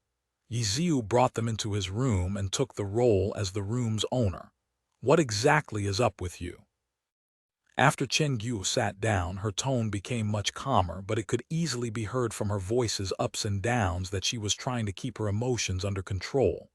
Speaker 1: Ye Xiu brought them into his room and took the role as the room's owner. What exactly is up with you? After Chen Guo sat down, her tone became much calmer, but it could easily be heard from her voice's ups and downs that she was trying to keep her emotions under control.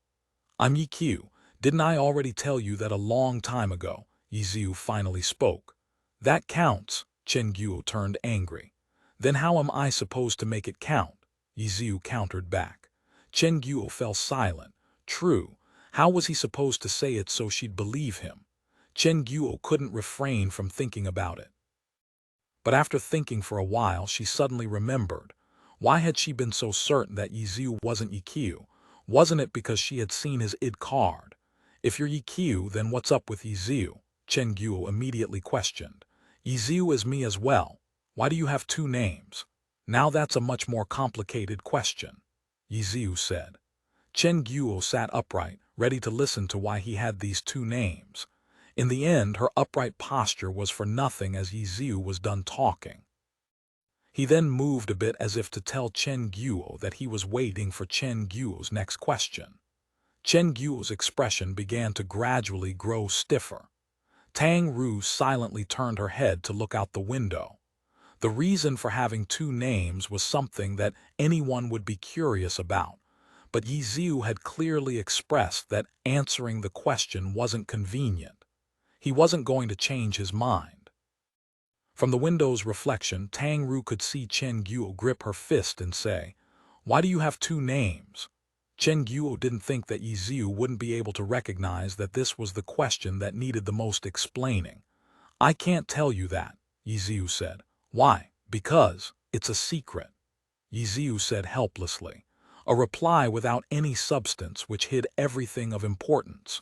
Speaker 1: I'm Ye Xiu. Didn't I already tell you that a long time ago? Ye Xiu finally spoke. That counts. Chen Guo turned angry. Then how am I supposed to make it count? Ye Xiu countered back. Chen Guo fell silent. True. How was he supposed to say it so she'd believe him? Chen Guo couldn't refrain from thinking about it. But after thinking for a while, she suddenly remembered. Why had she been so certain that Ye Xiu wasn't Ye Xiu? Wasn't it because she had seen his id card? If you're Ye Xiu, then what's up with Ye Xiu? Chen Guo immediately questioned. Ye Xiu is me as well. Why do you have two names? Now that's a much more complicated question, Ye Xiu said. Chen Guo sat upright, ready to listen to why he had these two names. In the end, her upright posture was for nothing as Ye Xiu was done talking. He then moved a bit as if to tell Chen Guo that he was waiting for Chen Guo's next question. Chen Guo's expression began to gradually grow stiffer. Tang Ru silently turned her head to look out the window. The reason for having two names was something that anyone would be curious about, but Ye Xiu had clearly expressed that answering the question wasn't convenient. He wasn't going to change his mind. From the window's reflection, Tang Ru could see Chen Guo grip her fist and say, "Why do you have two names?" Chen Guo didn't think that Ye Xiu wouldn't be able to recognize that this was the question that needed the most explaining. "I can't tell you that," Ye Xiu said. "Why?" "Because it's a secret," Ye Xiu said helplessly. A reply without any substance which hid everything of importance.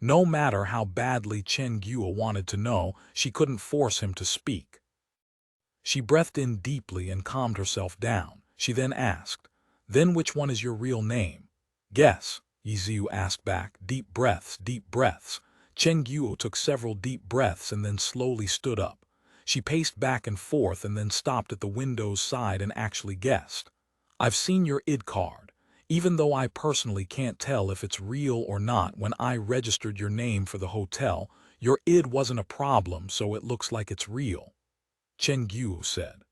Speaker 1: No matter how badly Chen Guo wanted to know, she couldn't force him to speak. She breathed in deeply and calmed herself down. She then asked, "Then which one is your real name?" "Guess," Ye Xiu asked back. Deep breaths, deep breaths. Chen Guo took several deep breaths and then slowly stood up. She paced back and forth and then stopped at the window's side and actually guessed. "I've seen your id card. Even though I personally can't tell if it's real or not, when I registered your name for the hotel, your id wasn't a problem, so it looks like it's real," Chen Guo said.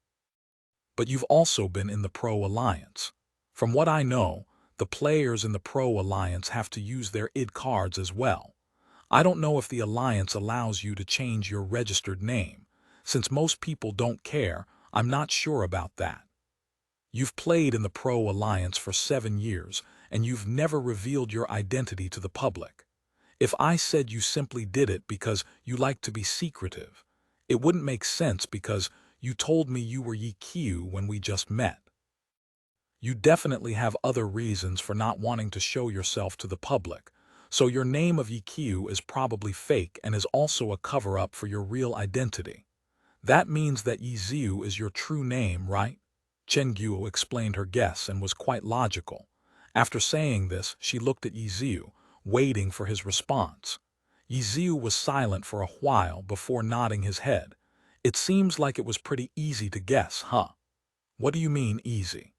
Speaker 1: "But you've also been in the Pro Alliance. From what I know, the players in the Pro Alliance have to use their id cards as well. I don't know if the Alliance allows you to change your registered name. Since most people don't care, I'm not sure about that. You've played in the Pro Alliance for 7 years, and you've never revealed your identity to the public. If I said you simply did it because you like to be secretive, it wouldn't make sense because you told me you were Ye Xiu when we just met. You definitely have other reasons for not wanting to show yourself to the public, so your name of Ye Xiu is probably fake and is also a cover-up for your real identity. That means that Ye Xiu is your true name, right?" Chen Guo explained her guess and was quite logical. After saying this, she looked at Ye Xiu, waiting for his response. Ye Xiu was silent for a while before nodding his head. "It seems like it was pretty easy to guess, huh?" "What do you mean, easy?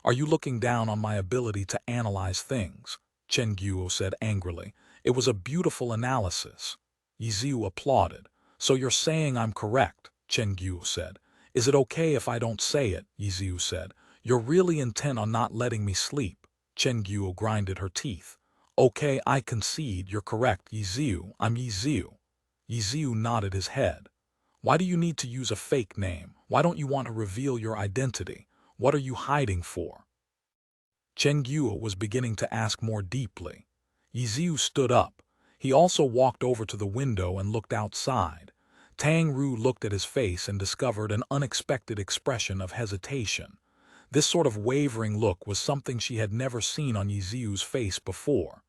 Speaker 1: Are you looking down on my ability to analyze things?" Chen Guo said angrily. "It was a beautiful analysis." Ye Xiu applauded. "So you're saying I'm correct," Chen Guo said. "Is it okay if I don't say it?" Ye Xiu said. "You're really intent on not letting me sleep." Chen Guo grinded her teeth. "Okay, I concede you're correct, Ye Xiu. I'm Ye Xiu." Ye Xiu nodded his head. "Why do you need to use a fake name? Why don't you want to reveal your identity? What are you hiding for?" Chen Guo was beginning to ask more deeply. Ye Xiu stood up. He also walked over to the window and looked outside. Tang Ru looked at his face and discovered an unexpected expression of hesitation. This sort of wavering look was something she had never seen on Ye Xiu's face before.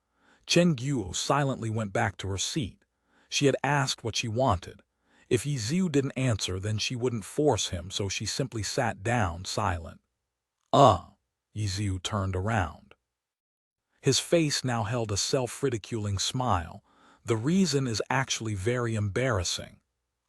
Speaker 1: Chen Guo silently went back to her seat. She had asked what she wanted. If Ye Xiu didn't answer, then she wouldn't force him, so she simply sat down silent. Ye Xiu turned around. His face now held a self-ridiculing smile. "The reason is actually very embarrassing."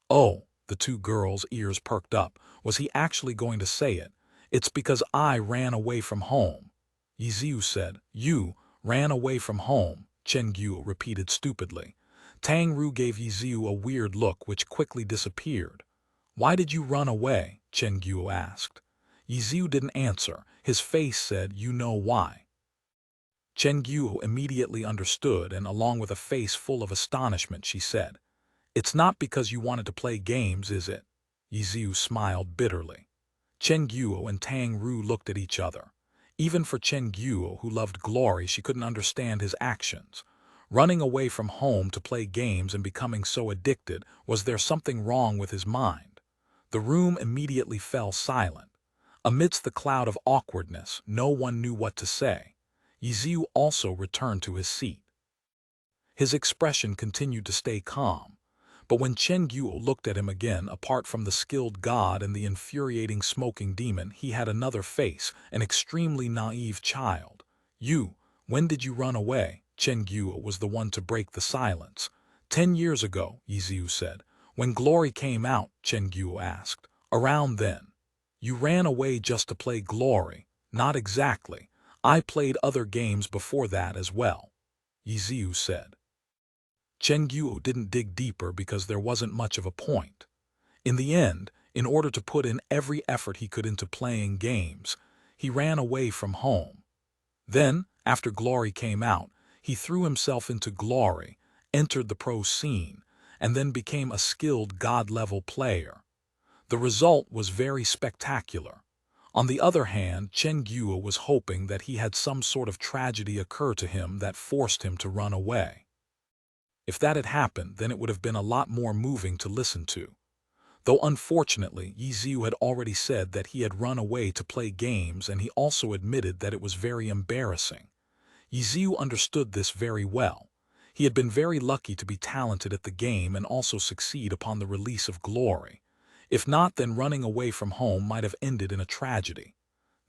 Speaker 1: "Oh," the two girls' ears perked up. Was he actually going to say it? "It's because I ran away from home." Ye Xiu said. You ran away from home, Chen Guo repeated stupidly. Tang Ru gave Ye Xiu a weird look which quickly disappeared. Why did you run away? Chen Guo asked. Ye Xiu didn't answer. His face said, you know why. Chen Guo immediately understood, and along with a face full of astonishment, she said, it's not because you wanted to play games, is it? Ye Xiu smiled bitterly. Chen Guo and Tang Ru looked at each other. Even for Chen Guo, who loved glory, she couldn't understand his actions. Running away from home to play games and becoming so addicted, was there something wrong with his mind? The room immediately fell silent. Amidst the cloud of awkwardness, no one knew what to say. Ye Xiu also returned to his seat. His expression continued to stay calm. But when Chen Guo looked at him again, apart from the skilled god and the infuriating smoking demon, he had another face, an extremely naive child. When did you run away? Chen Guo was the one to break the silence. 10 years ago, Ye Xiu said. When Glory came out, Chen Guo asked. Around then. You ran away just to play Glory. Not exactly. I played other games before that as well, Ye Xiu said. Chen Guo didn't dig deeper because there wasn't much of a point. In the end, in order to put in every effort he could into playing games, he ran away from home. Then, after Glory came out, he threw himself into Glory, entered the pro scene, and then became a skilled god-level player. The result was very spectacular. On the other hand, Chen Guo was hoping that he had some sort of tragedy occur to him that forced him to run away. If that had happened, then it would have been a lot more moving to listen to. Though unfortunately, Ye Xiu had already said that he had run away to play games, and he also admitted that it was very embarrassing. Ye Xiu understood this very well. He had been very lucky to be talented at the game and also succeed upon the release of Glory. If not, then running away from home might have ended in a tragedy.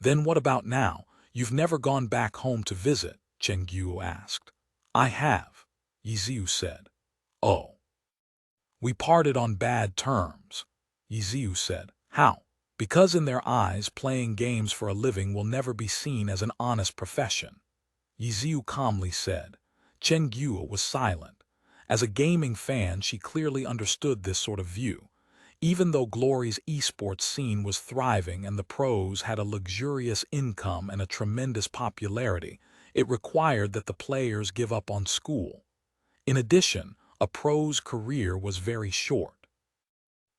Speaker 1: Then what about now? You've never gone back home to visit? Chen Guo asked. I have, Ye Xiu said. Oh. We parted on bad terms, Ye Xiu said. How? Because in their eyes, playing games for a living will never be seen as an honest profession, Ye Xiu calmly said. Chen Guo was silent. As a gaming fan, she clearly understood this sort of view. Even though Glory's esports scene was thriving and the pros had a luxurious income and a tremendous popularity, it required that the players give up on school. In addition, a pro's career was very short.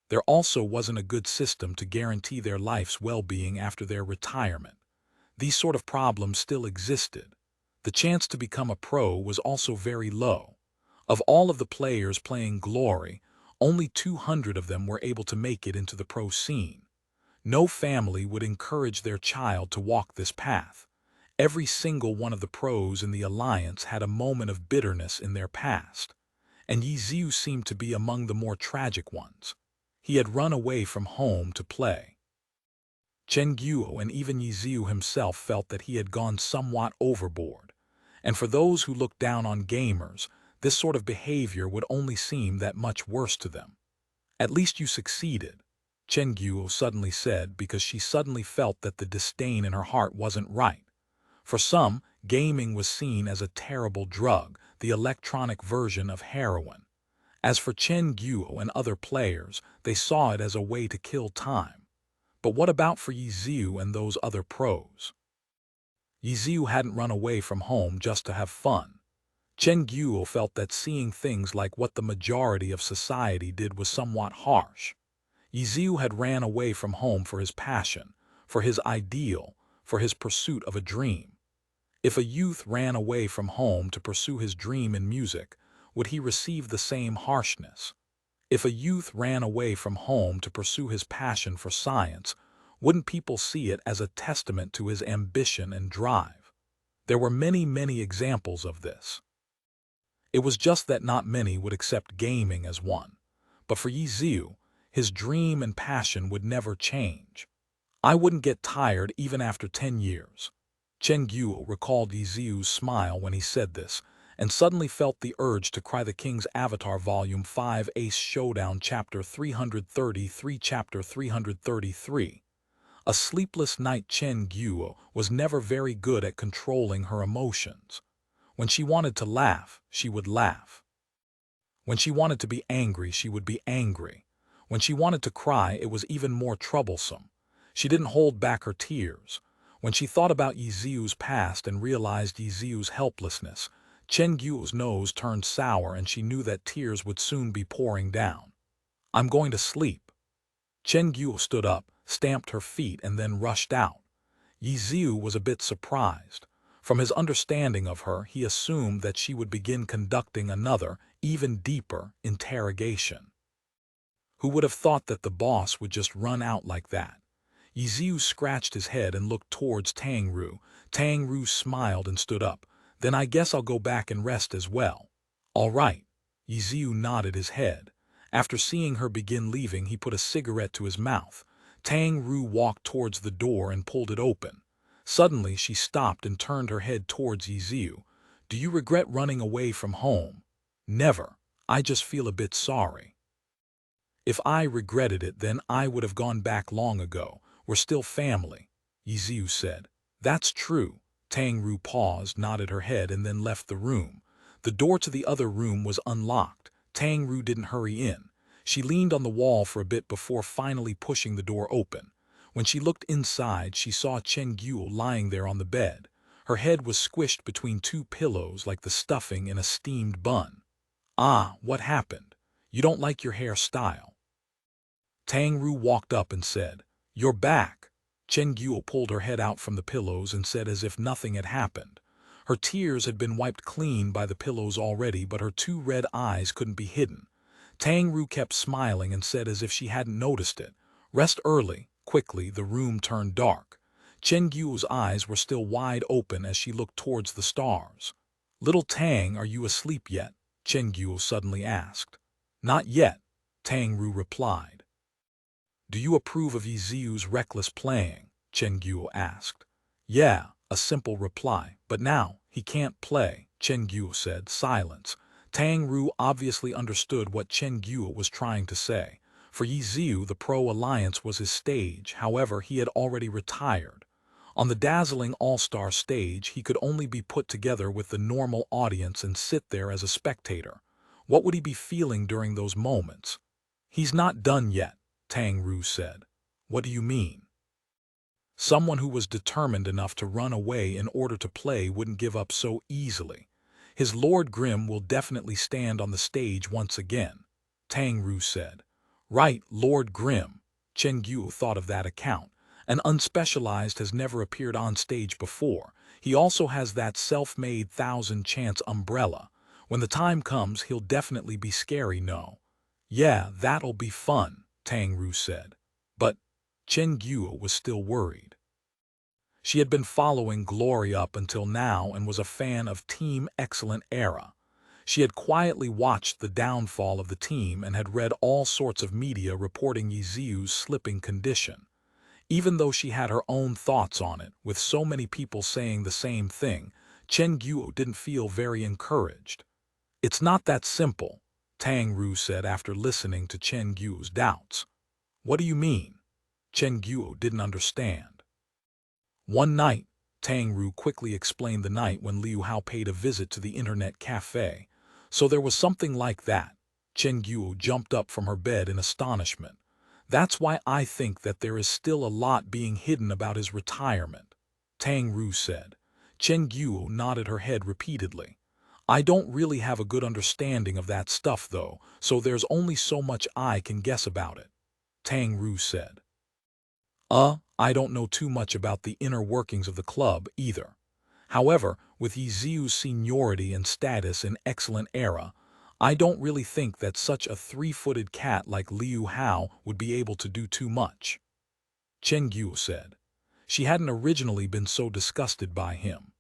Speaker 1: There also wasn't a good system to guarantee their life's well-being after their retirement. These sort of problems still existed. The chance to become a pro was also very low. Of all of the players playing Glory, only 200 of them were able to make it into the pro scene. No family would encourage their child to walk this path. Every single one of the pros in the alliance had a moment of bitterness in their past, and Ye Xiu seemed to be among the more tragic ones. He had run away from home to play. Chen Guo and even Ye Xiu himself felt that he had gone somewhat overboard, and for those who looked down on gamers, this sort of behavior would only seem that much worse to them. At least you succeeded, Chen Guo suddenly said, because she suddenly felt that the disdain in her heart wasn't right. For some, gaming was seen as a terrible drug, the electronic version of heroin. As for Chen Guo and other players, they saw it as a way to kill time. But what about for Ye Xiu and those other pros? Ye Xiu hadn't run away from home just to have fun. Chen Guo felt that seeing things like what the majority of society did was somewhat harsh. Ye Xiu had ran away from home for his passion, for his ideal, for his pursuit of a dream. If a youth ran away from home to pursue his dream in music, would he receive the same harshness? If a youth ran away from home to pursue his passion for science, wouldn't people see it as a testament to his ambition and drive? There were many examples of this. It was just that not many would accept gaming as one. But for Ye Xiu, his dream and passion would never change. I wouldn't get tired even after 10 years. Chen Guo recalled Ye Xiu's smile when he said this, and suddenly felt the urge to cry the King's Avatar Volume 5 Ace Showdown Chapter 333 Chapter 333. A sleepless night. Chen Guo was never very good at controlling her emotions. When she wanted to laugh, she would laugh. When she wanted to be angry, she would be angry. When she wanted to cry, it was even more troublesome. She didn't hold back her tears. When she thought about Ye Xiu's past and realized Ye Xiu's helplessness, Chen Guo's nose turned sour and she knew that tears would soon be pouring down. "I'm going to sleep." Chen Guo stood up, stamped her feet, and then rushed out. Ye Xiu was a bit surprised. From his understanding of her, he assumed that she would begin conducting another, even deeper, interrogation. Who would have thought that the boss would just run out like that? Ye Xiu scratched his head and looked towards Tang Ru. Tang Ru smiled and stood up. "Then I guess I'll go back and rest as well." "All right." Ye Xiu nodded his head. After seeing her begin leaving, he put a cigarette to his mouth. Tang Ru walked towards the door and pulled it open. Suddenly she stopped and turned her head towards Ye Xiu. "Do you regret running away from home?" "Never. I just feel a bit sorry." "If I regretted it, then I would have gone back long ago. We're still family," Ye Xiu said. "That's true." Tang Ru paused, nodded her head, and then left the room. The door to the other room was unlocked. Tang Ru didn't hurry in. She leaned on the wall for a bit before finally pushing the door open. When she looked inside, she saw Chen Guo lying there on the bed. Her head was squished between two pillows like the stuffing in a steamed bun. "Ah, what happened? You don't like your hairstyle?" Tang Ru walked up and said, "You're back." Chen Guo pulled her head out from the pillows and said as if nothing had happened. Her tears had been wiped clean by the pillows already, but her two red eyes couldn't be hidden. Tang Ru kept smiling and said as if she hadn't noticed it, "Rest early." Quickly, the room turned dark. Chen Guo's eyes were still wide open as she looked towards the stars. "Little Tang, are you asleep yet?" Chen Guo suddenly asked. "Not yet," Tang Ru replied. "Do you approve of Ye Xiu's reckless playing?" Chen Guo asked. "Yeah," a simple reply, "but now, he can't play," Chen Guo said. Silence. Tang Ru obviously understood what Chen Guo was trying to say. For Ye Xiu, the Pro Alliance was his stage, however, he had already retired. On the dazzling all-star stage, he could only be put together with the normal audience and sit there as a spectator. What would he be feeling during those moments? "He's not done yet," Tang Ru said. "What do you mean?" "Someone who was determined enough to run away in order to play wouldn't give up so easily. His Lord Grimm will definitely stand on the stage once again," Tang Ru said. "Right, Lord Grimm." Chen Guo thought of that account. An unspecialized has never appeared on stage before. He also has that self-made 1,000-chance umbrella. When the time comes, he'll definitely be scary, no? "Yeah, that'll be fun," Tang Ru said. But Chen Guo was still worried. She had been following Glory up until now and was a fan of Team Excellent Era. She had quietly watched the downfall of the team and had read all sorts of media reporting Ye Xiu's slipping condition. Even though she had her own thoughts on it, with so many people saying the same thing, Chen Guo didn't feel very encouraged. "It's not that simple," Tang Ru said after listening to Chen Guo's doubts. "What do you mean?" Chen Guo didn't understand. One night, Tang Ru quickly explained the night when Liu Hao paid a visit to the internet cafe. "So there was something like that." Chen Guo jumped up from her bed in astonishment. "That's why I think that there is still a lot being hidden about his retirement," Tang Ru said. Chen Guo nodded her head repeatedly. "I don't really have a good understanding of that stuff though, so there's only so much I can guess about it," Tang Ru said. I don't know too much about the inner workings of the club either. However, with Ye Xiu's seniority and status in Excellent Era, I don't really think that such a three-footed cat like Liu Hao would be able to do too much," Chen Guo said. She hadn't originally been so disgusted by him.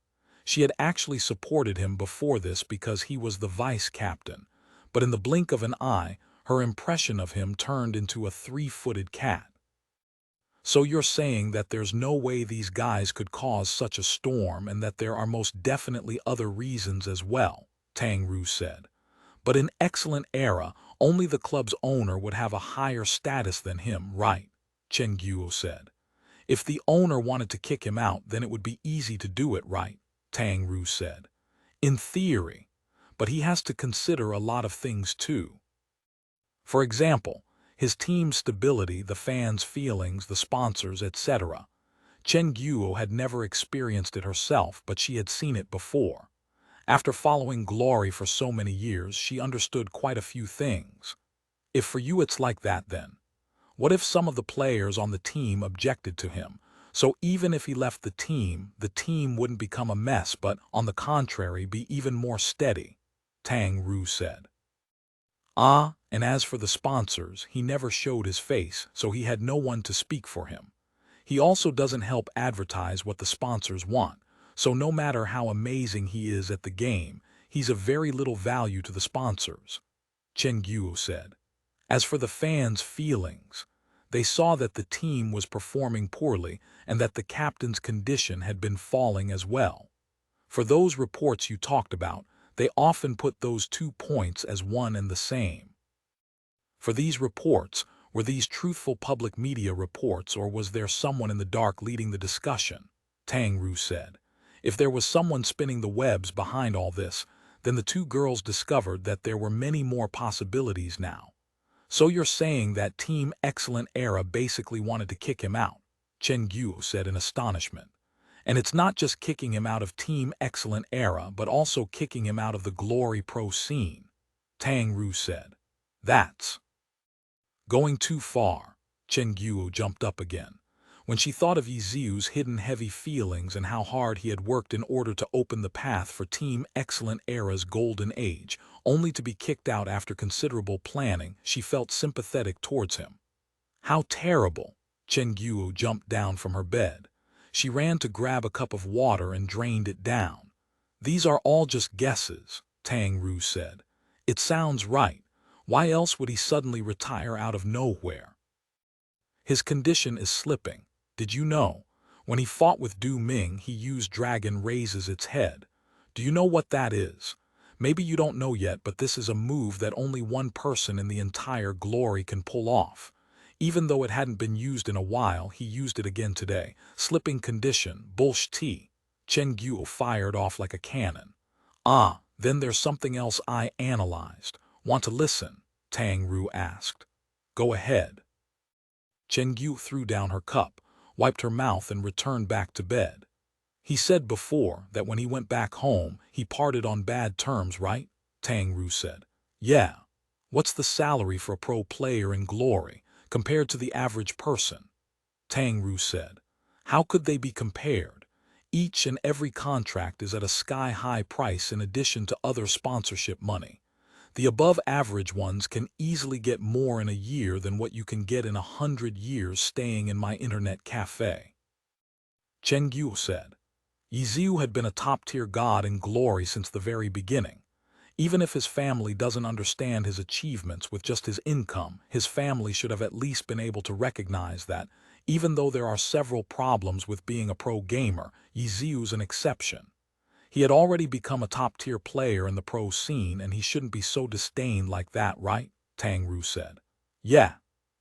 Speaker 1: She had actually supported him before this because he was the vice-captain, but in the blink of an eye, her impression of him turned into a three-footed cat. "So you're saying that there's no way these guys could cause such a storm and that there are most definitely other reasons as well," Tang Ru said. "But in Excellent Era, only the club's owner would have a higher status than him, right?" Chen Guo said. If the owner wanted to kick him out, then it would be easy to do it, right? Tang Ru said. In theory, but he has to consider a lot of things too. For example, his team's stability, the fans' feelings, the sponsors, etc. Chen Guo had never experienced it herself, but she had seen it before. After following Glory for so many years, she understood quite a few things. If for you it's like that, then what if some of the players on the team objected to him? So even if he left the team wouldn't become a mess, but on the contrary, be even more steady, Tang Ru said. And as for the sponsors, he never showed his face, so he had no one to speak for him. He also doesn't help advertise what the sponsors want, so no matter how amazing he is at the game, he's of very little value to the sponsors, Chen Guo said. As for the fans' feelings, they saw that the team was performing poorly and that the captain's condition had been falling as well. For those reports you talked about, they often put those 2 points as one and the same. For these reports, were these truthful public media reports, or was there someone in the dark leading the discussion? Tang Ru said. If there was someone spinning the webs behind all this, then the 2 girls discovered that there were many more possibilities now. So you're saying that Team Excellent Era basically wanted to kick him out, Chen Guo said in astonishment. And it's not just kicking him out of Team Excellent Era, but also kicking him out of the Glory Pro scene, Tang Ru said. That's going too far. Chen Guo jumped up again. When she thought of Ye Xiu's hidden heavy feelings and how hard he had worked in order to open the path for Team Excellent Era's golden age, only to be kicked out after considerable planning, she felt sympathetic towards him. How terrible! Chen Guo jumped down from her bed. She ran to grab a cup of water and drained it down. These are all just guesses, Tang Ru said. It sounds right. Why else would he suddenly retire out of nowhere? His condition is slipping. Did you know? When he fought with Du Ming, he used Dragon Raises its head. Do you know what that is? Maybe you don't know yet, but this is a move that only one person in the entire Glory can pull off. Even though it hadn't been used in a while, he used it again today. Slipping condition, bullshit. Chen Guo fired off like a cannon. Then there's something else I analyzed. Want to listen? Tang Ru asked. Go ahead. Chen Guo threw down her cup, wiped her mouth and returned back to bed. He said before that when he went back home, he parted on bad terms, right? Tang Ru said. Yeah. What's the salary for a pro player in Glory compared to the average person? Tang Ru said. How could they be compared? Each and every contract is at a sky-high price in addition to other sponsorship money. The above-average ones can easily get more in a year than what you can get in 100 years staying in my internet cafe. Chen Guo said. Ye Xiu had been a top-tier god in Glory since the very beginning. Even if his family doesn't understand his achievements with just his income, his family should have at least been able to recognize that, even though there are several problems with being a pro gamer, Ye Xiu's an exception. He had already become a top-tier player in the pro scene, and he shouldn't be so disdained like that, right? Tang Ru said. Yeah,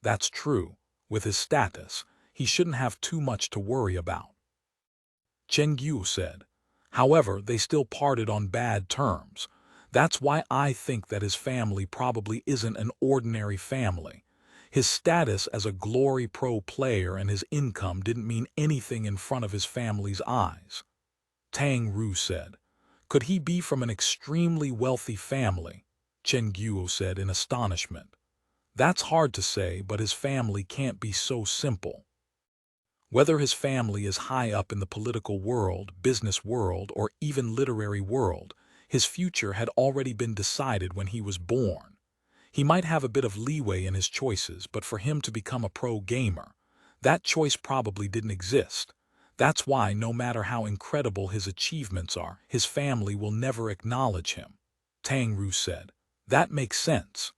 Speaker 1: that's true. With his status, he shouldn't have too much to worry about. Chen Guo said. However, they still parted on bad terms. That's why I think that his family probably isn't an ordinary family. His status as a Glory Pro player and his income didn't mean anything in front of his family's eyes. Tang Ru said. Could he be from an extremely wealthy family? Chen Guo said in astonishment. That's hard to say, but his family can't be so simple. Whether his family is high up in the political world, business world, or even literary world, his future had already been decided when he was born. He might have a bit of leeway in his choices, but for him to become a pro gamer, that choice probably didn't exist. That's why, no matter how incredible his achievements are, his family will never acknowledge him. Tang Ru said. That makes sense.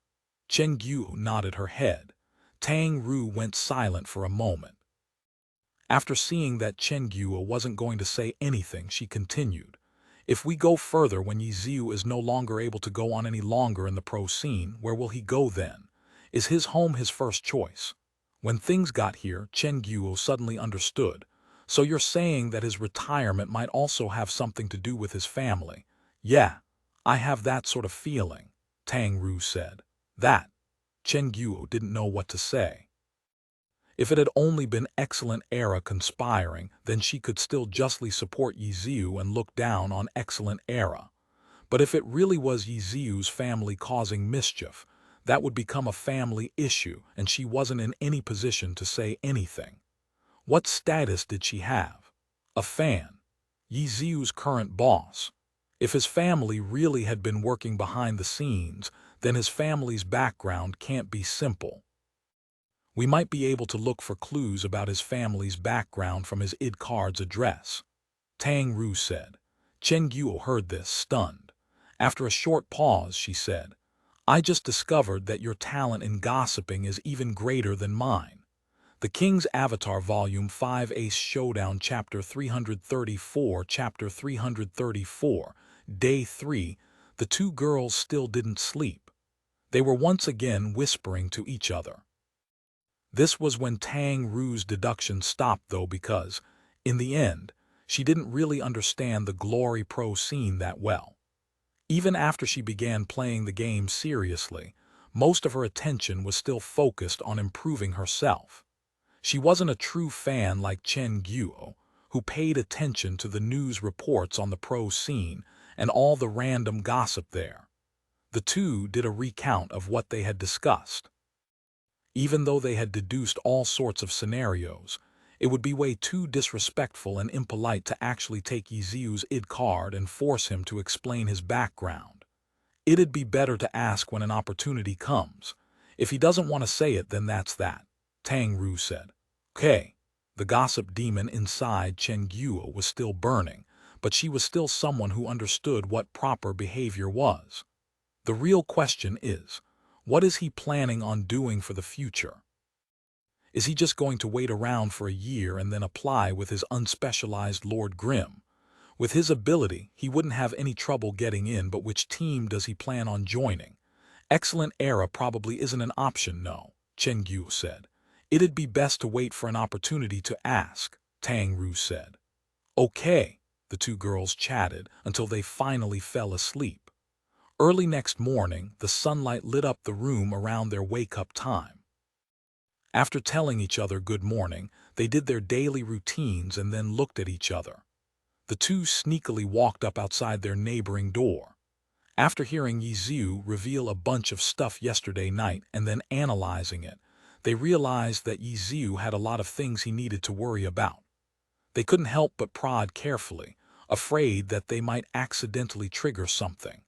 Speaker 1: Chen Guo nodded her head. Tang Ru went silent for a moment. After seeing that Chen Guo wasn't going to say anything, she continued. If we go further when Ye Xiu is no longer able to go on any longer in the pro scene, where will he go then? Is his home his first choice? When things got here, Chen Guo suddenly understood. So you're saying that his retirement might also have something to do with his family? Yeah, I have that sort of feeling, Tang Ru said. That. Chen Guo didn't know what to say. If it had only been excellent era conspiring, then she could still justly support Ye Xiu and look down on excellent era. But if it really was Ye Xiu's family causing mischief, that would become a family issue, and she wasn't in any position to say anything. What status did she have? A fan. Ye Xiu's current boss. If his family really had been working behind the scenes, then his family's background can't be simple. We might be able to look for clues about his family's background from his ID card's address, Tang Ru said. Chen Guo heard this, stunned. After a short pause, she said, I just discovered that your talent in gossiping is even greater than mine. The King's Avatar Volume 5 Ace Showdown Chapter 334 Chapter 334 Day 3. The two girls still didn't sleep. They were once again whispering to each other. This was when Tang Ru's deduction stopped though, because, in the end, she didn't really understand the Glory Pro scene that well. Even after she began playing the game seriously, most of her attention was still focused on improving herself. She wasn't a true fan like Chen Guo, who paid attention to the news reports on the pro scene and all the random gossip there. The two did a recount of what they had discussed. Even though they had deduced all sorts of scenarios, it would be way too disrespectful and impolite to actually take Ye Xiu's ID card and force him to explain his background. It'd be better to ask when an opportunity comes. If he doesn't want to say it, then that's that, Tang Ru said. Okay. The gossip demon inside Chen Guo was still burning, but she was still someone who understood what proper behavior was. The real question is, what is he planning on doing for the future? Is he just going to wait around for a year and then apply with his unspecialized Lord Grimm? With his ability, he wouldn't have any trouble getting in, but which team does he plan on joining? Excellent era probably isn't an option, no, Chen Guo said. It'd be best to wait for an opportunity to ask, Tang Ru said. Okay, the two girls chatted until they finally fell asleep. Early next morning, the sunlight lit up the room around their wake-up time. After telling each other good morning, they did their daily routines and then looked at each other. The two sneakily walked up outside their neighboring door. After hearing Ye Xiu reveal a bunch of stuff yesterday night and then analyzing it, they realized that Ye Xiu had a lot of things he needed to worry about. They couldn't help but prod carefully, afraid that they might accidentally trigger something.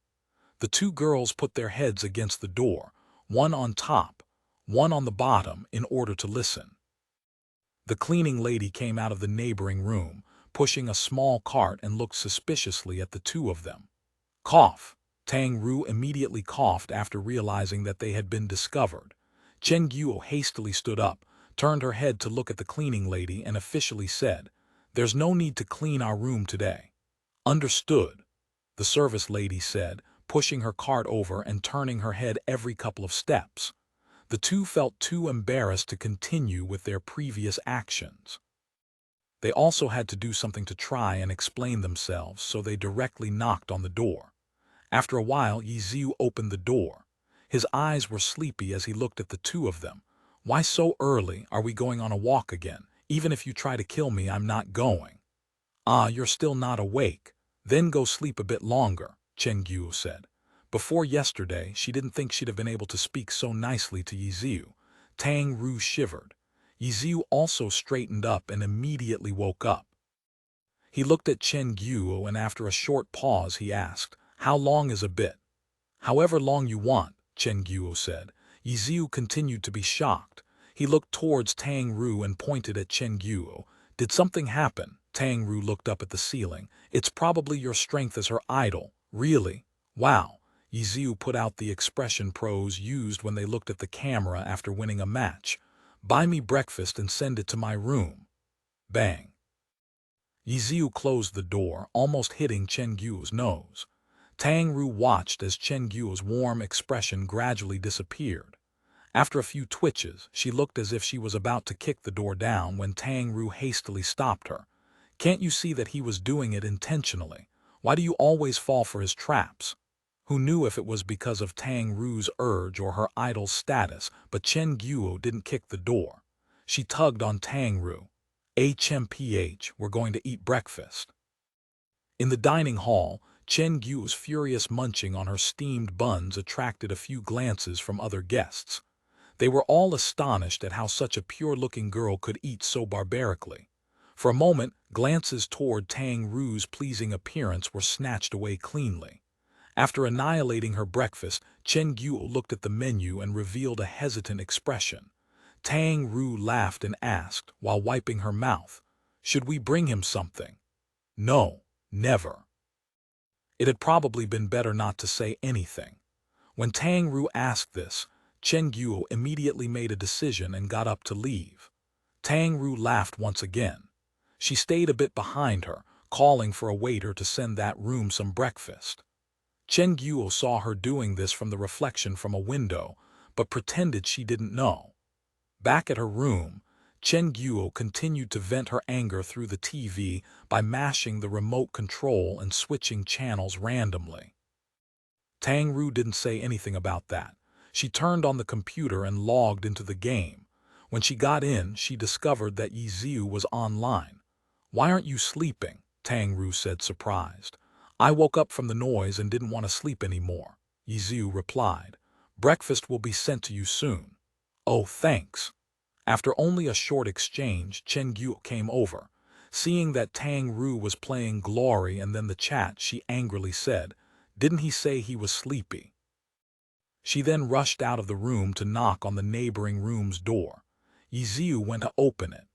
Speaker 1: The two girls put their heads against the door, one on top, one on the bottom, in order to listen. The cleaning lady came out of the neighboring room, pushing a small cart, and looked suspiciously at the two of them. Cough! Tang Ru immediately coughed after realizing that they had been discovered. Chen Guo hastily stood up, turned her head to look at the cleaning lady, and officially said, There's no need to clean our room today. Understood, the service lady said, pushing her cart over and turning her head every couple of steps. The two felt too embarrassed to continue with their previous actions. They also had to do something to try and explain themselves, so they directly knocked on the door. After a while, Ye Xiu opened the door. His eyes were sleepy as he looked at the two of them. Why so early? Are we going on a walk again? Even if you try to kill me, I'm not going. Ah, you're still not awake. Then go sleep a bit longer, Chen Guo said. Before yesterday, she didn't think she'd have been able to speak so nicely to Ye Xiu. Tang Ru shivered. Ye Xiu also straightened up and immediately woke up. He looked at Chen Guo, and after a short pause he asked, How long is a bit? However long you want, Chen Guo said. Ye Xiu continued to be shocked. He looked towards Tang Ru and pointed at Chen Guo. Did something happen? Tang Ru looked up at the ceiling. It's probably your strength as her idol. Really? Wow. Ye Xiu put out the expression pros used when they looked at the camera after winning a match. Buy me breakfast and send it to my room. Bang. Ye Xiu closed the door, almost hitting Chen Guo's nose. Tang Ru watched as Chen Guo's warm expression gradually disappeared. After a few twitches, she looked as if she was about to kick the door down when Tang Ru hastily stopped her. "Can't you see that he was doing it intentionally? Why do you always fall for his traps?" Who knew if it was because of Tang Ru's urge or her idol's status, but Chen Guo didn't kick the door. She tugged on Tang Ru. "HMPH, we're going to eat breakfast." In the dining hall, Chen Guo's furious munching on her steamed buns attracted a few glances from other guests. They were all astonished at how such a pure-looking girl could eat so barbarically. For a moment, glances toward Tang Ru's pleasing appearance were snatched away cleanly. After annihilating her breakfast, Chen Guo looked at the menu and revealed a hesitant expression. Tang Ru laughed and asked, while wiping her mouth, "Should we bring him something?" "No, never." It had probably been better not to say anything. When Tang Ru asked this, Chen Guo immediately made a decision and got up to leave. Tang Ru laughed once again. She stayed a bit behind her, calling for a waiter to send that room some breakfast. Chen Guo saw her doing this from the reflection from a window, but pretended she didn't know. Back at her room, Chen Guo continued to vent her anger through the TV by mashing the remote control and switching channels randomly. Tang Ru didn't say anything about that. She turned on the computer and logged into the game. When she got in, she discovered that Ye Xiu was online. "Why aren't you sleeping?" Tang Ru said, surprised. "I woke up from the noise and didn't want to sleep anymore," Ye Xiu replied. "Breakfast will be sent to you soon." "Oh, thanks." After only a short exchange, Chen Guo came over. Seeing that Tang Ru was playing Glory and then the chat, she angrily said, "Didn't he say he was sleepy?" She then rushed out of the room to knock on the neighboring room's door. Ye Xiu went to open it.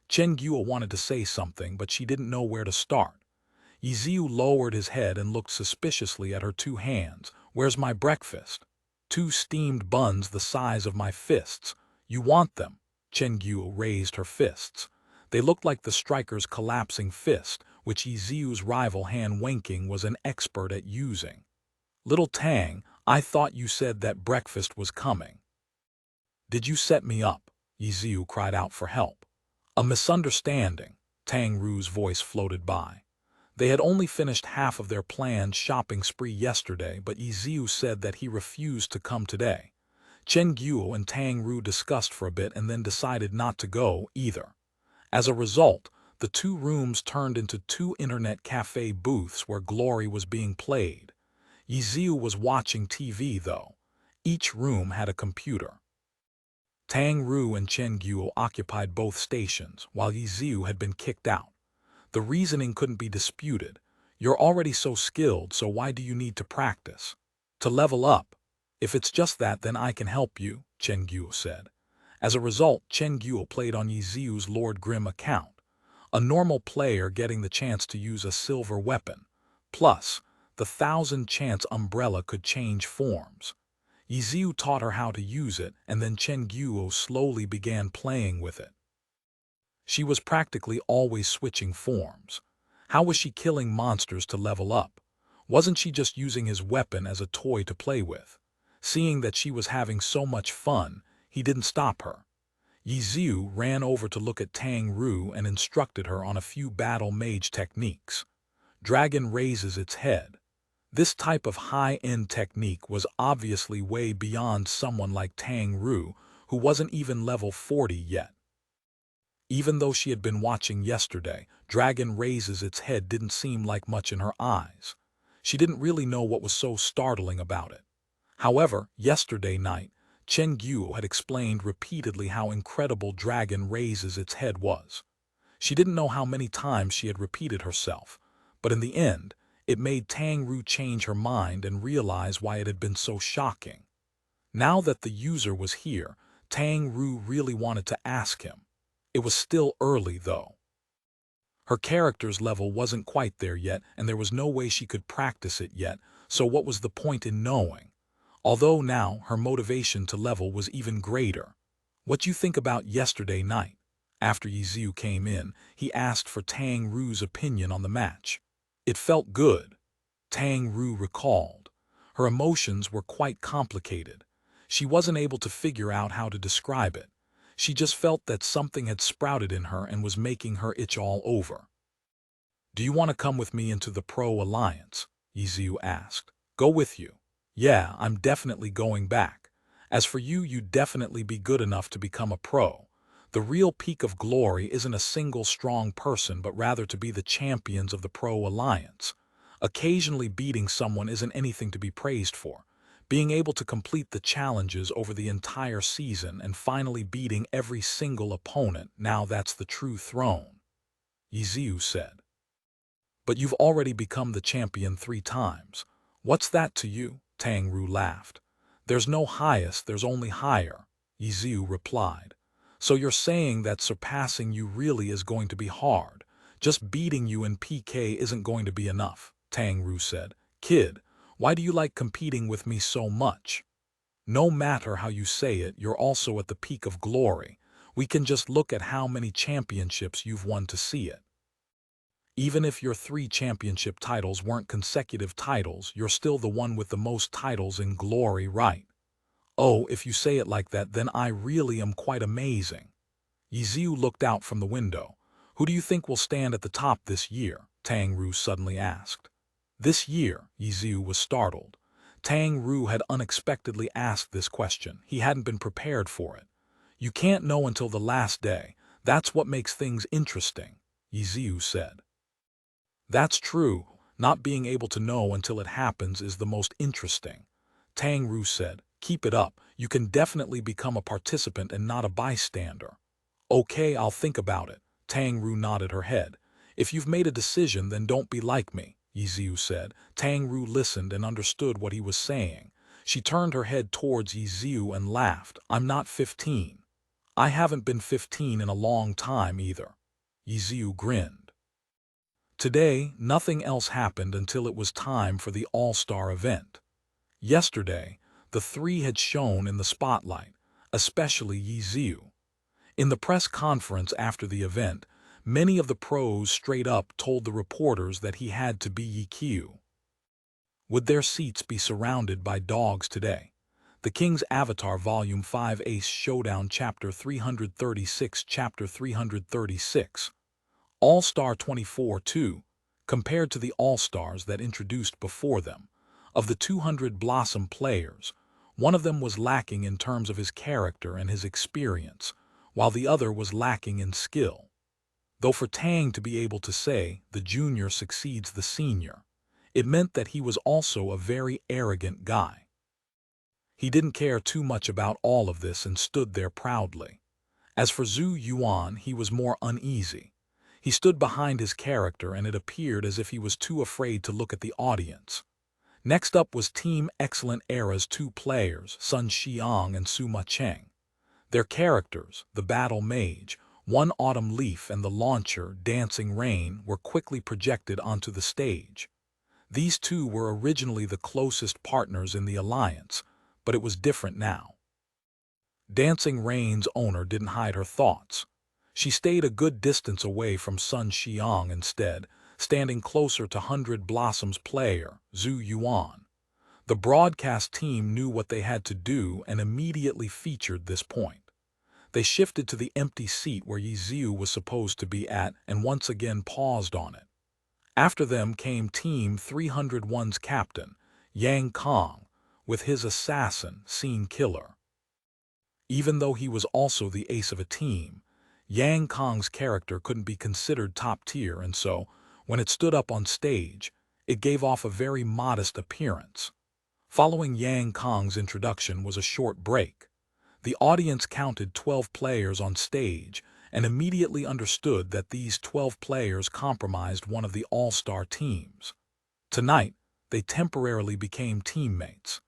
Speaker 1: Chen Guo wanted to say something, but she didn't know where to start. Ye Xiu lowered his head and looked suspiciously at her two hands. "Where's my breakfast?" "Two steamed buns the size of my fists. You want them?" Chen Guo raised her fists. They looked like the striker's collapsing fist, which Ye Xiu's rival Han Wenqing was an expert at using. "Little Tang, I thought you said that breakfast was coming." "Did you set me up?" Ye Xiu cried out for help. "A misunderstanding," Tang Ru's voice floated by. They had only finished half of their planned shopping spree yesterday, but Ye Xiu said that he refused to come today. Chen Guo and Tang Ru discussed for a bit and then decided not to go either. As a result, the two rooms turned into two internet cafe booths where Glory was being played. Ye Xiu was watching TV, though. Each room had a computer. Tang Ru and Chen Guo occupied both stations, while Ye Xiu had been kicked out. The reasoning couldn't be disputed. "You're already so skilled, so why do you need to practice?" "To level up. If it's just that, then I can help you," Chen Guo said. As a result, Chen Guo played on Ye Xiu's Lord Grimm account, a normal player getting the chance to use a silver weapon. Plus, the 1,000-chance umbrella could change forms. Ye Xiu taught her how to use it, and then Chen Guo slowly began playing with it. She was practically always switching forms. How was she killing monsters to level up? Wasn't she just using his weapon as a toy to play with? Seeing that she was having so much fun, he didn't stop her. Ye Xiu ran over to look at Tang Ru and instructed her on a few battle mage techniques. Dragon raises its head. This type of high-end technique was obviously way beyond someone like Tang Ru, who wasn't even level 40 yet. Even though she had been watching yesterday, Dragon raises its head didn't seem like much in her eyes. She didn't really know what was so startling about it. However, yesterday night, Chen Guo had explained repeatedly how incredible Dragon raises its head was. She didn't know how many times she had repeated herself, but in the end, it made Tang Ru change her mind and realize why it had been so shocking. Now that the user was here, Tang Ru really wanted to ask him. It was still early, though. Her character's level wasn't quite there yet, and there was no way she could practice it yet, so what was the point in knowing? Although now her motivation to level was even greater. "What you think about yesterday night?" After Ye Xiu came in, he asked for Tang Ru's opinion on the match. "It felt good," Tang Ru recalled. Her emotions were quite complicated. She wasn't able to figure out how to describe it. She just felt that something had sprouted in her and was making her itch all over. "Do you want to come with me into the Pro Alliance?" Ye Xiu asked. "Go with you." "Yeah, I'm definitely going back. As for you, you'd definitely be good enough to become a pro. The real peak of glory isn't a single strong person, but rather to be the champions of the Pro Alliance. Occasionally beating someone isn't anything to be praised for. Being able to complete the challenges over the entire season and finally beating every single opponent, now that's the true throne," Ye Xiu said. "But you've already become the champion 3 times. What's that to you?" Tang Ru laughed. "There's no highest, there's only higher," Ye Xiu replied. "So you're saying that surpassing you really is going to be hard. Just beating you in PK isn't going to be enough," Tang Ru said. "Kid, why do you like competing with me so much? No matter how you say it, you're also at the peak of glory. We can just look at how many championships you've won to see it. Even if your 3 championship titles weren't consecutive titles, you're still the one with the most titles in glory, right? Oh, if you say it like that, then I really am quite amazing." Ye Xiu looked out from the window. "Who do you think will stand at the top this year?" Tang Ru suddenly asked. "This year?" Ye Xiu was startled. Tang Ru had unexpectedly asked this question. He hadn't been prepared for it. "You can't know until the last day. That's what makes things interesting," Ye Xiu said. "That's true. Not being able to know until it happens is the most interesting," Tang Ru said. "Keep it up. You can definitely become a participant and not a bystander." "Okay, I'll think about it." Tang Ru nodded her head. "If you've made a decision, then don't be like me," Ye Xiu said. Tang Ru listened and understood what he was saying. She turned her head towards Ye Xiu and laughed. "I'm not 15. I haven't been 15 in a long time either." Ye Xiu grinned. Today, nothing else happened until it was time for the All-Star event. Yesterday, the 3 had shone in the spotlight, especially Ye Xiu. In the press conference after the event, many of the pros straight up told the reporters that he had to be Ye Xiu. Would their seats be surrounded by dogs today? The King's Avatar Volume 5 Ace Showdown Chapter 336 Chapter 336 All-Star 24-2, compared to the All-Stars that introduced before them. Of the 200 Blossom players, one of them was lacking in terms of his character and his experience, while the other was lacking in skill. Though for Tang to be able to say the junior succeeds the senior, it meant that he was also a very arrogant guy. He didn't care too much about all of this and stood there proudly. As for Zhu Yuan, he was more uneasy. He stood behind his character and it appeared as if he was too afraid to look at the audience. Next up was Team Excellent Era's 2 players, Sun Xiang and Suma Cheng. Their characters, the Battle Mage, One Autumn Leaf and the Launcher, Dancing Rain, were quickly projected onto the stage. These 2 were originally the closest partners in the alliance, but it was different now. Dancing Rain's owner didn't hide her thoughts. She stayed a good distance away from Sun Xiang instead, standing closer to 100 Blossoms player, Zhu Yuan. The broadcast team knew what they had to do and immediately featured this point. They shifted to the empty seat where Ye Xiu was supposed to be at and once again paused on it. After them came Team 301's captain, Yang Kong, with his assassin, Scene Killer. Even though he was also the ace of a team, Yang Kong's character couldn't be considered top tier, and so, when it stood up on stage, it gave off a very modest appearance. Following Yang Kong's introduction was a short break. The audience counted 12 players on stage and immediately understood that these 12 players comprised one of the all-star teams. Tonight, they temporarily became teammates.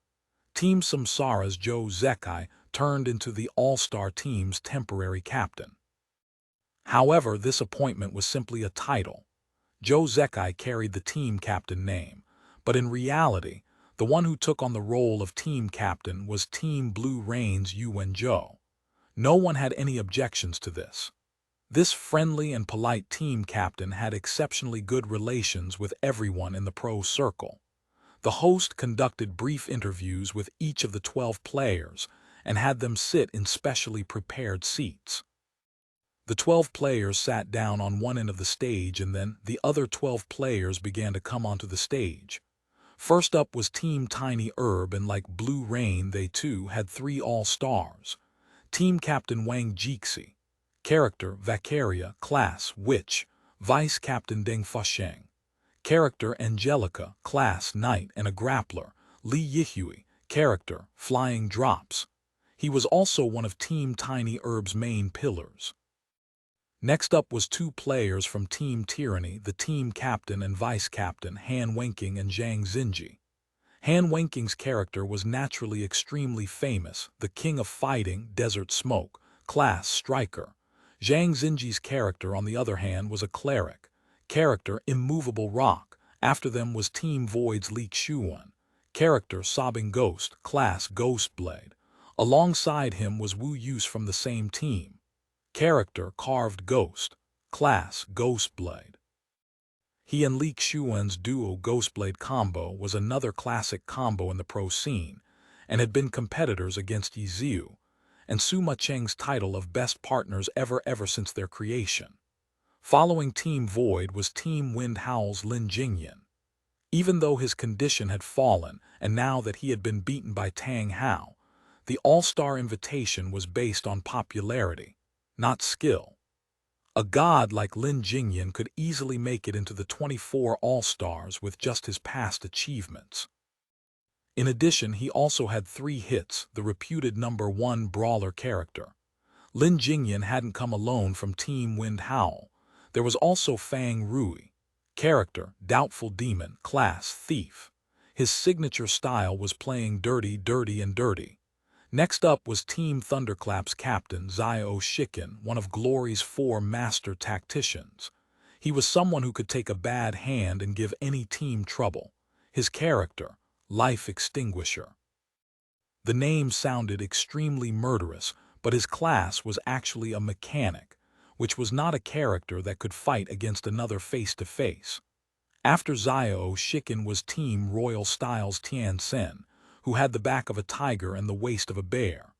Speaker 1: Team Samsara's Zhou Zekai turned into the all-star team's temporary captain. However, this appointment was simply a title. Zhou Zekai carried the team captain name, but in reality, the one who took on the role of team captain was Team Blue Rain's Yuan Zhou. No one had any objections to this. This friendly and polite team captain had exceptionally good relations with everyone in the pro circle. The host conducted brief interviews with each of the 12 players and had them sit in specially prepared seats. The 12 players sat down on one end of the stage, and then the other 12 players began to come onto the stage. First up was Team Tiny Herb, and like Blue Rain, they too had 3 all-stars. Team Captain Wang Jixi, character Vacaria, class Witch, Vice Captain Deng Fusheng, character Angelica, class Knight and a grappler, Ye Xiu, character Flying Drops. He was also one of Team Tiny Herb's main pillars. Next up was 2 players from Team Tyranny, the team captain and vice captain Han Wenqing and Zhang Xinji. Han Wenqing's character was naturally extremely famous, the king of fighting, Desert Smoke, class Striker. Zhang Xinji's character, on the other hand, was a cleric, character Immovable Rock. After them was Team Void's Li Xiuan, character Sobbing Ghost, class Ghostblade. Alongside him was Wu Yus from the same team, character Carved Ghost, class Ghostblade. He and Li Xiuan's duo Ghostblade combo was another classic combo in the pro scene, and had been competitors against Ye Xiu and Sima Cheng's title of best partners ever since their creation. Following Team Void was Team Wind Howl's Lin Jingyan. Even though his condition had fallen, and now that he had been beaten by Tang Hao, the All-Star invitation was based on popularity, not skill. A god like Lin Jingyan could easily make it into the 24 All-Stars with just his past achievements. In addition, he also had 3 hits, the reputed #1 brawler character. Lin Jingyan hadn't come alone from Team Wind Howl. There was also Fang Rui, character Doubtful Demon, class Thief. His signature style was playing dirty. Next up was Team Thunderclap's captain Xiao Shiken, one of Glory's 4 master tacticians. He was someone who could take a bad hand and give any team trouble. His character, Life Extinguisher. The name sounded extremely murderous, but his class was actually a mechanic, which was not a character that could fight against another face-to-face. After Xiao Shiken was Team Royal Styles Tian Sen, who had the back of a tiger and the waist of a bear.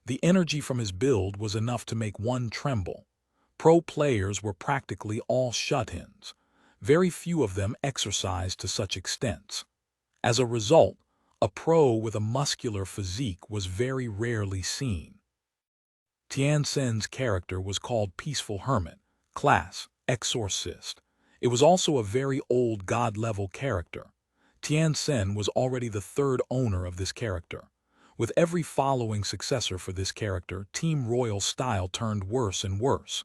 Speaker 1: The energy from his build was enough to make one tremble. Pro players were practically all shut-ins. Very few of them exercised to such extents. As a result, a pro with a muscular physique was very rarely seen. Tian Sen's character was called Peaceful Hermit, class Exorcist. It was also a very old god-level character. Tian Sen was already the 3rd owner of this character. With every following successor for this character, Team Royal style turned worse and worse.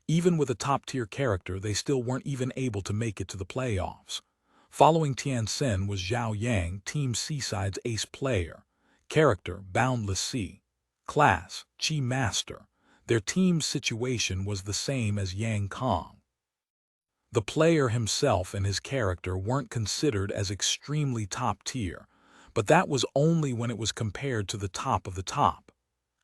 Speaker 1: Even with a top-tier character, they still weren't even able to make it to the playoffs. Following Tian Sen was Zhao Yang, Team Seaside's ace player, character Boundless Sea, class Chi Master. Their team's situation was the same as Yang Kong. The player himself and his character weren't considered as extremely top-tier, but that was only when it was compared to the top of the top.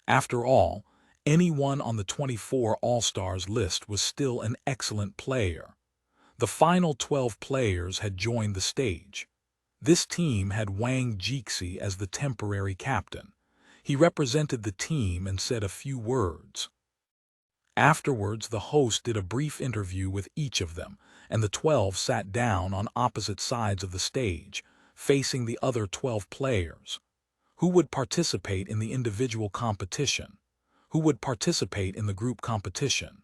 Speaker 1: After all, anyone on the 24 All-Stars list was still an excellent player. The final 12 players had joined the stage. This team had Wang Jixi as the temporary captain. He represented the team and said a few words. Afterwards, the host did a brief interview with each of them, and the 12 sat down on opposite sides of the stage, facing the other 12 players. Who would participate in the individual competition? Who would participate in the group competition?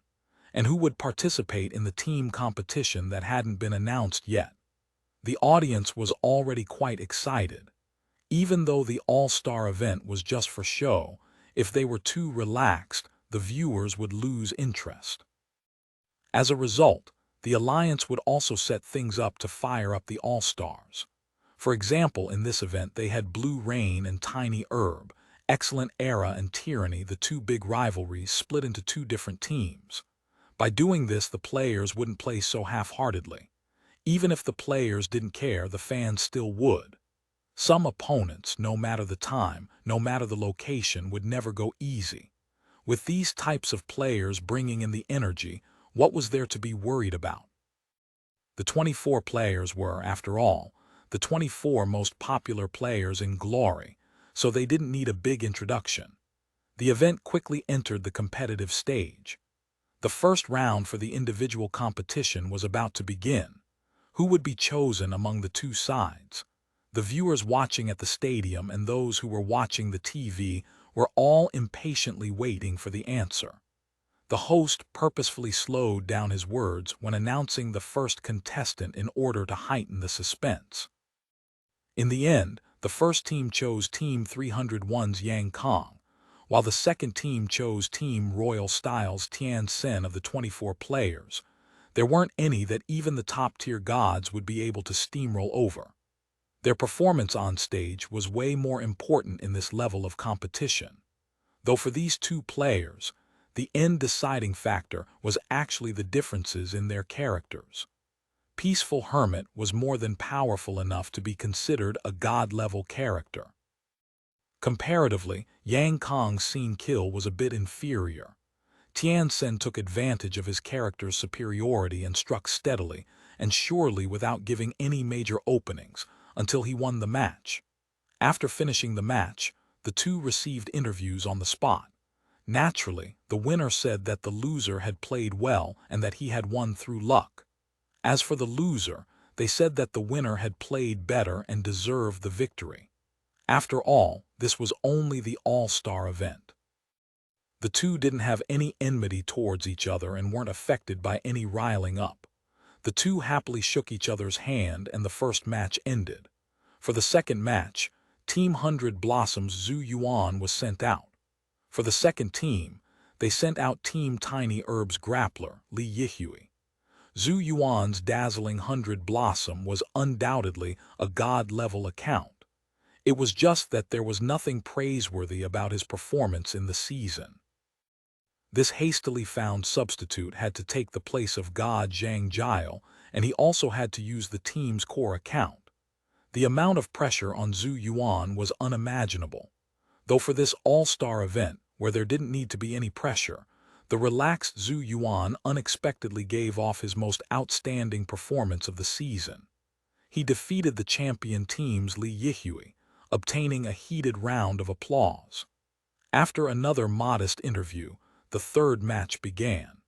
Speaker 1: And who would participate in the team competition that hadn't been announced yet? The audience was already quite excited. Even though the All-Star event was just for show, if they were too relaxed, the viewers would lose interest. As a result, the Alliance would also set things up to fire up the All-Stars. For example, in this event they had Blue Rain and Tiny Herb, Excellent Era and Tyranny, the 2 big rivalries, split into 2 different teams. By doing this, the players wouldn't play so half-heartedly. Even if the players didn't care, the fans still would. Some opponents, no matter the time, no matter the location, would never go easy. With these types of players bringing in the energy, what was there to be worried about? The 24 players were, after all, the 24 most popular players in glory, so they didn't need a big introduction. The event quickly entered the competitive stage. The first round for the individual competition was about to begin. Who would be chosen among the two sides? The viewers watching at the stadium and those who were watching the TV were all impatiently waiting for the answer. The host purposefully slowed down his words when announcing the first contestant in order to heighten the suspense. In the end, the first team chose Team 301's Yang Kong, while the second team chose Team Royal Styles' Tian Sen. Of the 24 players, there weren't any that even the top-tier gods would be able to steamroll over. Their performance on stage was way more important in this level of competition. Though for these two players, the end-deciding factor was actually the differences in their characters. Peaceful Hermit was more than powerful enough to be considered a god-level character. Comparatively, Yang Kong's scene kill was a bit inferior. Tian Sen took advantage of his character's superiority and struck steadily and surely without giving any major openings until he won the match. After finishing the match, the two received interviews on the spot. Naturally, the winner said that the loser had played well and that he had won through luck. As for the loser, they said that the winner had played better and deserved the victory. After all, this was only the all-star event. The two didn't have any enmity towards each other and weren't affected by any riling up. The two happily shook each other's hand and the first match ended. For the second match, Team 100 Blossoms Zhu Yuan was sent out. For the second team, they sent out Team Tiny Herb's grappler, Ye Xiu. Zhu Yuan's dazzling 100 Blossom was undoubtedly a god-level account. It was just that there was nothing praiseworthy about his performance in the season. This hastily found substitute had to take the place of God Zhang Jiao, and he also had to use the team's core account. The amount of pressure on Zhu Yuan was unimaginable. Though for this all-star event, where there didn't need to be any pressure, the relaxed Zhu Yuan unexpectedly gave off his most outstanding performance of the season. He defeated the champion team's Ye Xiu, obtaining a heated round of applause. After another modest interview, the third match began.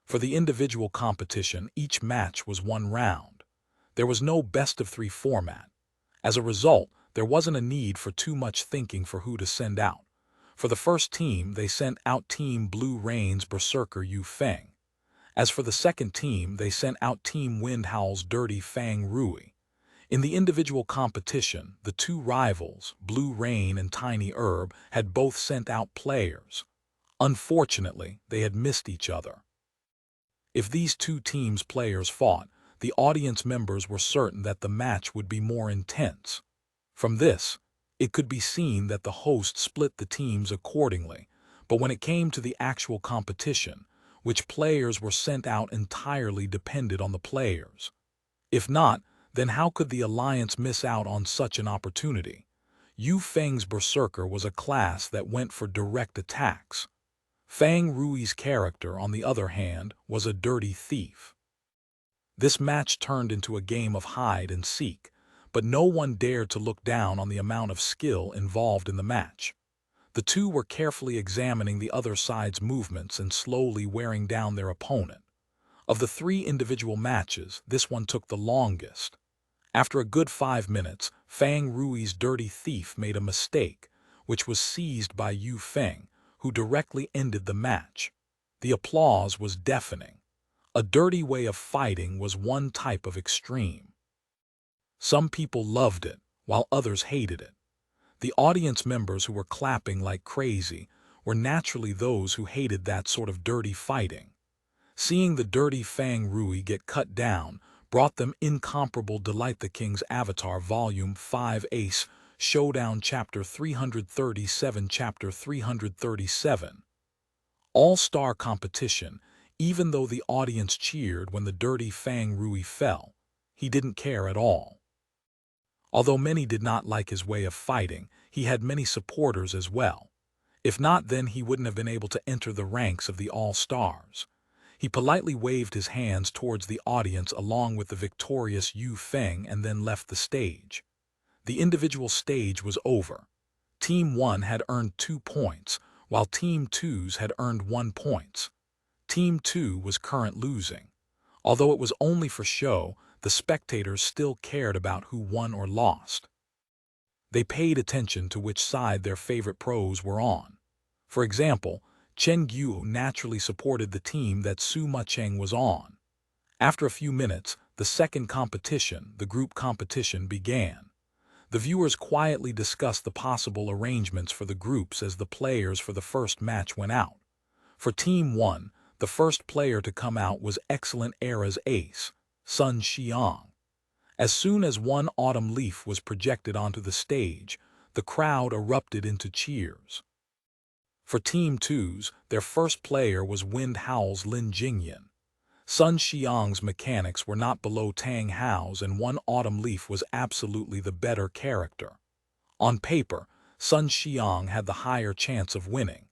Speaker 1: For the individual competition, each match was one round. There was no best-of-3 format. As a result, there wasn't a need for too much thinking for who to send out. For the first team, they sent out Team Blue Rain's Berserker Yu Feng. As for the second team, they sent out Team Wind Howl's Dirty Fang Rui. In the individual competition, the two rivals, Blue Rain and Tiny Herb, had both sent out players. Unfortunately, they had missed each other. If these two teams' players fought, the audience members were certain that the match would be more intense. From this, it could be seen that the host split the teams accordingly, but when it came to the actual competition, which players were sent out entirely depended on the players. If not, then how could the alliance miss out on such an opportunity? Yu Feng's Berserker was a class that went for direct attacks. Fang Rui's character, on the other hand, was a dirty thief. This match turned into a game of hide and seek, but no one dared to look down on the amount of skill involved in the match. The two were carefully examining the other side's movements and slowly wearing down their opponent. Of the 3 individual matches, this one took the longest. After a good 5 minutes, Fang Rui's dirty thief made a mistake, which was seized by Yu Feng, who directly ended the match. The applause was deafening. A dirty way of fighting was one type of extreme. Some people loved it, while others hated it. The audience members who were clapping like crazy were naturally those who hated that sort of dirty fighting. Seeing the dirty Fang Rui get cut down brought them incomparable delight. The King's Avatar Volume 5 Ace Showdown Chapter 337 Chapter 337 All-Star Competition. Even though the audience cheered when the dirty Fang Rui fell, he didn't care at all. Although many did not like his way of fighting, he had many supporters as well. If not, then he wouldn't have been able to enter the ranks of the All-Stars. He politely waved his hands towards the audience along with the victorious Yu Feng and then left the stage. The individual stage was over. Team 1 had earned 2 points, while Team 2's had earned 1 point. Team 2 was current losing. Although it was only for show, the spectators still cared about who won or lost. They paid attention to which side their favorite pros were on. For example, Chen Guo naturally supported the team that Su Mucheng was on. After a few minutes, the second competition, the group competition, began. The viewers quietly discussed the possible arrangements for the groups as the players for the first match went out. For Team 1, the first player to come out was Excellent Era's ace, Sun Xiang. As soon as one autumn leaf was projected onto the stage, the crowd erupted into cheers. For Team 2's, their first player was Wind Howl's Lin Jingyan. Sun Xiang's mechanics were not below Tang Hao's, and one autumn leaf was absolutely the better character. On paper, Sun Xiang had the higher chance of winning.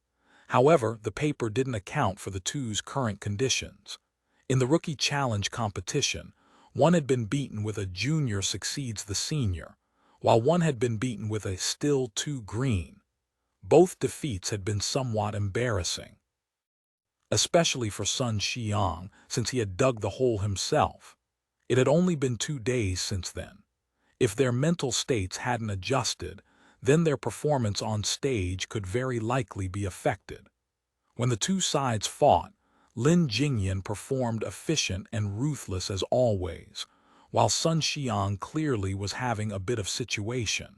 Speaker 1: However, the paper didn't account for the two's current conditions. In the Rookie Challenge competition, one had been beaten with a junior succeeds the senior, while one had been beaten with a still too green. Both defeats had been somewhat embarrassing, especially for Sun Xiang, since he had dug the hole himself. It had only been 2 days since then. If their mental states hadn't adjusted, then their performance on stage could very likely be affected. When the two sides fought, Lin Jingyan performed efficient and ruthless as always, while Sun Xiang clearly was having a bit of situation.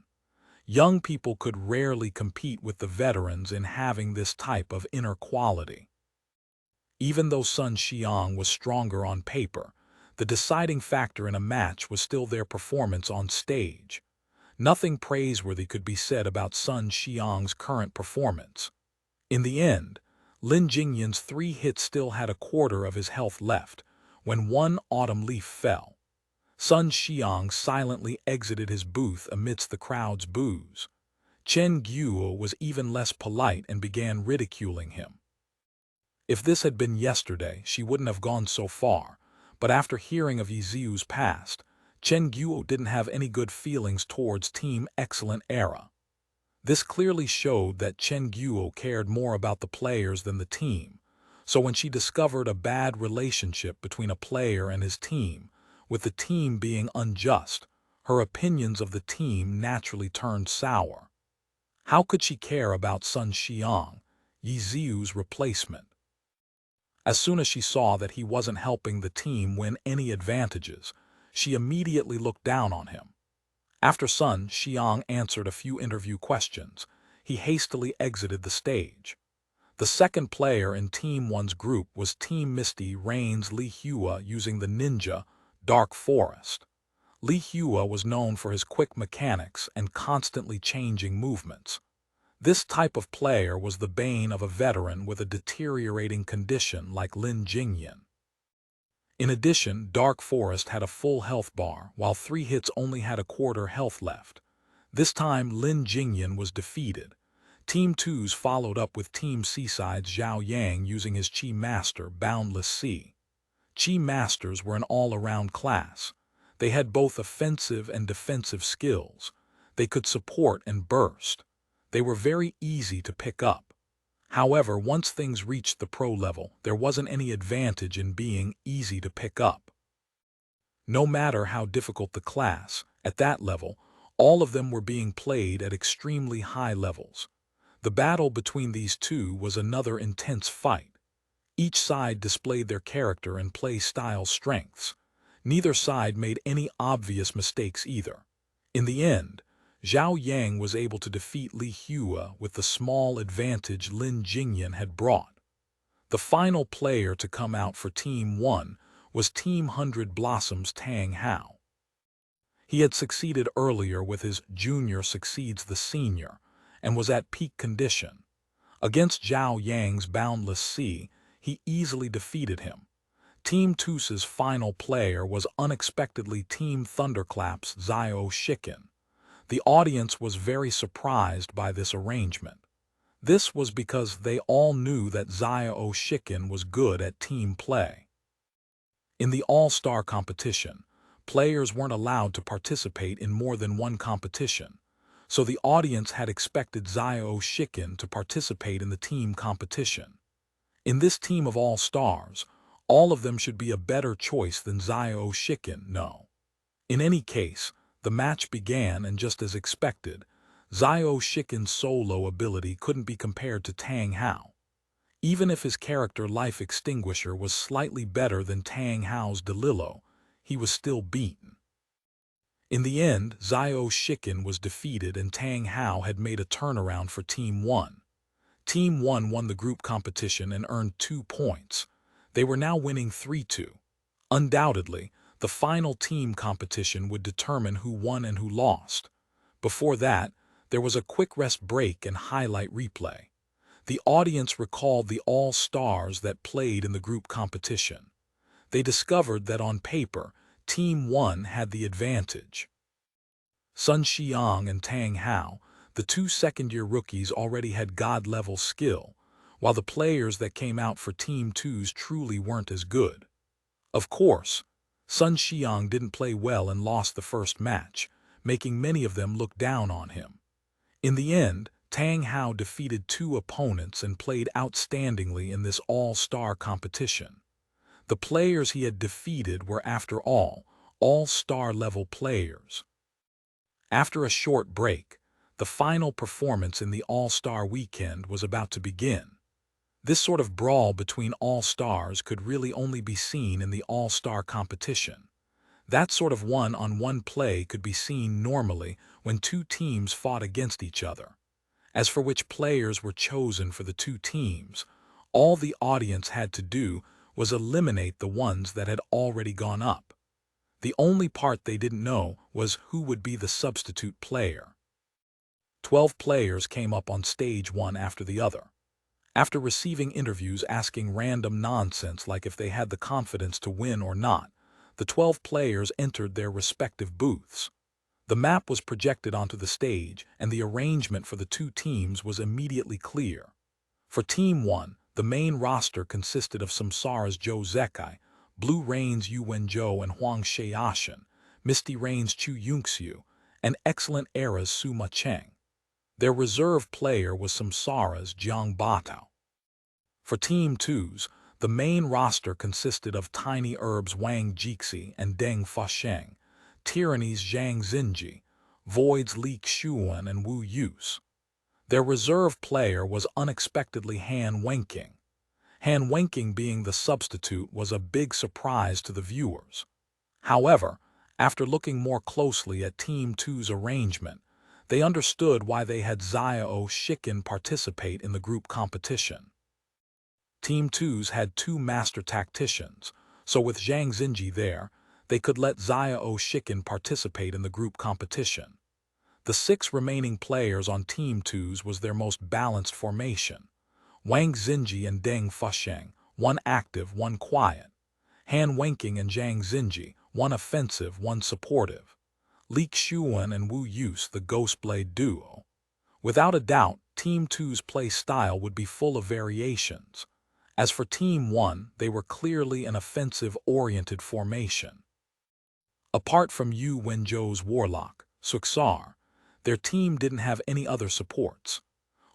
Speaker 1: Young people could rarely compete with the veterans in having this type of inner quality. Even though Sun Xiang was stronger on paper, the deciding factor in a match was still their performance on stage. Nothing praiseworthy could be said about Sun Xiang's current performance. In the end, Lin Jingyan's 3 hits still had a quarter of his health left when one autumn leaf fell. Sun Xiang silently exited his booth amidst the crowd's boos. Chen Guo was even less polite and began ridiculing him. If this had been yesterday, she wouldn't have gone so far, but after hearing of Ye Xiu's past, Chen Guo didn't have any good feelings towards Team Excellent Era. This clearly showed that Chen Guo cared more about the players than the team, so when she discovered a bad relationship between a player and his team, with the team being unjust, her opinions of the team naturally turned sour. How could she care about Sun Xiang, Ye Xiu's replacement? As soon as she saw that he wasn't helping the team win any advantages, she immediately looked down on him. After Sun Xiang answered a few interview questions, he hastily exited the stage. The second player in Team 1's group was Team Misty Rain's Li Hua using the ninja Dark Forest. Li Hua was known for his quick mechanics and constantly changing movements. This type of player was the bane of a veteran with a deteriorating condition like Lin Jingyan. In addition, Dark Forest had a full health bar, while 3 hits only had a quarter health left. This time, Lin Jingyan was defeated. Team 2's followed up with Team Seaside's Zhao Yang using his Qi Master, Boundless Sea. Qi Masters were an all-around class. They had both offensive and defensive skills. They could support and burst. They were very easy to pick up. However, once things reached the pro level, there wasn't any advantage in being easy to pick up. No matter how difficult the class, at that level, all of them were being played at extremely high levels. The battle between these two was another intense fight. Each side displayed their character and play style strengths. Neither side made any obvious mistakes either. In the end, Zhao Yang was able to defeat Li Hua with the small advantage Lin Jingyan had brought. The final player to come out for Team 1 was Team 100 Blossoms Tang Hao. He had succeeded earlier with his junior succeeds the senior and was at peak condition. Against Zhao Yang's Boundless Sea, he easily defeated him. Team 2's final player was unexpectedly Team Thunderclap's Zhao Shiken. The audience was very surprised by this arrangement. This was because they all knew that Xiao Shikin was good at team play. In the all-star competition, players weren't allowed to participate in more than one competition, so the audience had expected Xiao Shikin to participate in the team competition. In this team of all-stars, all of them should be a better choice than Xiao Shikin, no. In any case, the match began, and just as expected, Xiao Shikin's solo ability couldn't be compared to Tang Hao. Even if his character Life Extinguisher was slightly better than Tang Hao's DeLillo, he was still beaten. In the end, Xiao Shikin was defeated and Tang Hao had made a turnaround for Team 1. Team 1 won the group competition and earned 2 points. They were now winning 3-2. Undoubtedly, the final team competition would determine who won and who lost. Before that, there was a quick rest break and highlight replay. The audience recalled the all-stars that played in the group competition. They discovered that on paper, Team 1 had the advantage. Sun Xiang and Tang Hao, the two second-year rookies, already had god-level skill, while the players that came out for Team 2's truly weren't as good. Of course, Sun Xiang didn't play well and lost the first match, making many of them look down on him. In the end, Tang Hao defeated 2 opponents and played outstandingly in this all-star competition. The players he had defeated were, after all-star level players. After a short break, the final performance in the all-star weekend was about to begin. This sort of brawl between all-stars could really only be seen in the all-star competition. That sort of one-on-one play could be seen normally when 2 teams fought against each other. As for which players were chosen for the 2 teams, all the audience had to do was eliminate the ones that had already gone up. The only part they didn't know was who would be the substitute player. 12 players came up on stage one after the other. After receiving interviews asking random nonsense like if they had the confidence to win or not, the 12 players entered their respective booths. The map was projected onto the stage, and the arrangement for the 2 teams was immediately clear. For Team 1, the main roster consisted of Samsara's Zhou Zekai, Blue Rain's Yu Wenzhou and Huang Xiaoshan, Misty Rain's Chu Yunxiu, and Excellent Era's Suma Cheng. Their reserve player was Samsara's Jiang Batao. For Team 2's, the main roster consisted of Tiny Herb's Wang Jixi and Deng Fasheng, Tyranny's Zhang Xinji, Void's Li Xuan and Wu Yus. Their reserve player was unexpectedly Han Wenqing. Han Wenqing being the substitute was a big surprise to the viewers. However, after looking more closely at Team 2's arrangement, they understood why they had Xiao Shikin participate in the group competition. Team 2's had 2 master tacticians, so with Zhang Xinji there, they could let Xiao Shikin participate in the group competition. The 6 remaining players on Team 2's was their most balanced formation. Wang Xinji and Deng Fasheng, one active, one quiet. Han Wenqing and Zhang Xinji, one offensive, one supportive. Li Xuan and Wu Yus, the Ghostblade duo. Without a doubt, Team 2's play style would be full of variations. As for Team 1, they were clearly an offensive-oriented formation. Apart from Yu Wenzhou's Warlock, Suxar, their team didn't have any other supports.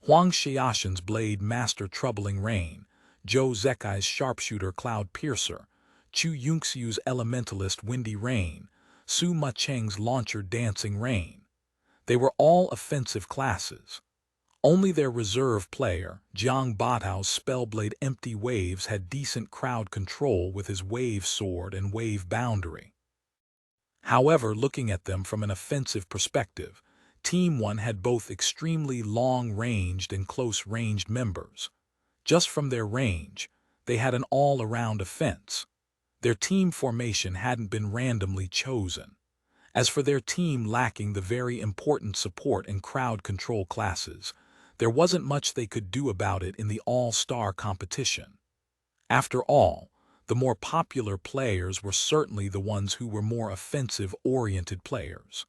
Speaker 1: Huang Xiaoshan's Blade Master Troubling Rain, Zhou Zekai's Sharpshooter Cloud Piercer, Chu Yunxiu's Elementalist Windy Rain, Su Macheng's Launcher Dancing Rain. They were all offensive classes. Only their reserve player, Jiang Batao's Spellblade Empty Waves, had decent crowd control with his Wave Sword and Wave Boundary. However, looking at them from an offensive perspective, Team 1 had both extremely long-ranged and close-ranged members. Just from their range, they had an all-around offense. Their team formation hadn't been randomly chosen. As for their team lacking the very important support and crowd control classes, there wasn't much they could do about it in the all-star competition. After all, the more popular players were certainly the ones who were more offensive-oriented players.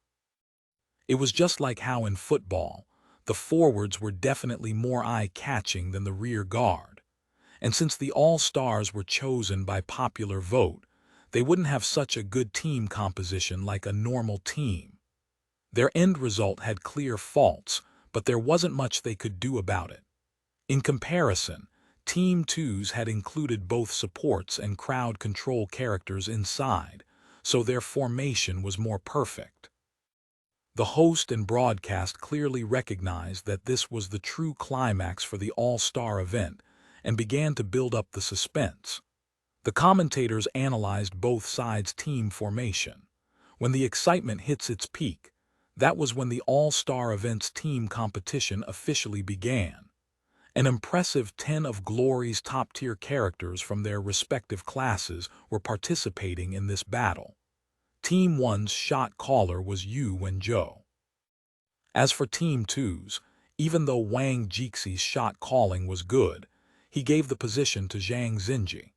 Speaker 1: It was just like how in football, The forwards were definitely more eye-catching than the rear guard. And since the all-stars were chosen by popular vote, they wouldn't have such a good team composition like a normal team. Their end result had clear faults, but there wasn't much they could do about it. In comparison, Team 2's had included both supports and crowd control characters inside, so their formation was more perfect. The host and broadcast clearly recognized that this was the true climax for the all-star event and began to build up the suspense. The commentators analyzed both sides' team formation. When the excitement hits its peak, that was when the all-star event's team competition officially began. An impressive 10 of Glory's top-tier characters from their respective classes were participating in this battle. Team 1's shot caller was Ye Xiu. As for Team 2's, even though Wang Jixi's shot calling was good, he gave the position to Zhang Xinji.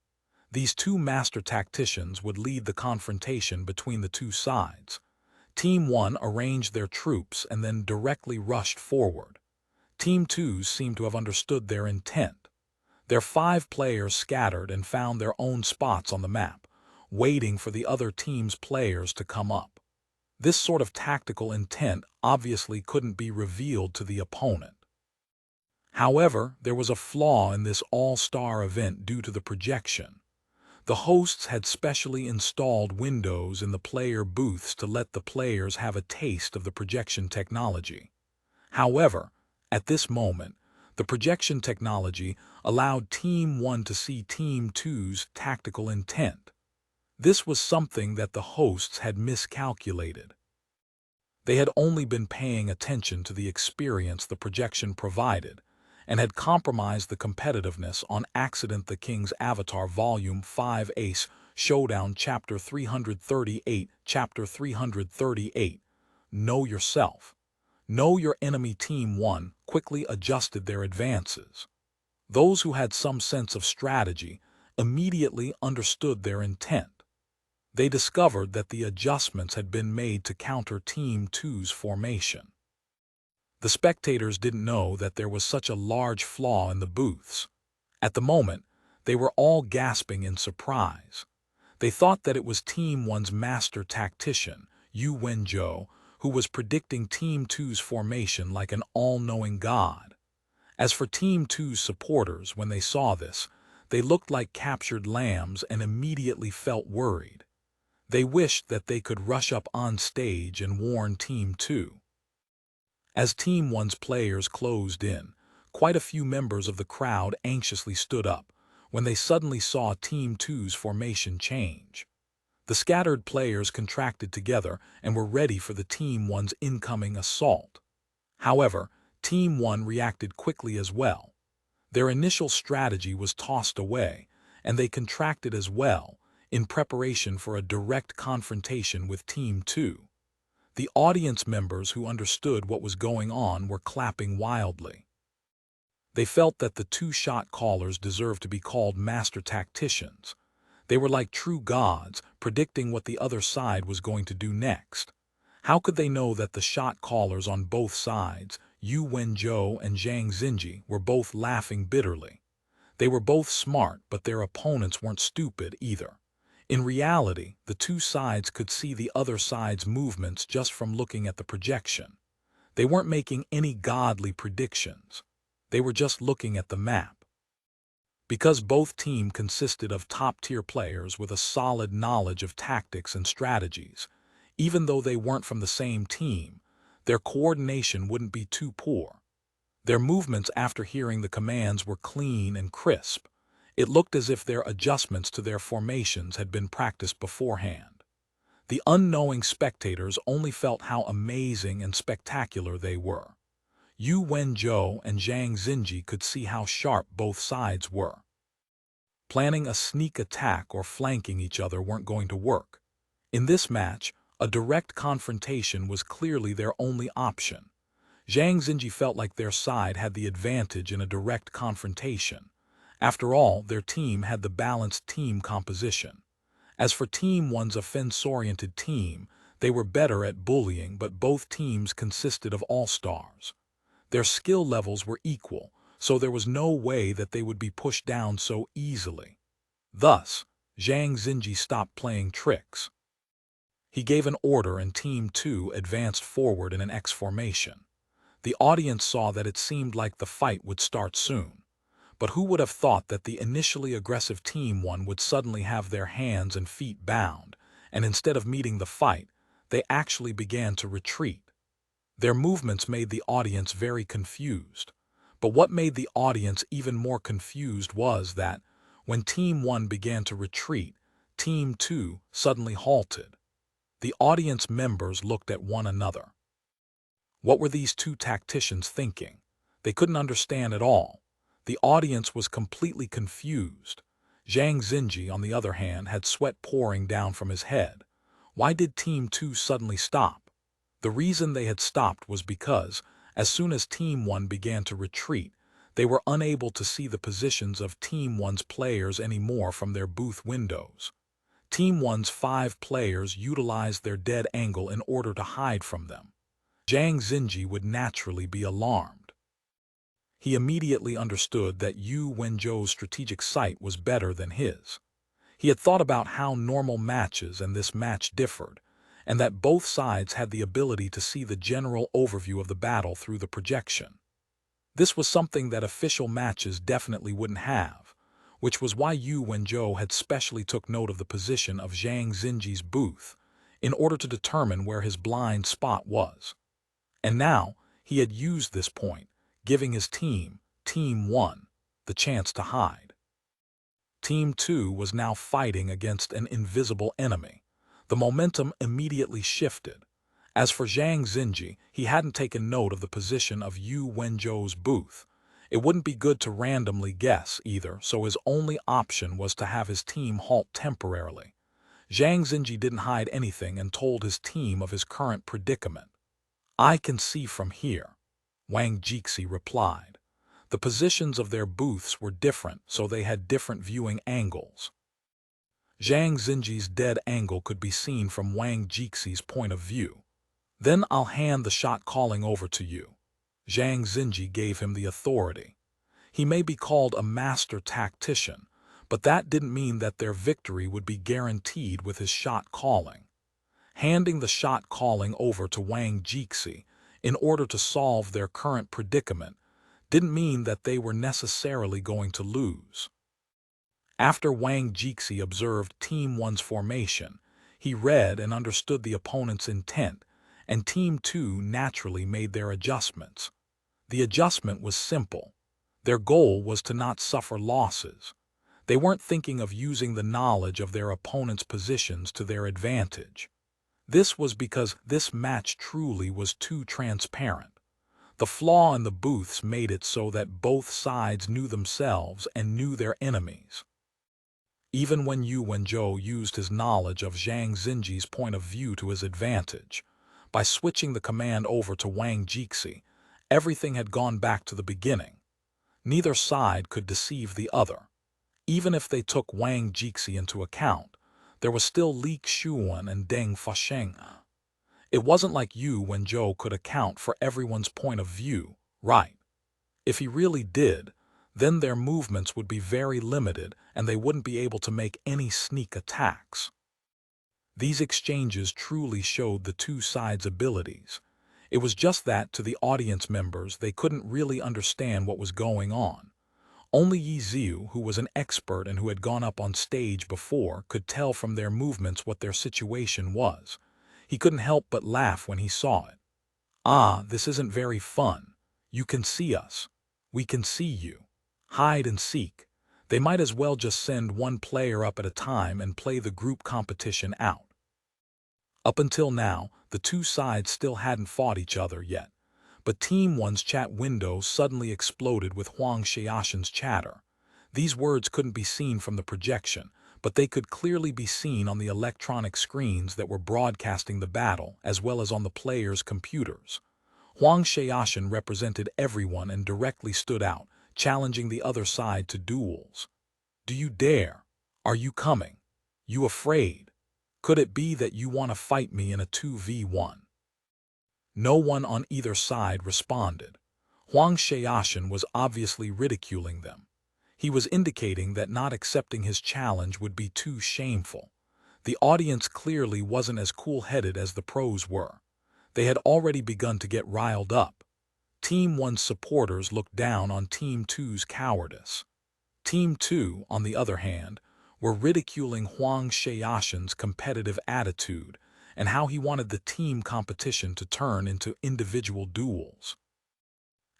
Speaker 1: These two master tacticians would lead the confrontation between the two sides. Team 1 arranged their troops and then directly rushed forward. Team 2 seemed to have understood their intent. Their 5 players scattered and found their own spots on the map, waiting for the other team's players to come up. This sort of tactical intent obviously couldn't be revealed to the opponent. However, there was a flaw in this all-star event due to the projection. The hosts had specially installed windows in the player booths to let the players have a taste of the projection technology. However, at this moment, the projection technology allowed Team 1 to see Team 2's tactical intent. This was something that the hosts had miscalculated. They had only been paying attention to the experience the projection provided, and had compromised the competitiveness on accident. The King's Avatar Volume 5 Ace Showdown Chapter 338 Chapter 338 Know Yourself. Know your enemy. Team 1 quickly adjusted their advances. Those who had some sense of strategy immediately understood their intent. They discovered that the adjustments had been made to counter Team 2's formation. The spectators didn't know that there was such a large flaw in the booths. At the moment, they were all gasping in surprise. They thought that it was Team 1's master tactician, Ye Xiu, who was predicting Team 2's formation like an all-knowing god. As for Team 2's supporters, when they saw this, they looked like captured lambs and immediately felt worried. They wished that they could rush up on stage and warn Team 2. As Team 1's players closed in, quite a few members of the crowd anxiously stood up when they suddenly saw Team 2's formation change. The scattered players contracted together and were ready for the Team 1's incoming assault. However, Team 1 reacted quickly as well. Their initial strategy was tossed away, and they contracted as well, in preparation for a direct confrontation with Team 2. The audience members who understood what was going on were clapping wildly. They felt that the two shot callers deserved to be called master tacticians. They were like true gods, predicting what the other side was going to do next. How could they know that the shot callers on both sides, Ye Xiu and Zhang Xinji, were both laughing bitterly? They were both smart, but their opponents weren't stupid either. In reality, the two sides could see the other side's movements just from looking at the projection. They weren't making any godly predictions. They were just looking at the map. Because both teams consisted of top-tier players with a solid knowledge of tactics and strategies, even though they weren't from the same team, their coordination wouldn't be too poor. Their movements after hearing the commands were clean and crisp. It looked as if their adjustments to their formations had been practiced beforehand. The unknowing spectators only felt how amazing and spectacular they were. Ye Xiu and Zhang Xinji could see how sharp both sides were. Planning a sneak attack or flanking each other weren't going to work. In this match, a direct confrontation was clearly their only option. Zhang Xinji felt like their side had the advantage in a direct confrontation. After all, their team had the balanced team composition. As for Team 1's offense-oriented team, they were better at bullying, but both teams consisted of all-stars. Their skill levels were equal, so there was no way that they would be pushed down so easily. Thus, Zhang Xinji stopped playing tricks. He gave an order and Team 2 advanced forward in an X formation. The audience saw that it seemed like the fight would start soon. But who would have thought that the initially aggressive Team 1 would suddenly have their hands and feet bound, and instead of meeting the fight, they actually began to retreat. Their movements made the audience very confused. But what made the audience even more confused was that, when Team 1 began to retreat, Team 2 suddenly halted. The audience members looked at one another. What were these two tacticians thinking? They couldn't understand at all. The audience was completely confused. Zhang Xinji, on the other hand, had sweat pouring down from his head. Why did Team 2 suddenly stop? The reason they had stopped was because, as soon as Team 1 began to retreat, they were unable to see the positions of Team 1's players anymore from their booth windows. Team 1's 5 players utilized their dead angle in order to hide from them. Zhang Xinji would naturally be alarmed. He immediately understood that Yu Wenzhou's strategic sight was better than his. He had thought about how normal matches and this match differed, and that both sides had the ability to see the general overview of the battle through the projection. This was something that official matches definitely wouldn't have, which was why Yu Wenzhou had specially took note of the position of Zhang Xinji's booth in order to determine where his blind spot was. And now he had used this point, giving his team, Team 1, the chance to hide. Team 2 was now fighting against an invisible enemy. The momentum immediately shifted. As for Zhang Xinji, he hadn't taken note of the position of Yu Wenzhou's booth. It wouldn't be good to randomly guess either, so his only option was to have his team halt temporarily. Zhang Xinji didn't hide anything and told his team of his current predicament. "I can see from here," Wang Jixi replied. The positions of their booths were different, so they had different viewing angles. Zhang Xinji's dead angle could be seen from Wang Jixi's point of view. "Then I'll hand the shot calling over to you." Zhang Xinji gave him the authority. He may be called a master tactician, but that didn't mean that their victory would be guaranteed with his shot calling. Handing the shot calling over to Wang Jixi in order to solve their current predicament didn't mean that they were necessarily going to lose. After Wang Jixi observed Team 1's formation, he read and understood the opponent's intent, and Team 2 naturally made their adjustments. The adjustment was simple. Their goal was to not suffer losses. They weren't thinking of using the knowledge of their opponent's positions to their advantage. This was because this match truly was too transparent. The flaw in the booths made it so that both sides knew themselves and knew their enemies. Even when Yu Wenzhou used his knowledge of Zhang Xinji's point of view to his advantage, by switching the command over to Wang Jixi, everything had gone back to the beginning. Neither side could deceive the other. Even if they took Wang Jixi into account, there was still Li Xuan and Deng Fasheng. It wasn't like Yu Wenzhou could account for everyone's point of view, right? If he really did, then their movements would be very limited and they wouldn't be able to make any sneak attacks. These exchanges truly showed the two sides' abilities. It was just that to the audience members they couldn't really understand what was going on. Only Ye Xiu, who was an expert and who had gone up on stage before, could tell from their movements what their situation was. He couldn't help but laugh when he saw it. "Ah, this isn't very fun. You can see us. We can see you. Hide and seek. They might as well just send one player up at a time and play the group competition out." Up until now, the two sides still hadn't fought each other yet. But Team 1's chat window suddenly exploded with Huang Xiaoshan's chatter. These words couldn't be seen from the projection, but they could clearly be seen on the electronic screens that were broadcasting the battle, as well as on the players' computers. Huang Xiaoshan represented everyone and directly stood out, challenging the other side to duels. "Do you dare? Are you coming? You afraid? Could it be that you want to fight me in a 2v1? No one on either side responded. Huang Xiaoshan was obviously ridiculing them. He was indicating that not accepting his challenge would be too shameful. The audience clearly wasn't as cool-headed as the pros were. They had already begun to get riled up. Team 1's supporters looked down on Team 2's cowardice. Team 2, on the other hand, were ridiculing Huang Xiaoshan's competitive attitude and how he wanted the team competition to turn into individual duels.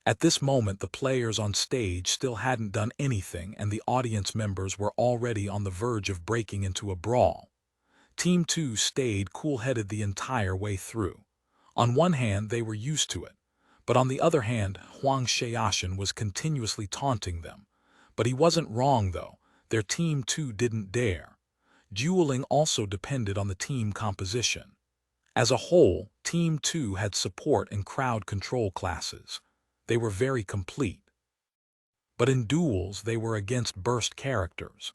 Speaker 1: At this moment, the players on stage still hadn't done anything, and the audience members were already on the verge of breaking into a brawl. Team 2 stayed cool-headed the entire way through. On one hand, they were used to it, but on the other hand, Huang Xiaoshan was continuously taunting them. But he wasn't wrong, though. Their Team 2 didn't dare. Dueling also depended on the team composition. As a whole, Team 2 had support and crowd control classes. They were very complete. But in duels, they were against burst characters.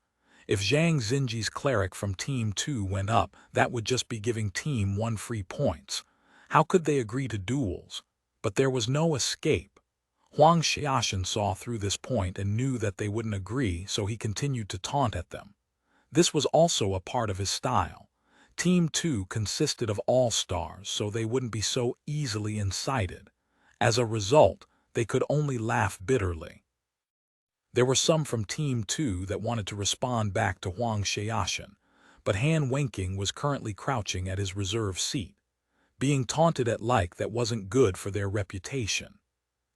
Speaker 1: If Zhang Xinji's cleric from Team 2 went up, that would just be giving Team 1 free points. How could they agree to duels? But there was no escape. Huang Xiaoshan saw through this point and knew that they wouldn't agree, so he continued to taunt at them. This was also a part of his style. Team 2 consisted of all-stars, so they wouldn't be so easily incited. As a result, they could only laugh bitterly. There were some from Team 2 that wanted to respond back to Huang Xiaoshan, but Han Wenqing was currently crouching at his reserve seat. Being taunted at that wasn't good for their reputation.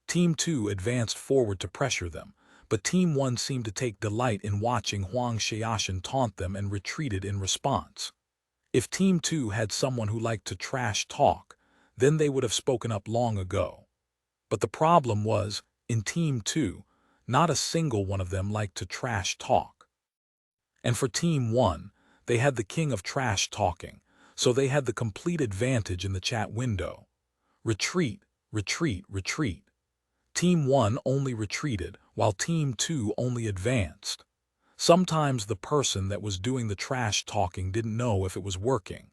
Speaker 1: Team 2 advanced forward to pressure them, but Team 1 seemed to take delight in watching Huang Xiaoshan taunt them and retreated in response. If Team 2 had someone who liked to trash talk, then they would have spoken up long ago. But the problem was, in Team 2, not a single one of them liked to trash talk. And for Team 1, they had the king of trash talking, so they had the complete advantage in the chat window. Retreat, retreat, retreat. Team 1 only retreated, while Team 2 only advanced. Sometimes the person that was doing the trash talking didn't know if it was working.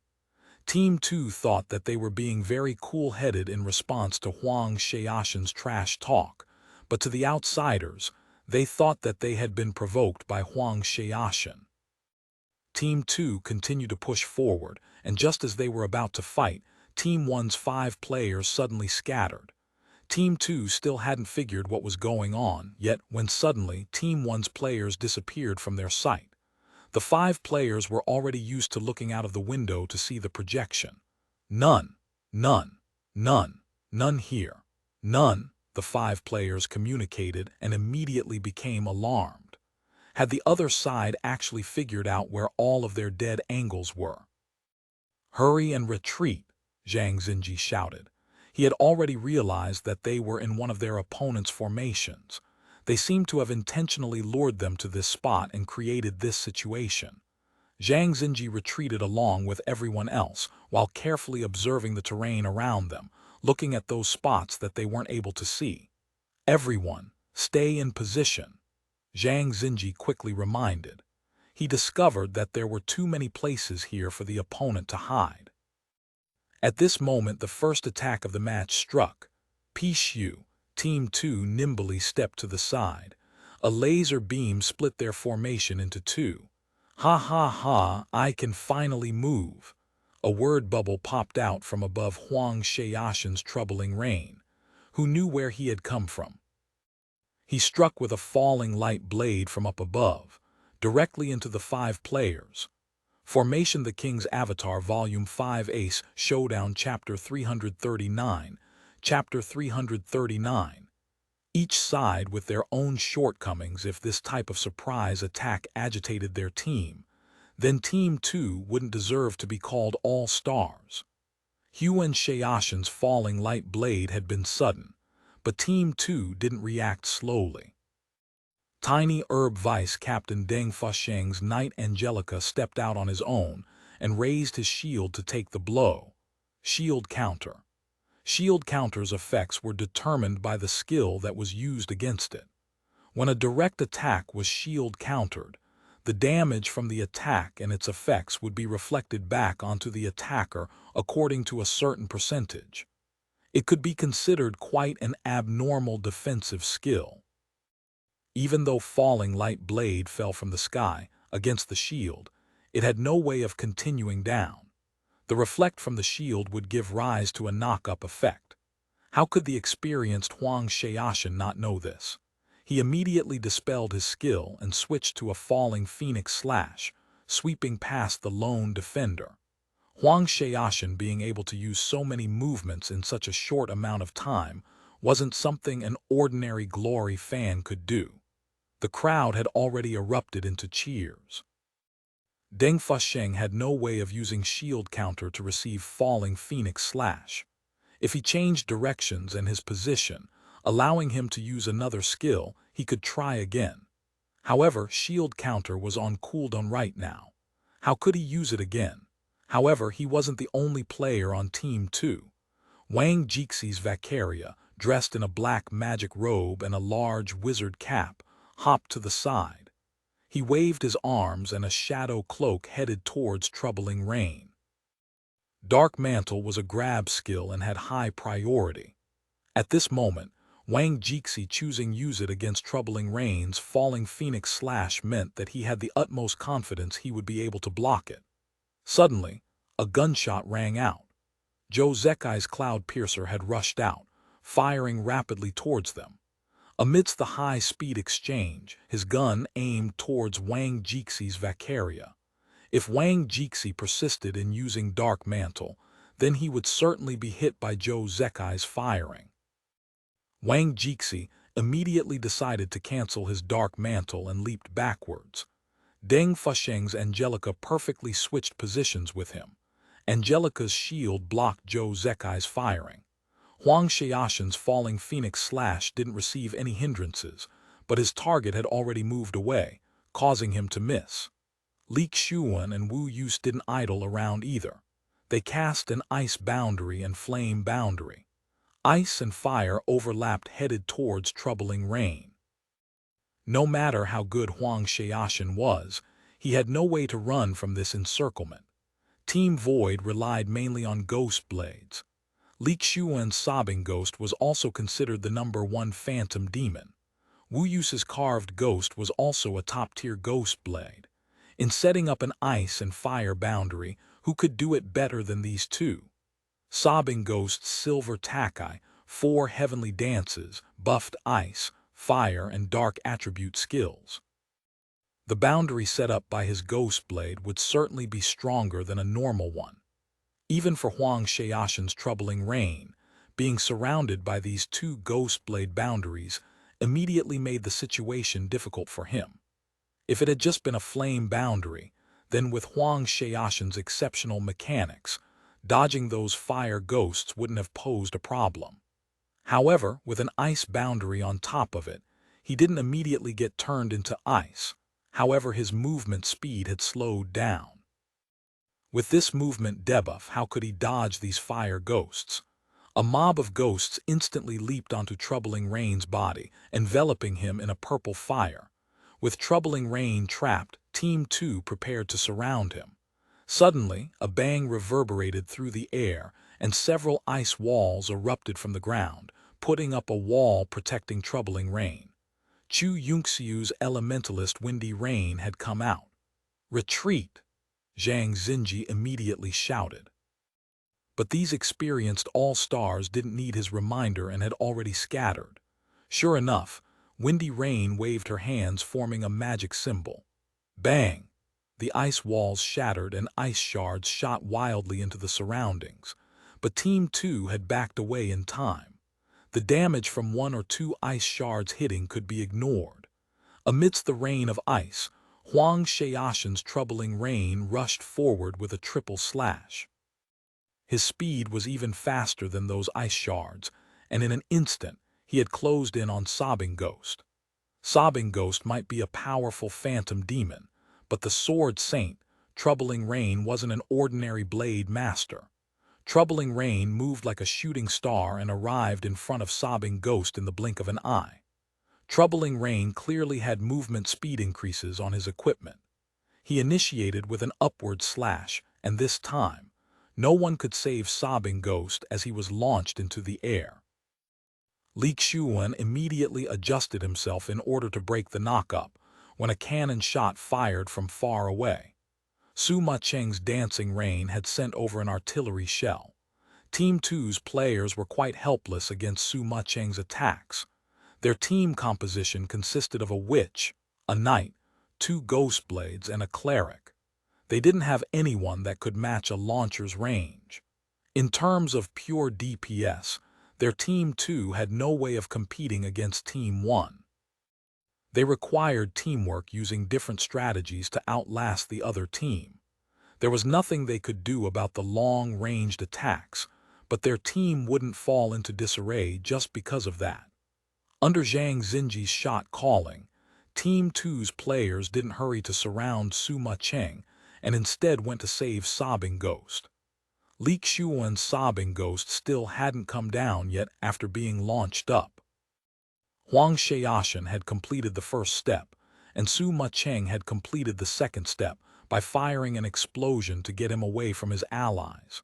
Speaker 1: Team 2 thought that they were being very cool-headed in response to Huang Xiaoshan's trash talk, but to the outsiders, they thought that they had been provoked by Huang Xiaoshan. Team 2 continued to push forward, and just as they were about to fight, Team 1's 5 players suddenly scattered. Team 2 still hadn't figured what was going on, yet when suddenly Team 1's players disappeared from their sight. The 5 players were already used to looking out of the window to see the projection. None, none, none, none here. None, the 5 players communicated and immediately became alarmed. Had the other side actually figured out where all of their dead angles were? Hurry and retreat, Zhang Xinji shouted. He had already realized that they were in one of their opponent's formations. They seemed to have intentionally lured them to this spot and created this situation. Zhang Xinji retreated along with everyone else, while carefully observing the terrain around them, looking at those spots that they weren't able to see. Everyone, stay in position, Zhang Xinji quickly reminded. He discovered that there were too many places here for the opponent to hide. At this moment, the first attack of the match struck. Ye Xiu, Team 2 nimbly stepped to the side. A laser beam split their formation into two. Ha ha ha, I can finally move. A word bubble popped out from above Huang Xiaoshan's troubling reign. Who knew where he had come from? He struck with a falling light blade from up above, directly into the 5 players. Formation the King's Avatar Volume 5 Ace Showdown Chapter 339, Chapter 339. Each side with their own shortcomings. If this type of surprise attack agitated their team, then Team 2 wouldn't deserve to be called all-stars. Huan Xiaoshan's falling light blade had been sudden, but Team 2 didn't react slowly. Tiny Herb Vice Captain Deng Fusheng's Knight Angelica stepped out on his own and raised his shield to take the blow. Shield counter. Shield counter's effects were determined by the skill that was used against it. When a direct attack was shield countered, the damage from the attack and its effects would be reflected back onto the attacker according to a certain percentage. It could be considered quite an abnormal defensive skill. Even though falling light blade fell from the sky against the shield, it had no way of continuing down. The reflect from the shield would give rise to a knock-up effect. How could the experienced Huang Xiaoshan not know this? He immediately dispelled his skill and switched to a falling phoenix slash, sweeping past the lone defender. Huang Xiaoshan being able to use so many movements in such a short amount of time wasn't something an ordinary Glory fan could do. The crowd had already erupted into cheers. Deng Fusheng had no way of using shield counter to receive falling phoenix slash. If he changed directions and his position, allowing him to use another skill, he could try again. However, shield counter was on cooldown right now. How could he use it again? However, he wasn't the only player on Team 2. Wang Jixi's Vacaria, dressed in a black magic robe and a large wizard cap, hopped to the side. He waved his arms and a shadow cloak headed towards Troubling Rain. Dark Mantle was a grab skill and had high priority. At this moment, Wang Jixi choosing use it against Troubling Rain's falling phoenix slash meant that he had the utmost confidence he would be able to block it. Suddenly, a gunshot rang out. Zhou Zekai's Cloud Piercer had rushed out, firing rapidly towards them. Amidst the high-speed exchange, his gun aimed towards Wang Jixi's Vacaria. If Wang Jixi persisted in using Dark Mantle, then he would certainly be hit by Zhou Zekai's firing. Wang Jixi immediately decided to cancel his Dark Mantle and leaped backwards. Deng Fusheng's Angelica perfectly switched positions with him. Angelica's shield blocked Zhou Zekai's firing. Huang Xiaoshan's falling phoenix slash didn't receive any hindrances, but his target had already moved away, causing him to miss. Li Xuan and Wu Yus didn't idle around either. They cast an ice boundary and flame boundary. Ice and fire overlapped headed towards Troubling Rain. No matter how good Huang Xiaoshan was, he had no way to run from this encirclement. Team Void relied mainly on ghost blades. Li Xuan's Sobbing Ghost was also considered the #1 phantom demon. Wu Yus's Carved Ghost was also a top-tier ghost blade. In setting up an ice and fire boundary, who could do it better than these two? Sobbing Ghost's Silver Takai, 4 heavenly dances, buffed ice, fire, and dark attribute skills. The boundary set up by his ghost blade would certainly be stronger than a normal one. Even for Huang Xiaoshan's Troubling Rain, being surrounded by these 2 ghost blade boundaries immediately made the situation difficult for him. If it had just been a flame boundary, then with Huang Xiaoshan's exceptional mechanics, dodging those fire ghosts wouldn't have posed a problem. However, with an ice boundary on top of it, he didn't immediately get turned into ice. However, his movement speed had slowed down. With this movement debuff, how could he dodge these fire ghosts? A mob of ghosts instantly leaped onto Troubling Rain's body, enveloping him in a purple fire. With Troubling Rain trapped, Team 2 prepared to surround him. Suddenly, a bang reverberated through the air, and several ice walls erupted from the ground, putting up a wall protecting Troubling Rain. Chu Yunxiu's Elementalist Windy Rain had come out. "Retreat!" Zhang Xinji immediately shouted. But these experienced all-stars didn't need his reminder and had already scattered. Sure enough, Windy Rain waved her hands, forming a magic symbol. Bang! The ice walls shattered and ice shards shot wildly into the surroundings. But Team 2 had backed away in time. The damage from 1 or 2 ice shards hitting could be ignored. Amidst the rain of ice, Huang Xiaoshan's Troubling Rain rushed forward with a triple slash. His speed was even faster than those ice shards, and in an instant, he had closed in on Sobbing Ghost. Sobbing Ghost might be a powerful phantom demon, but the Sword Saint, Troubling Rain, wasn't an ordinary blade master. Troubling Rain moved like a shooting star and arrived in front of Sobbing Ghost in the blink of an eye. Troubling Rain clearly had movement speed increases on his equipment. He initiated with an upward slash, and this time, No one could save Sobbing Ghost as he was launched into the air. Ye Xiu immediately adjusted himself in order to break the knock-up when a cannon shot fired from far away. Su Ma-cheng's dancing rain had sent over an artillery shell. Team 2's players were quite helpless against Su Ma-cheng's attacks. Their team composition consisted of a witch, a knight, 2 ghost blades, and a cleric. They didn't have anyone that could match a launcher's range. In terms of pure DPS, their Team 2 had no way of competing against Team 1. They required teamwork using different strategies to outlast the other team. There was nothing they could do about the long-ranged attacks, but their team wouldn't fall into disarray just because of that. Under Zhang Xinji's shot calling, Team 2's players didn't hurry to surround Su Ma-cheng and instead went to save Sobbing Ghost. Ye Xiu's Sobbing Ghost still hadn't come down yet after being launched up. Huang Xiaoshan had completed the first step, and Su Ma-cheng had completed the second step by firing an explosion to get him away from his allies.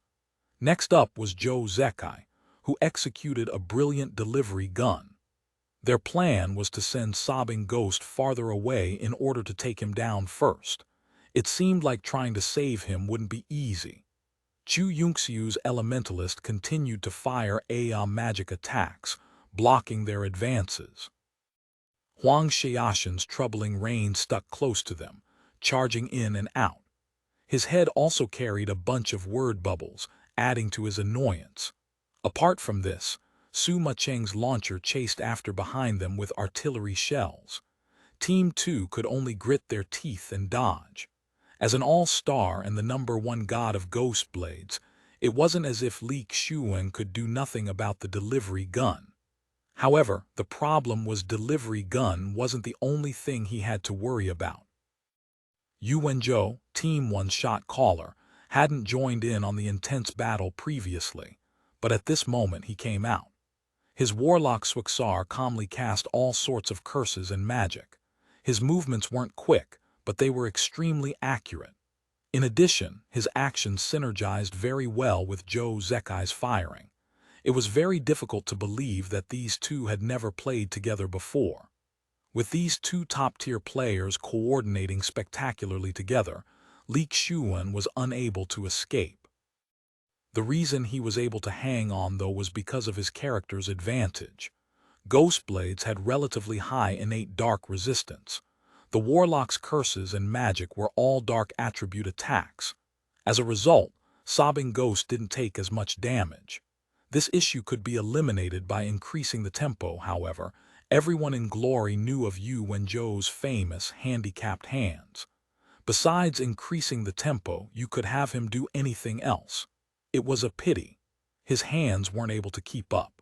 Speaker 1: Next up was Zhou Zekai, who executed a brilliant delivery gun. Their plan was to send Sobbing Ghost farther away in order to take him down first. It seemed like trying to save him wouldn't be easy. Chu Yunxiu's elementalist continued to fire AI magic attacks, blocking their advances. Huang Xiaoshan's troubling rain stuck close to them, charging in and out. His head also carried a bunch of word bubbles, adding to his annoyance. Apart from this, Su Ma-cheng's launcher chased after behind them with artillery shells. Team 2 could only grit their teeth and dodge. As an all-star and the #1 god of ghost blades, it wasn't as if Ye Xiu could do nothing about the delivery gun. However, the problem was delivery gun wasn't the only thing he had to worry about. Yuan Zhou, Team 1's shot caller, hadn't joined in on the intense battle previously, but at this moment he came out. His warlock Suixar calmly cast all sorts of curses and magic. His movements weren't quick, but they were extremely accurate. In addition, his actions synergized very well with Zhou Zekai's firing. It was very difficult to believe that these two had never played together before. With these two top-tier players coordinating spectacularly together, Ye Xiu was unable to escape. The reason he was able to hang on, though, was because of his character's advantage. Ghost blades had relatively high innate dark resistance. The warlock's curses and magic were all dark attribute attacks. As a result, Sobbing Ghost didn't take as much damage. This issue could be eliminated by increasing the tempo, however. Everyone in Glory knew of Yuan Zhou's famous handicapped hands. Besides increasing the tempo, you could have him do anything else. It was a pity. His hands weren't able to keep up.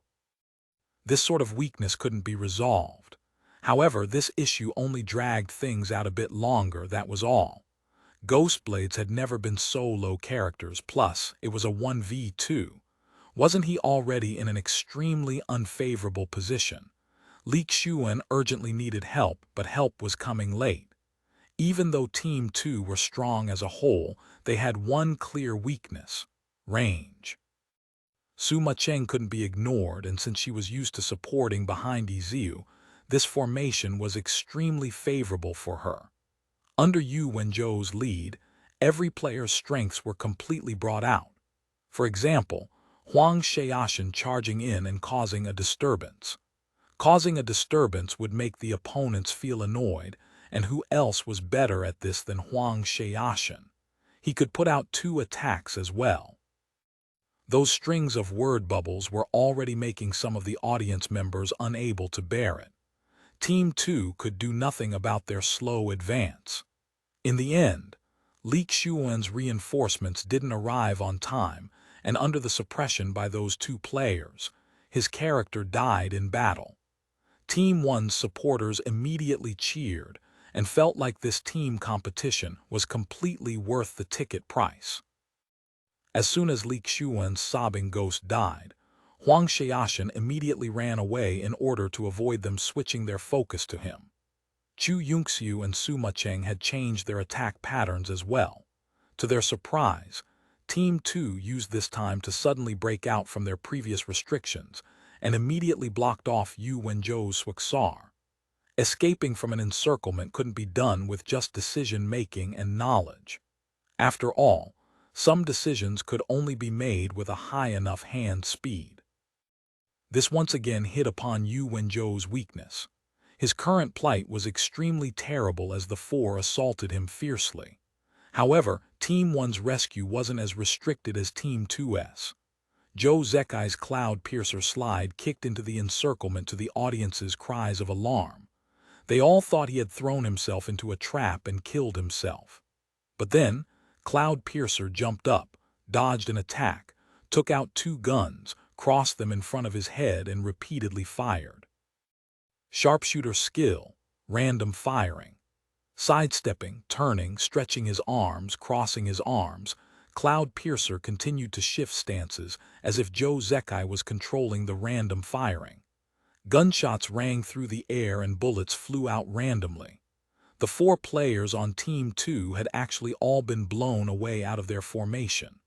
Speaker 1: This sort of weakness couldn't be resolved. However, this issue only dragged things out a bit longer, that was all. Ghost blades had never been solo characters, plus it was a 1v2. Wasn't he already in an extremely unfavorable position? Ye Xiu urgently needed help, but help was coming late. Even though Team 2 were strong as a whole, they had one clear weakness: range. Su Ma-cheng couldn't be ignored, and since she was used to supporting behind Ye Xiu, this formation was extremely favorable for her. Under Yuan Zhou's lead, every player's strengths were completely brought out. For example, Huang Xiaoshan charging in and causing a disturbance. Causing a disturbance would make the opponents feel annoyed, and who else was better at this than Huang Xiaoshan? He could put out 2 attacks as well. Those strings of word bubbles were already making some of the audience members unable to bear it. Team 2 could do nothing about their slow advance. In the end, Ye Xiu's reinforcements didn't arrive on time, and under the suppression by those 2 players, his character died in battle. Team 1's supporters immediately cheered and felt like this team competition was completely worth the ticket price. As soon as Ye Xiu's Sobbing Ghost died, Huang Xiaoshan immediately ran away in order to avoid them switching their focus to him. Chu Yunxiu and Su Ma-cheng had changed their attack patterns as well. To their surprise, Team 2 used this time to suddenly break out from their previous restrictions and immediately blocked off Yu Wenzhou's Suixar. Escaping from an encirclement couldn't be done with just decision-making and knowledge. After all, some decisions could only be made with a high enough hand speed. This once again hit upon Yu Wenzhou's weakness. His current plight was extremely terrible as the four assaulted him fiercely. However, Team 1's rescue wasn't as restricted as Team 2's. Zhou Zekai's Cloud Piercer slide kicked into the encirclement to the audience's cries of alarm. They all thought he had thrown himself into a trap and killed himself. But then, Cloud Piercer jumped up, dodged an attack, took out 2 guns, crossed them in front of his head and repeatedly fired. Sharpshooter skill, random firing. Sidestepping, turning, stretching his arms, crossing his arms, Cloud Piercer continued to shift stances as if Zhou Zekai was controlling the random firing. Gunshots rang through the air and bullets flew out randomly. The 4 players on Team 2 had actually all been blown away out of their formation.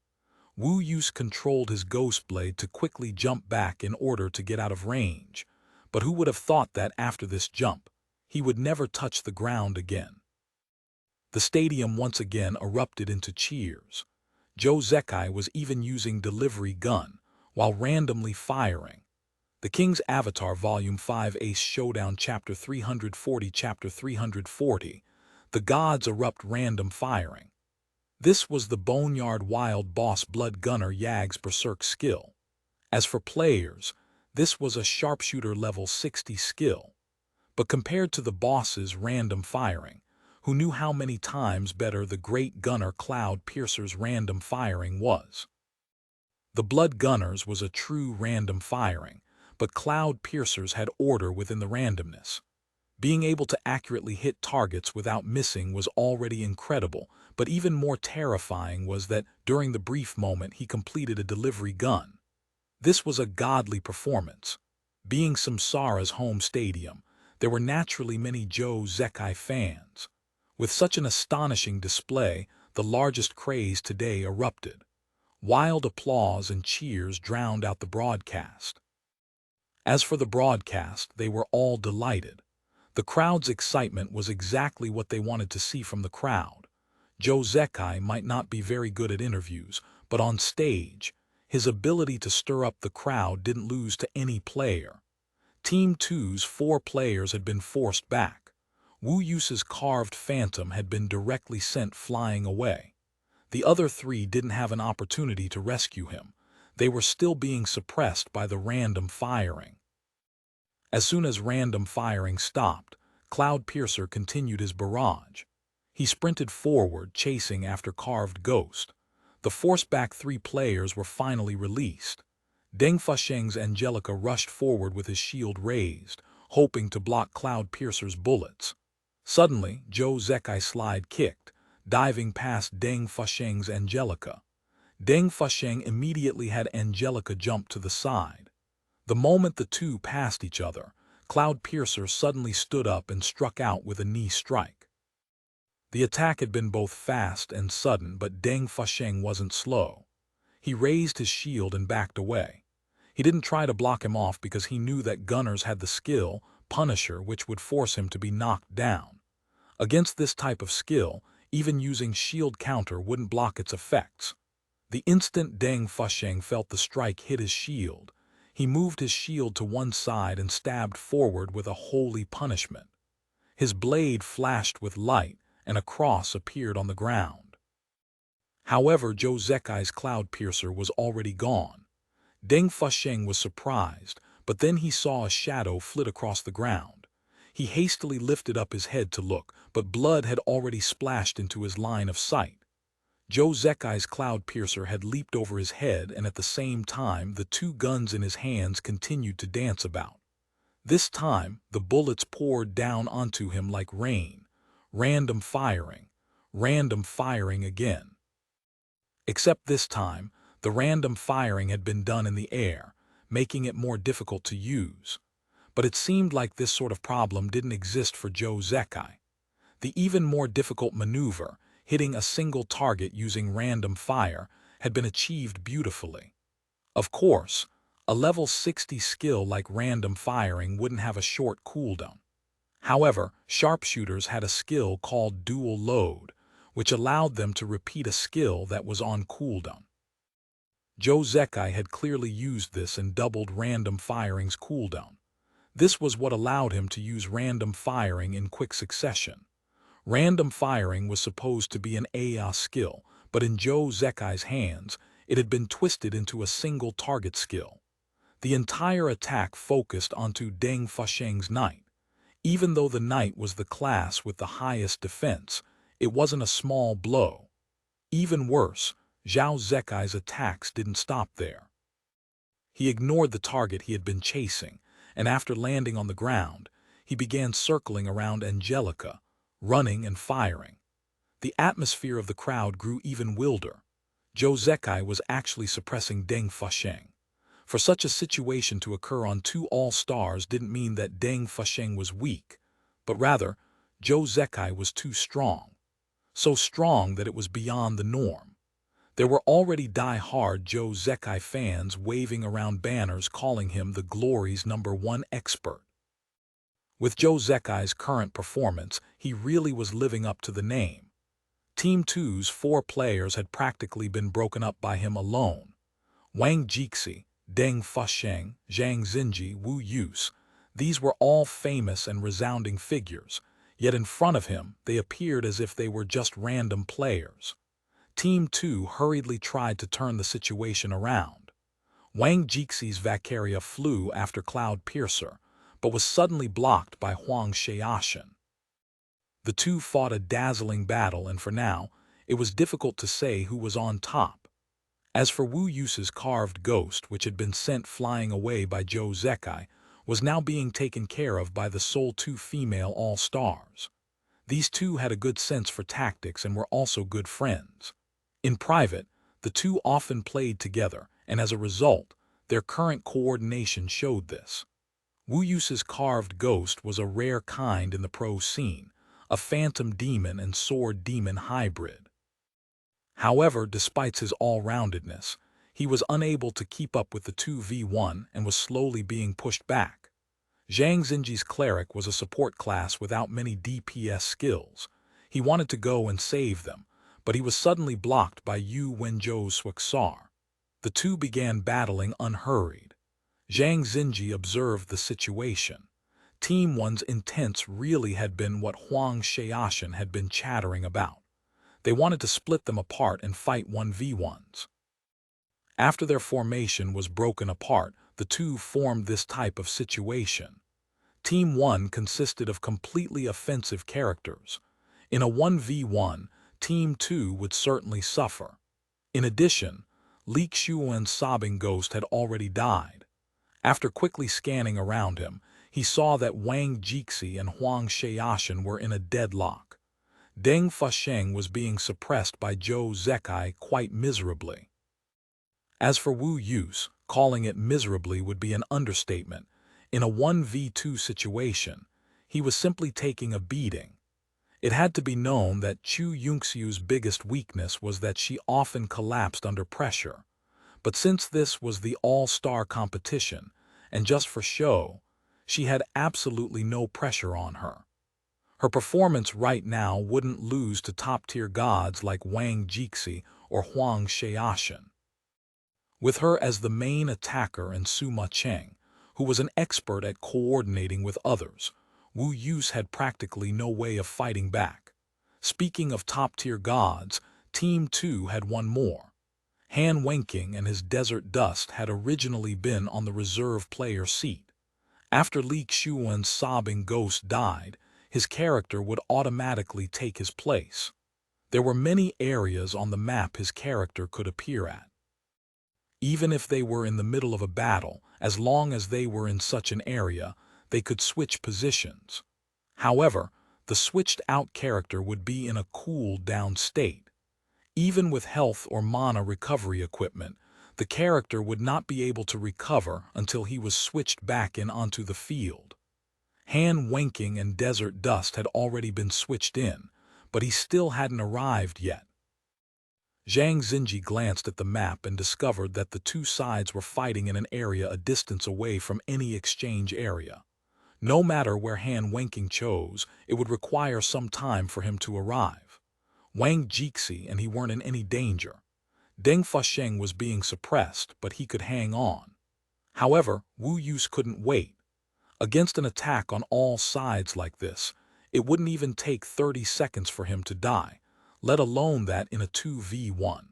Speaker 1: Wu Yus controlled his ghost blade to quickly jump back in order to get out of range, but who would have thought that after this jump, he would never touch the ground again. The stadium once again erupted into cheers. Zhou Zekai was even using delivery gun, while randomly firing. The King's Avatar Volume 5 Ace Showdown Chapter 340 Chapter 340, The Gods Erupt Random Firing. This was the Boneyard Wild Boss Blood Gunner Yag's Berserk skill. As for players, this was a Sharpshooter level 60 skill. But compared to the boss's random firing, who knew how many times better the Great Gunner Cloud Piercer's random firing was. The Blood Gunner's was a true random firing, but Cloud Piercer's had order within the randomness. Being able to accurately hit targets without missing was already incredible, but even more terrifying was that during the brief moment he completed a delivery gun. This was a godly performance. Being Samsara's home stadium, there were naturally many Zhou Zekai fans. With such an astonishing display, the largest craze today erupted. Wild applause and cheers drowned out the broadcast. As for the broadcast, they were all delighted. The crowd's excitement was exactly what they wanted to see from the crowd. Zhou Zekai might not be very good at interviews, but on stage, his ability to stir up the crowd didn't lose to any player. Team 2's 4 players had been forced back. Wu Yus's carved phantom had been directly sent flying away. The other 3 didn't have an opportunity to rescue him. They were still being suppressed by the random firing. As soon as random firing stopped, Cloud Piercer continued his barrage. He sprinted forward, chasing after Carved Ghost. The forced-back 3 players were finally released. Deng Fusheng's Angelica rushed forward with his shield raised, hoping to block Cloud Piercer's bullets. Suddenly, Zhou Zekai slide kicked, diving past Deng Fusheng's Angelica. Deng Fusheng immediately had Angelica jump to the side. The moment the 2 passed each other, Cloud Piercer suddenly stood up and struck out with a knee strike. The attack had been both fast and sudden, but Deng Fusheng wasn't slow. He raised his shield and backed away. He didn't try to block him off because he knew that gunners had the skill, Punisher, which would force him to be knocked down. Against this type of skill, even using shield counter wouldn't block its effects. The instant Deng Fusheng felt the strike hit his shield, he moved his shield to one side and stabbed forward with a holy punishment. His blade flashed with light, and a cross appeared on the ground. However, Zhou Zekai's Cloud Piercer was already gone. Deng Fusheng was surprised, but then he saw a shadow flit across the ground. He hastily lifted up his head to look, but blood had already splashed into his line of sight. Zhou Zekai's Cloud Piercer had leaped over his head, and at the same time the 2 guns in his hands continued to dance about. This time, the bullets poured down onto him like rain. Random firing again. Except this time, the random firing had been done in the air, making it more difficult to use. But it seemed like this sort of problem didn't exist for Zhou Zekai. The even more difficult maneuver, hitting a single target using random fire, had been achieved beautifully. Of course, a level 60 skill like random firing wouldn't have a short cooldown. However, sharpshooters had a skill called dual load, which allowed them to repeat a skill that was on cooldown. Zhou Zekai had clearly used this and doubled random firing's cooldown. This was what allowed him to use random firing in quick succession. Random firing was supposed to be an AI skill, but in Zhou Zekai's hands, it had been twisted into a single target skill. The entire attack focused onto Deng Fusheng's knight. Even though the knight was the class with the highest defense, it wasn't a small blow. Even worse, Zhou Zekai's attacks didn't stop there. He ignored the target he had been chasing, and after landing on the ground, he began circling around Angelica, running and firing. The atmosphere of the crowd grew even wilder. Zhou Zekai was actually suppressing Deng Fusheng. For such a situation to occur on two all-stars didn't mean that Deng Fusheng was weak, but rather, Zhou Zekai was too strong. So strong that it was beyond the norm. There were already die-hard Zhou Zekai fans waving around banners calling him the Glory's #1 expert. With Zhou Zekai's current performance, he really was living up to the name. Team 2's 4 players had practically been broken up by him alone. Wang Jixi, Deng Fusheng, Zhang Xinji, Wu Yus, these were all famous and resounding figures, yet in front of him they appeared as if they were just random players. Team 2 hurriedly tried to turn the situation around. Wang Jixi's Valkyria flew after Cloud Piercer, but was suddenly blocked by Huang Xiaoshan. The two fought a dazzling battle, and for now, it was difficult to say who was on top. As for Wu Yus's carved ghost, which had been sent flying away by Zhou Zekai, was now being taken care of by the sole 2 female all-stars. These two had a good sense for tactics and were also good friends. In private, the two often played together, and as a result, their current coordination showed this. Wu Yus's carved ghost was a rare kind in the pro scene, a phantom demon and sword demon hybrid. However, despite his all-roundedness, he was unable to keep up with the 2v1 and was slowly being pushed back. Zhang Xinji's cleric was a support class without many DPS skills. He wanted to go and save them, but he was suddenly blocked by Yu Wenzhou's Swaxar. The two began battling unhurried. Zhang Xinji observed the situation. Team 1's intents really had been what Huang Xiaoshan had been chattering about. They wanted to split them apart and fight 1v1s. After their formation was broken apart, the two formed this type of situation. Team 1 consisted of completely offensive characters. In a 1v1, Team 2 would certainly suffer. In addition, Ye Xiu's sobbing ghost had already died. After quickly scanning around him, he saw that Wang Jixi and Huang Xiaoshan were in a deadlock. Deng Fusheng was being suppressed by Zhou Zekai quite miserably. As for Wu Yus, calling it miserably would be an understatement. In a 1v2 situation, he was simply taking a beating. It had to be known that Chu Yunxiu's biggest weakness was that she often collapsed under pressure. But since this was the all-star competition, and just for show, she had absolutely no pressure on her. Her performance right now wouldn't lose to top-tier gods like Wang Jixi or Huang Xiaoshan. With her as the main attacker and Sima Cheng, who was an expert at coordinating with others, Wu Yus had practically no way of fighting back. Speaking of top-tier gods, Team 2 had one more. Han Wenqing and his Desert Dust had originally been on the reserve player seat. After Ye Xiu's sobbing ghost died, his character would automatically take his place. There were many areas on the map his character could appear at. Even if they were in the middle of a battle, as long as they were in such an area, they could switch positions. However, the switched-out character would be in a cooled-down state. Even with health or mana recovery equipment, the character would not be able to recover until he was switched back in onto the field. Han Wenqing and Desert Dust had already been switched in, but he still hadn't arrived yet. Zhang Xinji glanced at the map and discovered that the two sides were fighting in an area a distance away from any exchange area. No matter where Han Wenqing chose, it would require some time for him to arrive. Wang Jixi and he weren't in any danger. Deng Fusheng was being suppressed, but he could hang on. However, Wu Yus couldn't wait. Against an attack on all sides like this, it wouldn't even take 30 seconds for him to die, let alone that in a 2v1.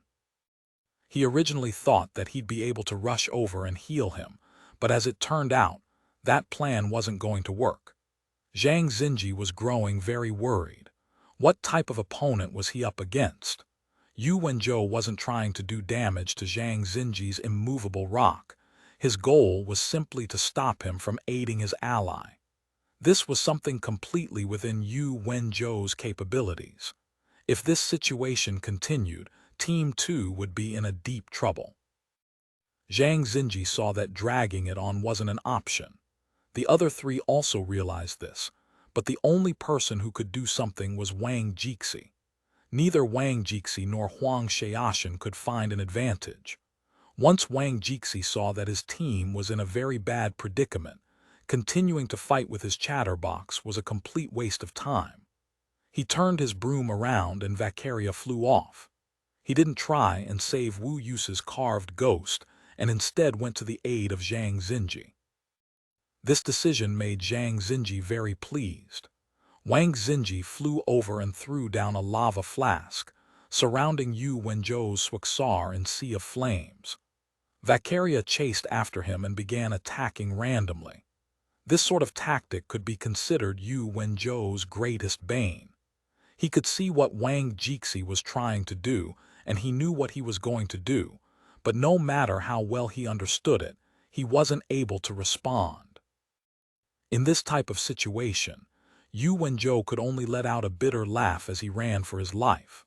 Speaker 1: He originally thought that he'd be able to rush over and heal him, but as it turned out, that plan wasn't going to work. Zhang Xinji was growing very worried. What type of opponent was he up against? Yu Wenzhou wasn't trying to do damage to Zhang Xinji's immovable rock. His goal was simply to stop him from aiding his ally. This was something completely within Yu Wenzhou's capabilities. If this situation continued, Team 2 would be in a deep trouble. Zhang Xinji saw that dragging it on wasn't an option. The other three also realized this, but the only person who could do something was Wang Jixi. Neither Wang Jixi nor Huang Xiaoshan could find an advantage. Once Wang Jixi saw that his team was in a very bad predicament, continuing to fight with his chatterbox was a complete waste of time. He turned his broom around and Vacaria flew off. He didn't try and save Wu Yus's carved ghost and instead went to the aid of Zhang Xinji. This decision made Zhang Xinji very pleased. Wang Xinji flew over and threw down a lava flask, surrounding Yu Wenzhou's Swaksar in sea of flames. Vacaria chased after him and began attacking randomly. This sort of tactic could be considered Yu Wenzhou's greatest bane. He could see what Wang Jixi was trying to do, and he knew what he was going to do, but no matter how well he understood it, he wasn't able to respond. In this type of situation, Yu Wenzhou could only let out a bitter laugh as he ran for his life.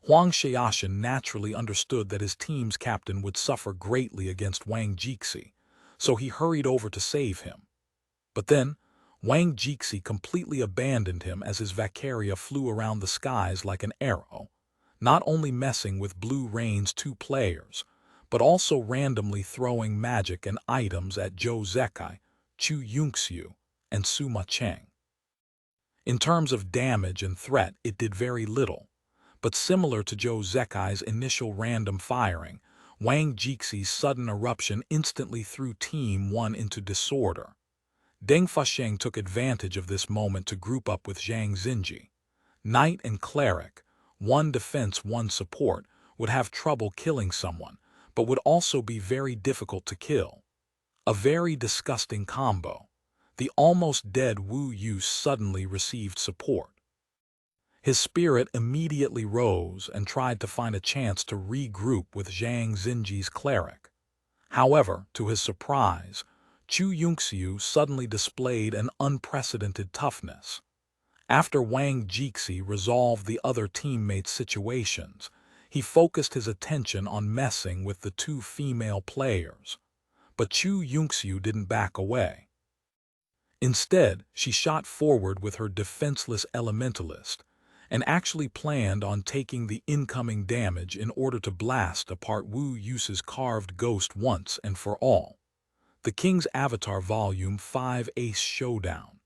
Speaker 1: Huang Xiaoshan naturally understood that his team's captain would suffer greatly against Wang Jixi, so he hurried over to save him. But then, Wang Jixi completely abandoned him as his Vacaria flew around the skies like an arrow, not only messing with Blue Rain's two players, but also randomly throwing magic and items at Zhou Zekai, Chu Yunxiu, and Sima Cheng. In terms of damage and threat, it did very little. But similar to Zhou Zekai's initial random firing, Wang Jixi's sudden eruption instantly threw Team 1 into disorder. Deng Fusheng took advantage of this moment to group up with Zhang Xinji. Knight and Cleric, one defense, one support, would have trouble killing someone, but would also be very difficult to kill. A very disgusting combo. The almost dead Wu Yu suddenly received support. His spirit immediately rose and tried to find a chance to regroup with Zhang Xinji's cleric. However, to his surprise, Chu Yunxiu suddenly displayed an unprecedented toughness. After Wang Jixi resolved the other teammates' situations, he focused his attention on messing with the two female players. But Chu Yunxiu didn't back away. Instead, she shot forward with her defenseless elementalist, and actually planned on taking the incoming damage in order to blast apart Wu Yus's carved ghost once and for all. The King's Avatar Volume 5 Ace Showdown.